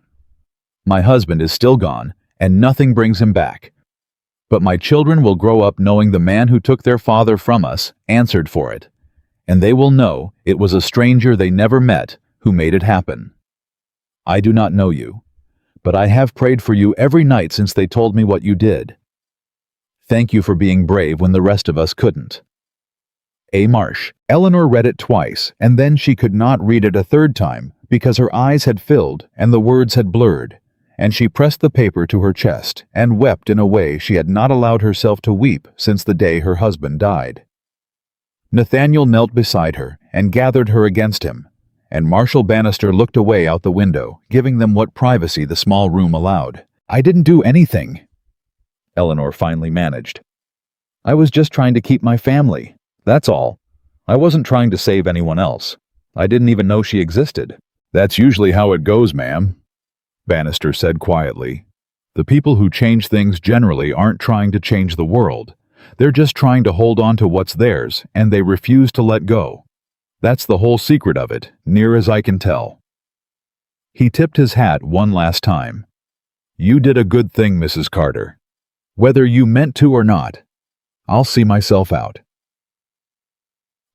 My husband is still gone, and nothing brings him back. But my children will grow up knowing the man who took their father from us answered for it, and they will know it was a stranger they never met who made it happen. I do not know you, but I have prayed for you every night since they told me what you did. Thank you for being brave when the rest of us couldn't. A. Marsh." Eleanor read it twice, and then she could not read it a third time because her eyes had filled and the words had blurred, and she pressed the paper to her chest and wept in a way she had not allowed herself to weep since the day her husband died. Nathaniel knelt beside her and gathered her against him, and Marshal Bannister looked away out the window, giving them what privacy the small room allowed. "I didn't do anything," Eleanor finally managed. "I was just trying to keep my family. That's all. I wasn't trying to save anyone else. I didn't even know she existed." "That's usually how it goes, ma'am," Bannister said quietly. "The people who change things generally aren't trying to change the world. They're just trying to hold on to what's theirs, and they refuse to let go. That's the whole secret of it, near as I can tell." He tipped his hat one last time. "You did a good thing, Mrs. Carter. Whether you meant to or not, I'll see myself out."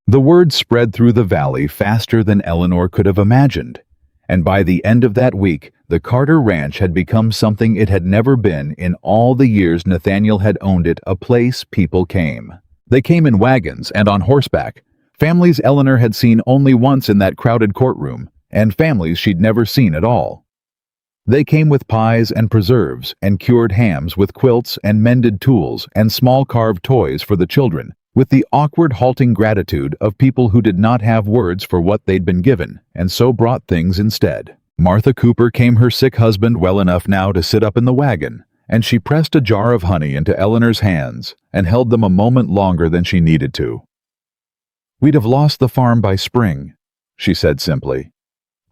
The word spread through the valley faster than Eleanor could have imagined, and by the end of that week, the Carter Ranch had become something it had never been in all the years Nathaniel had owned it, a place people came. They came in wagons and on horseback, families Eleanor had seen only once in that crowded courtroom, and families she'd never seen at all. They came with pies and preserves and cured hams, with quilts and mended tools and small carved toys for the children, with the awkward, halting gratitude of people who did not have words for what they'd been given, and so brought things instead. Martha Cooper came her sick husband well enough now to sit up in the wagon, and she pressed a jar of honey into Eleanor's hands and held them a moment longer than she needed to. "We'd have lost the farm by spring," she said simply.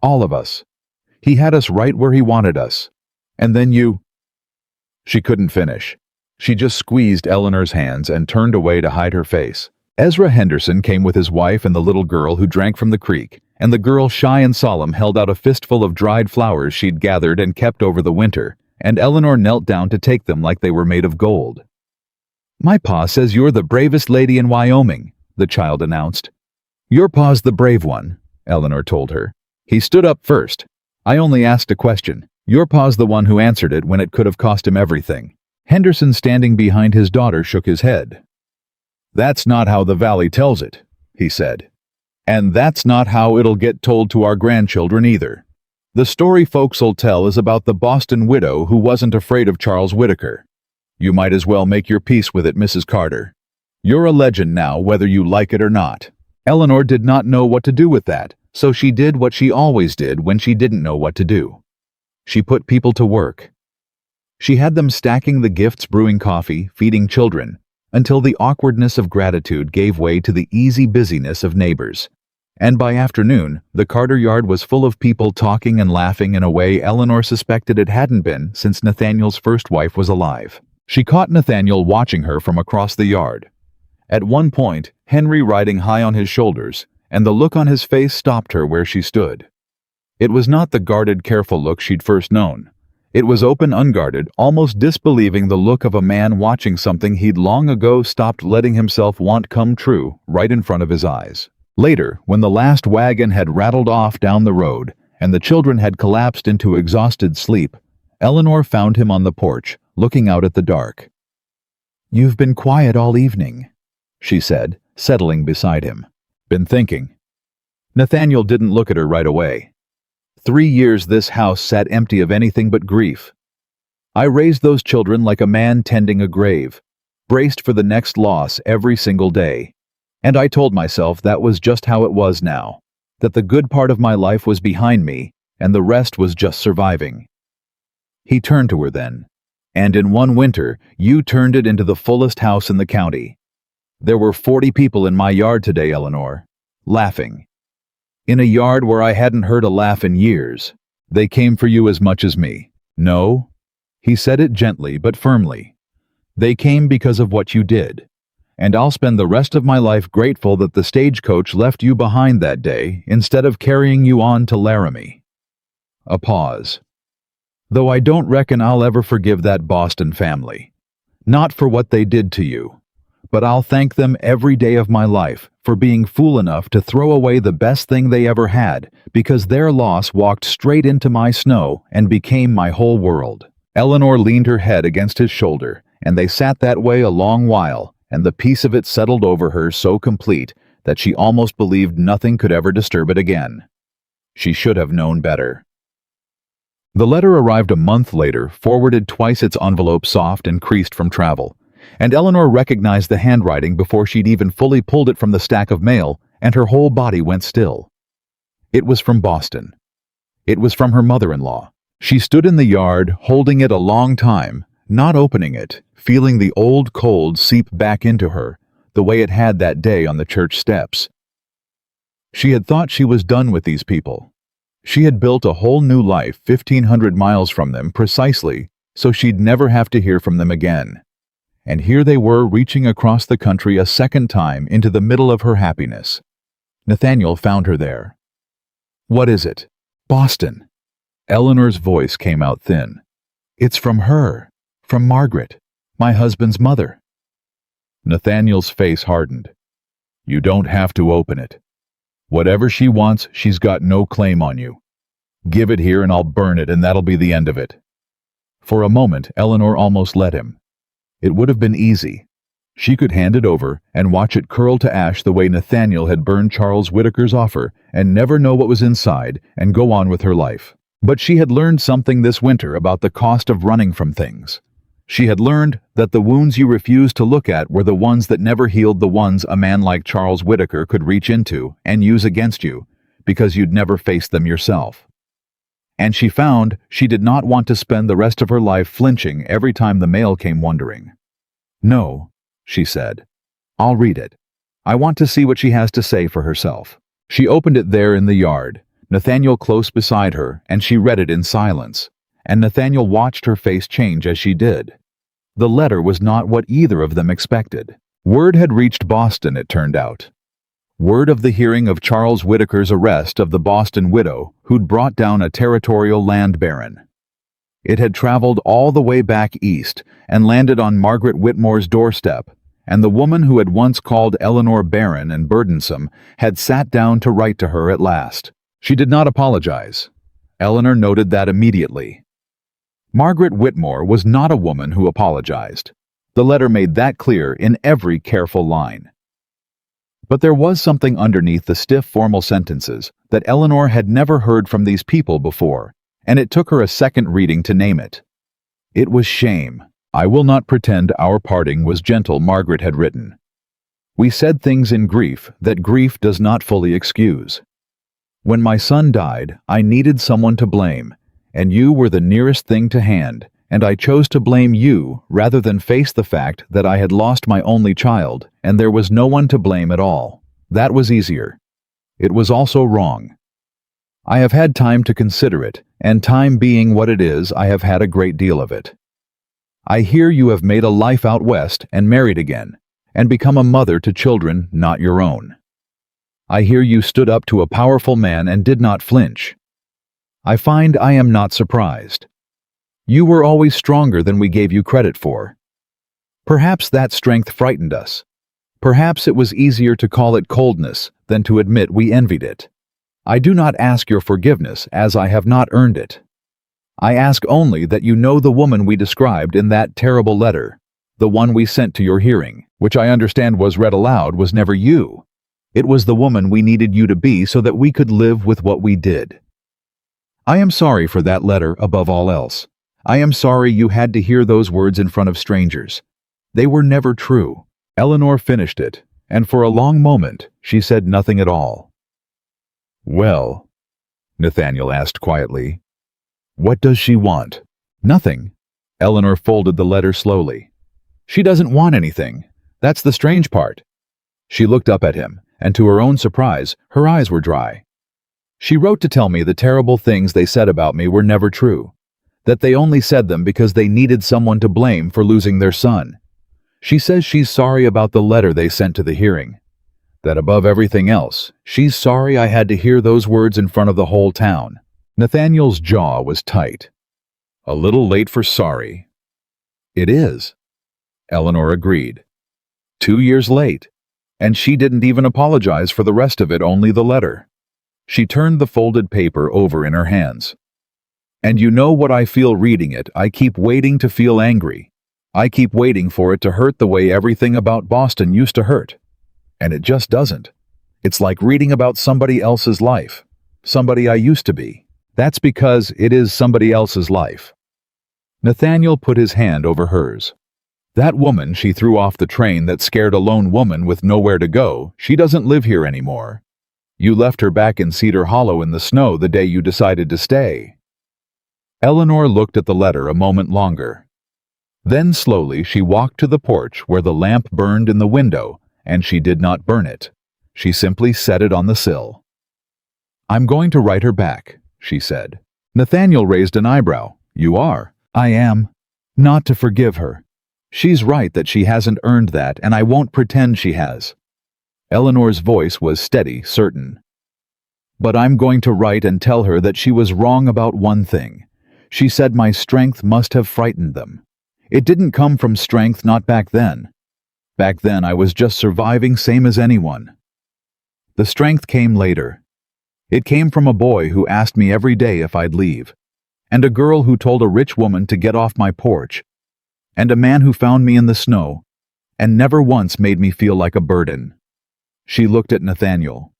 "All of us. He had us right where he wanted us. And then you—" She couldn't finish. She just squeezed Eleanor's hands and turned away to hide her face. Ezra Henderson came with his wife and the little girl who drank from the creek, and the girl, shy and solemn, held out a fistful of dried flowers she'd gathered and kept over the winter, and Eleanor knelt down to take them like they were made of gold. "My pa says you're the bravest lady in Wyoming," the child announced. "Your pa's the brave one," Eleanor told her. "He stood up first. I only asked a question. Your pa's the one who answered it when it could have cost him everything." Henderson, standing behind his daughter, shook his head. "That's not how the valley tells it," he said. "And that's not how it'll get told to our grandchildren either. The story folks'll tell is about the Boston widow who wasn't afraid of Charles Whitaker. You might as well make your peace with it, Mrs. Carter. You're a legend now, whether you like it or not." Eleanor did not know what to do with that, so she did what she always did when she didn't know what to do. She put people to work. She had them stacking the gifts, brewing coffee, feeding children, until the awkwardness of gratitude gave way to the easy busyness of neighbors. And by afternoon, the Carter yard was full of people talking and laughing in a way Eleanor suspected it hadn't been since Nathaniel's first wife was alive. She caught Nathaniel watching her from across the yard. At one point, Henry riding high on his shoulders, and the look on his face stopped her where she stood. It was not the guarded, careful look she'd first known. It was open, unguarded, almost disbelieving the look of a man watching something he'd long ago stopped letting himself want come true right in front of his eyes. Later, when the last wagon had rattled off down the road and the children had collapsed into exhausted sleep, Eleanor found him on the porch, looking out at the dark. "You've been quiet all evening," she said, settling beside him. "Been thinking." Nathaniel didn't look at her right away. 3 years this house sat empty of anything but grief. I raised those children like a man tending a grave, braced for the next loss every single day. And I told myself that was just how it was now, that the good part of my life was behind me, and the rest was just surviving. He turned to her then, and in one winter, you turned it into the fullest house in the county. There were 40 people in my yard today, Eleanor, laughing. In a yard where I hadn't heard a laugh in years. They came for you as much as me. No, he said it gently but firmly. They came because of what you did. And I'll spend the rest of my life grateful that the stagecoach left you behind that day instead of carrying you on to Laramie. A pause. Though I don't reckon I'll ever forgive that Boston family. Not for what they did to you. But I'll thank them every day of my life for being fool enough to throw away the best thing they ever had, because their loss walked straight into my snow and became my whole world. Eleanor leaned her head against his shoulder, and they sat that way a long while, and the peace of it settled over her so complete that she almost believed nothing could ever disturb it again. She should have known better. The letter arrived a month later, forwarded twice its envelope soft and creased from travel. And Eleanor recognized the handwriting before she'd even fully pulled it from the stack of mail, and her whole body went still. It was from Boston. It was from her mother-in-law. She stood in the yard, holding it a long time, not opening it, feeling the old cold seep back into her, the way it had that day on the church steps. She had thought she was done with these people. She had built a whole new life 1,500 miles from them precisely, so she'd never have to hear from them again. And here they were reaching across the country a second time into the middle of her happiness. Nathaniel found her there. "What is it?" "Boston." Eleanor's voice came out thin. "It's from her, from Margaret, my husband's mother." Nathaniel's face hardened. "You don't have to open it. Whatever she wants, she's got no claim on you. Give it here and I'll burn it, and that'll be the end of it." For a moment, Eleanor almost let him. It would have been easy. She could hand it over and watch it curl to ash the way Nathaniel had burned Charles Whitaker's offer and never know what was inside and go on with her life. But she had learned something this winter about the cost of running from things. She had learned that the wounds you refused to look at were the ones that never healed the ones a man like Charles Whitaker could reach into and use against you, because you'd never faced them yourself. And she found she did not want to spend the rest of her life flinching every time the mail came wondering. "No," she said. "I'll read it. I want to see what she has to say for herself." She opened it there in the yard, Nathaniel close beside her, and she read it in silence. And Nathaniel watched her face change as she did. The letter was not what either of them expected. Word had reached Boston, it turned out. Word of the hearing of Charles Whitaker's arrest of the Boston widow who'd brought down a territorial land baron. It had traveled all the way back east and landed on Margaret Whitmore's doorstep, and the woman who had once called Eleanor barren and burdensome had sat down to write to her at last. She did not apologize. Eleanor noted that immediately. Margaret Whitmore was not a woman who apologized. The letter made that clear in every careful line. But there was something underneath the stiff formal sentences that Eleanor had never heard from these people before, and it took her a second reading to name it. It was shame. "I will not pretend our parting was gentle," Margaret had written. "We said things in grief that grief does not fully excuse. When my son died, I needed someone to blame, and you were the nearest thing to hand, and I chose to blame you rather than face the fact that I had lost my only child, and there was no one to blame at all. That was easier. It was also wrong. I have had time to consider it, and time being what it is, I have had a great deal of it. I hear you have made a life out west and married again, and become a mother to children not your own. I hear you stood up to a powerful man and did not flinch. I find I am not surprised. You were always stronger than we gave you credit for. Perhaps that strength frightened us. Perhaps it was easier to call it coldness than to admit we envied it. I do not ask your forgiveness, as I have not earned it. I ask only that you know the woman we described in that terrible letter, the one we sent to your hearing, which I understand was read aloud, was never you. It was the woman we needed you to be so that we could live with what we did. I am sorry for that letter above all else. I am sorry you had to hear those words in front of strangers. They were never true. Eleanor finished it, and for a long moment she said nothing at all. Well, Nathaniel asked quietly, what does she want? Nothing. Eleanor folded the letter slowly. She doesn't want anything. That's the strange part. She looked up at him, and to her own surprise, her eyes were dry. She wrote to tell me the terrible things they said about me were never true, that they only said them because they needed someone to blame for losing their son. She says she's sorry about the letter they sent to the hearing, that above everything else, she's sorry I had to hear those words in front of the whole town. Nathaniel's jaw was tight. A little late for sorry. It is, Eleanor agreed. 2 years late, and she didn't even apologize for the rest of it, only the letter. She turned the folded paper over in her hands. And you know what I feel reading it? I keep waiting to feel angry. I keep waiting for it to hurt the way everything about Boston used to hurt. And it just doesn't. It's like reading about somebody else's life, somebody I used to be. That's because it is somebody else's life. Nathaniel put his hand over hers. That woman she threw off the train that scared a lone woman with nowhere to go, she doesn't live here anymore. You left her back in Cedar Hollow in the snow the day you decided to stay. Eleanor looked at the letter a moment longer. Then slowly she walked to the porch where the lamp burned in the window, and she did not burn it. She simply set it on the sill. I'm going to write her back, she said. Nathaniel raised an eyebrow. You are? I am. Not to forgive her. She's right that she hasn't earned that, and I won't pretend she has. Eleanor's voice was steady, certain. But I'm going to write and tell her that she was wrong about one thing. She said my strength must have frightened them. It didn't come from strength, not back then. Back then I was just surviving, same as anyone. The strength came later. It came from a boy who asked me every day if I'd leave, and a girl who told a rich woman to get off my porch, and a man who found me in the snow, and never once made me feel like a burden. She looked at Nathaniel.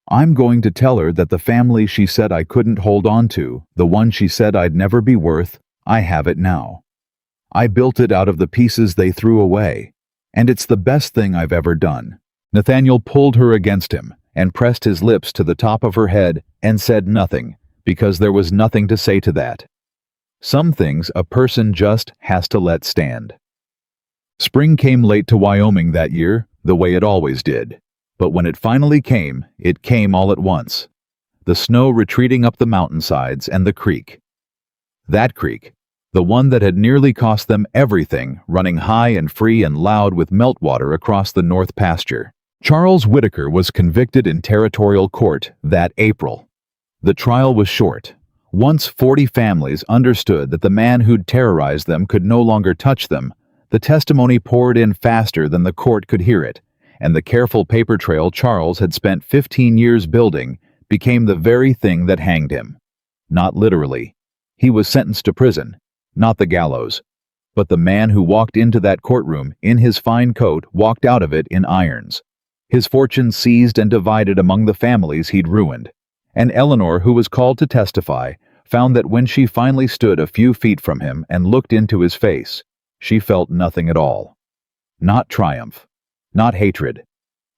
I'm going to tell her that the family she said I couldn't hold on to, the one she said I'd never be worth, I have it now. I built it out of the pieces they threw away, and it's the best thing I've ever done. Nathaniel pulled her against him and pressed his lips to the top of her head and said nothing, because there was nothing to say to that. Some things a person just has to let stand. Spring came late to Wyoming that year, the way it always did. But when it finally came, it came all at once. The snow retreating up the mountainsides and the creek. That creek, the one that had nearly cost them everything, running high and free and loud with meltwater across the north pasture. Charles Whitaker was convicted in territorial court that April. The trial was short. Once 40 families understood that the man who'd terrorized them could no longer touch them, the testimony poured in faster than the court could hear it, and the careful paper trail Charles had spent 15 years building became the very thing that hanged him. Not literally. He was sentenced to prison, not the gallows. But the man who walked into that courtroom in his fine coat walked out of it in irons. His fortune seized and divided among the families he'd ruined. And Eleanor, who was called to testify, found that when she finally stood a few feet from him and looked into his face, she felt nothing at all. Not triumph. Not hatred.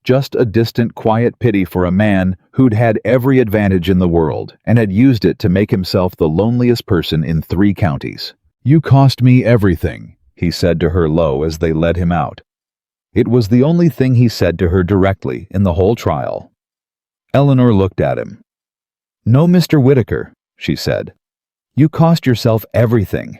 Just a distant, quiet pity for a man who'd had every advantage in the world and had used it to make himself the loneliest person in 3 counties. You cost me everything, he said to her low as they led him out. It was the only thing he said to her directly in the whole trial. Eleanor looked at him. No, Mr. Whitaker, she said. You cost yourself everything.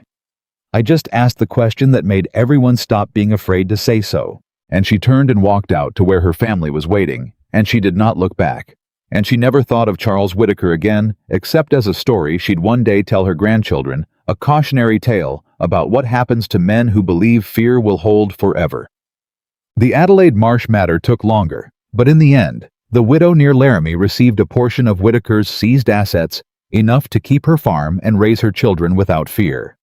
I just asked the question that made everyone stop being afraid to say so. And she turned and walked out to where her family was waiting, and she did not look back. And she never thought of Charles Whitaker again, except as a story she'd one day tell her grandchildren a cautionary tale about what happens to men who believe fear will hold forever. The Adelaide Marsh matter took longer, but in the end, the widow near Laramie received a portion of Whitaker's seized assets, enough to keep her farm and raise her children without fear.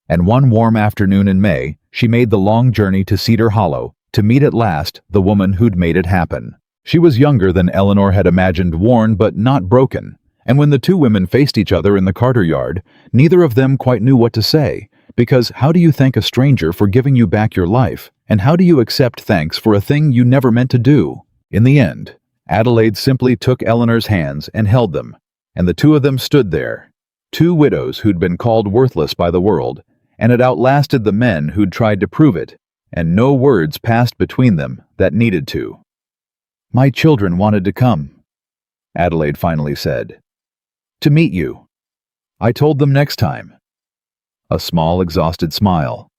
And one warm afternoon in May, she made the long journey to Cedar Hollow to meet at last the woman who'd made it happen. She was younger than Eleanor had imagined, worn but not broken, and when the two women faced each other in the Carter yard, neither of them quite knew what to say, because how do you thank a stranger for giving you back your life, and how do you accept thanks for a thing you never meant to do? In the end, Adelaide simply took Eleanor's hands and held them, and the two of them stood there, two widows who'd been called worthless by the world, and had outlasted the men who'd tried to prove it, and no words passed between them that needed to. "My children wanted to come," Adelaide finally said. "To meet you. I told them next time." A small, exhausted smile.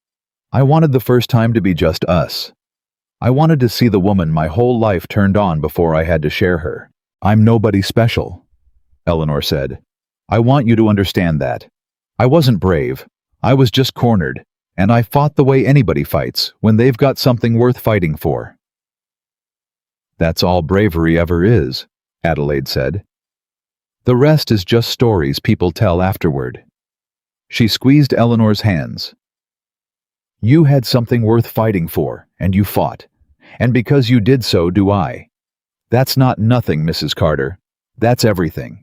"I wanted the first time to be just us. I wanted to see the woman my whole life turned on before I had to share her. I'm nobody special," Eleanor said. "I want you to understand that. I wasn't brave. I was just cornered, and I fought the way anybody fights when they've got something worth fighting for." "That's all bravery ever is," Adelaide said. "The rest is just stories people tell afterward." She squeezed Eleanor's hands. "You had something worth fighting for, and you fought. And because you did so, do I. That's not nothing, Mrs. Carter. That's everything."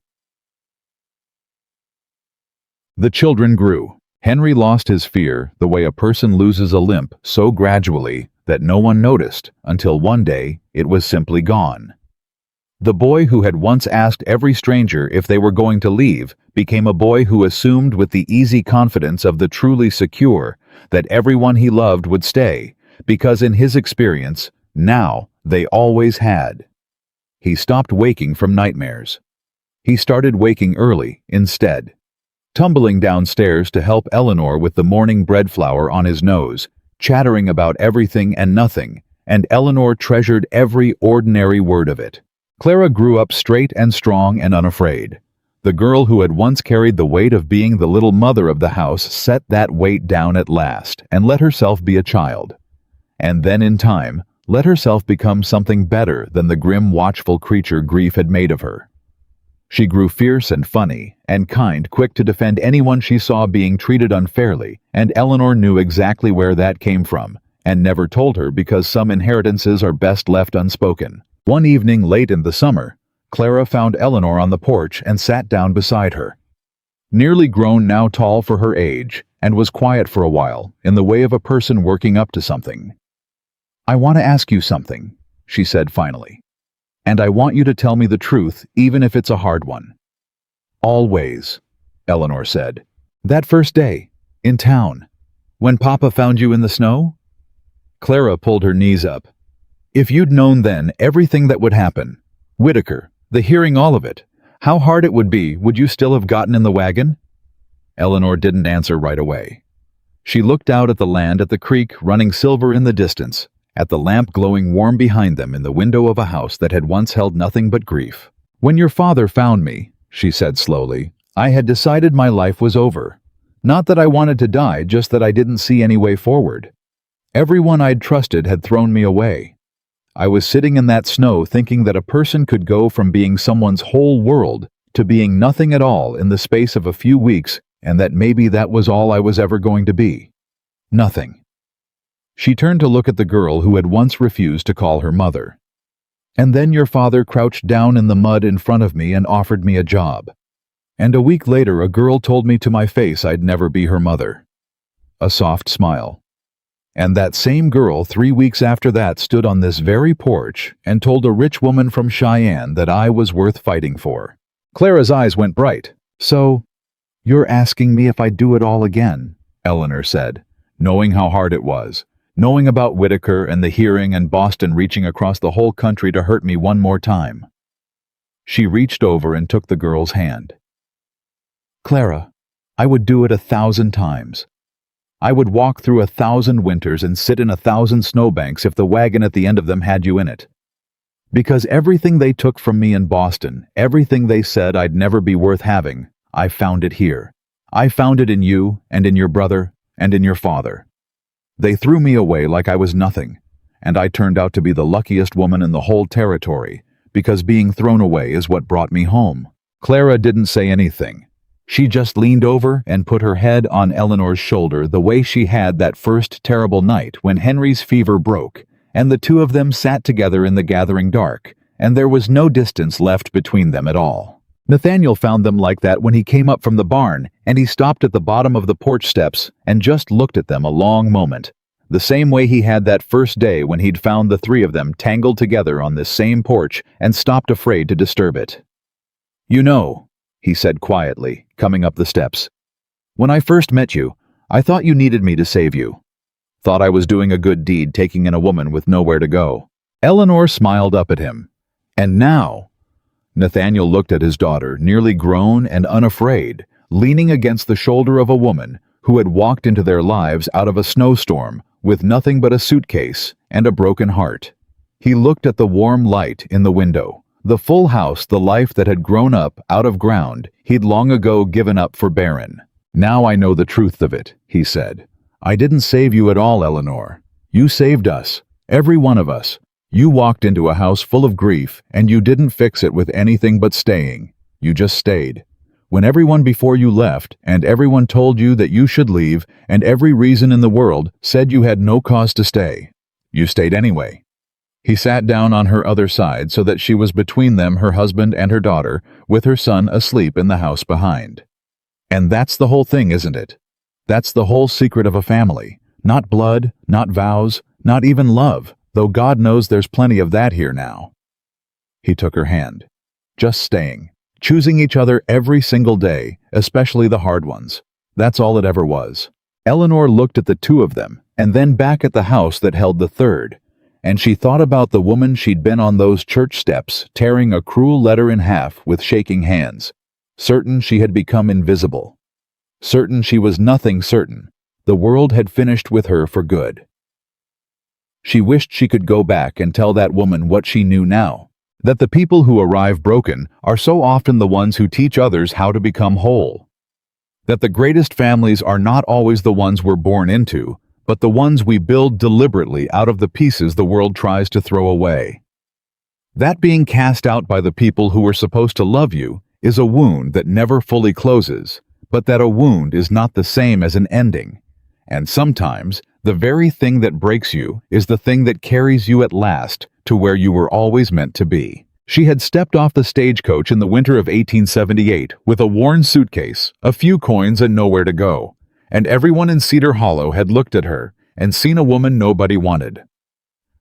The children grew. Henry lost his fear the way a person loses a limp so gradually that no one noticed until one day it was simply gone. The boy who had once asked every stranger if they were going to leave became a boy who assumed with the easy confidence of the truly secure that everyone he loved would stay, because in his experience, now they always had. He stopped waking from nightmares. He started waking early instead. Tumbling downstairs to help Eleanor with the morning bread flour on his nose, chattering about everything and nothing, and Eleanor treasured every ordinary word of it. Clara grew up straight and strong and unafraid. The girl who had once carried the weight of being the little mother of the house set that weight down at last and let herself be a child. And then in time, let herself become something better than the grim, watchful creature grief had made of her. She grew fierce and funny and kind, quick to defend anyone she saw being treated unfairly, and Eleanor knew exactly where that came from, and never told her because some inheritances are best left unspoken. One evening late in the summer, Clara found Eleanor on the porch and sat down beside her. Nearly grown, now tall for her age, and was quiet for a while, in the way of a person working up to something. "I want to ask you something," she said finally. "And I want you to tell me the truth, even if it's a hard one." "Always," Eleanor said. "That first day, in town, when Papa found you in the snow?" Clara pulled her knees up. "If you'd known then everything that would happen, Whitaker, the hearing all of it, how hard it would be, would you still have gotten in the wagon?" Eleanor didn't answer right away. She looked out at the land, at the creek running silver in the distance, at the lamp glowing warm behind them in the window of a house that had once held nothing but grief. "When your father found me," she said slowly, "I had decided my life was over. Not that I wanted to die, just that I didn't see any way forward. Everyone I'd trusted had thrown me away. I was sitting in that snow thinking that a person could go from being someone's whole world to being nothing at all in the space of a few weeks, and that maybe that was all I was ever going to be. Nothing." She turned to look at the girl who had once refused to call her mother. "And then your father crouched down in the mud in front of me and offered me a job. And a week later a girl told me to my face I'd never be her mother." A soft smile. "And that same girl 3 weeks after that stood on this very porch and told a rich woman from Cheyenne that I was worth fighting for." Clara's eyes went bright. "So, you're asking me if I'd do it all again," Eleanor said, knowing how hard it was. Knowing about Whitaker and the hearing and Boston reaching across the whole country to hurt me one more time. She reached over and took the girl's hand. "Clara, I would do it 1,000 times. I would walk through 1,000 winters and sit in 1,000 snowbanks if the wagon at the end of them had you in it. Because everything they took from me in Boston, everything they said I'd never be worth having, I found it here. I found it in you, and in your brother, and in your father. They threw me away like I was nothing, and I turned out to be the luckiest woman in the whole territory, because being thrown away is what brought me home." Clara didn't say anything. She just leaned over and put her head on Eleanor's shoulder the way she had that first terrible night when Henry's fever broke, and the two of them sat together in the gathering dark, and there was no distance left between them at all. Nathaniel found them like that when he came up from the barn, and he stopped at the bottom of the porch steps and just looked at them a long moment, the same way he had that first day when he'd found the three of them tangled together on this same porch and stopped afraid to disturb it. "You know," he said quietly, coming up the steps, "when I first met you, I thought you needed me to save you. Thought I was doing a good deed taking in a woman with nowhere to go." Eleanor smiled up at him. "And now?" Nathaniel looked at his daughter, nearly grown and unafraid, leaning against the shoulder of a woman who had walked into their lives out of a snowstorm with nothing but a suitcase and a broken heart. He looked at the warm light in the window, the full house, the life that had grown up out of ground he'd long ago given up for barren. "Now I know the truth of it," he said. "I didn't save you at all, Eleanor. You saved us, every one of us. You walked into a house full of grief, and you didn't fix it with anything but staying. You just stayed. When everyone before you left, and everyone told you that you should leave, and every reason in the world said you had no cause to stay, you stayed anyway." He sat down on her other side so that she was between them, her husband and her daughter, with her son asleep in the house behind. "And that's the whole thing, isn't it? That's the whole secret of a family. Not blood, not vows, not even love, though God knows there's plenty of that here now." He took her hand. "Just staying. Choosing each other every single day, especially the hard ones. That's all it ever was." Eleanor looked at the two of them, and then back at the house that held the third, and she thought about the woman she'd been on those church steps, tearing a cruel letter in half with shaking hands, certain she had become invisible. Certain she was nothing certain. The world had finished with her for good. She wished she could go back and tell that woman what she knew now, that the people who arrive broken are so often the ones who teach others how to become whole. That the greatest families are not always the ones we're born into, but the ones we build deliberately out of the pieces the world tries to throw away. That being cast out by the people who were supposed to love you is a wound that never fully closes, but that a wound is not the same as an ending. And sometimes, the very thing that breaks you is the thing that carries you at last to where you were always meant to be. She had stepped off the stagecoach in the winter of 1878 with a worn suitcase, a few coins, and nowhere to go. And everyone in Cedar Hollow had looked at her and seen a woman nobody wanted.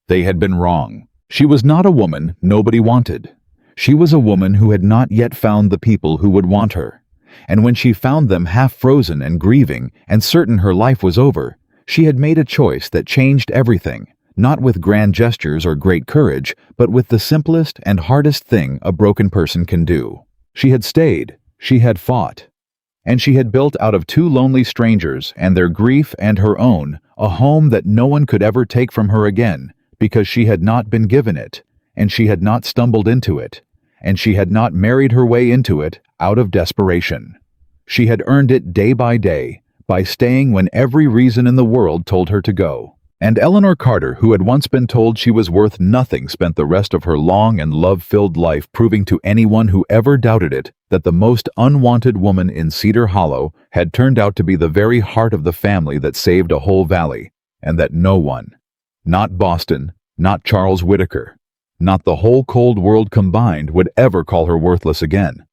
They had been wrong. She was not a woman nobody wanted. She was a woman who had not yet found the people who would want her. And when she found them half frozen and grieving and certain her life was over, she had made a choice that changed everything, not with grand gestures or great courage, but with the simplest and hardest thing a broken person can do. She had stayed, she had fought, and she had built out of two lonely strangers and their grief and her own a home that no one could ever take from her again, because she had not been given it, and she had not stumbled into it, and she had not married her way into it out of desperation. She had earned it day by staying when every reason in the world told her to go. And Eleanor Carter, who had once been told she was worth nothing, spent the rest of her long and love-filled life proving to anyone who ever doubted it that the most unwanted woman in Cedar Hollow had turned out to be the very heart of the family that saved a whole valley, and that no one, not Boston, not Charles Whitaker, not the whole cold world combined, would ever call her worthless again.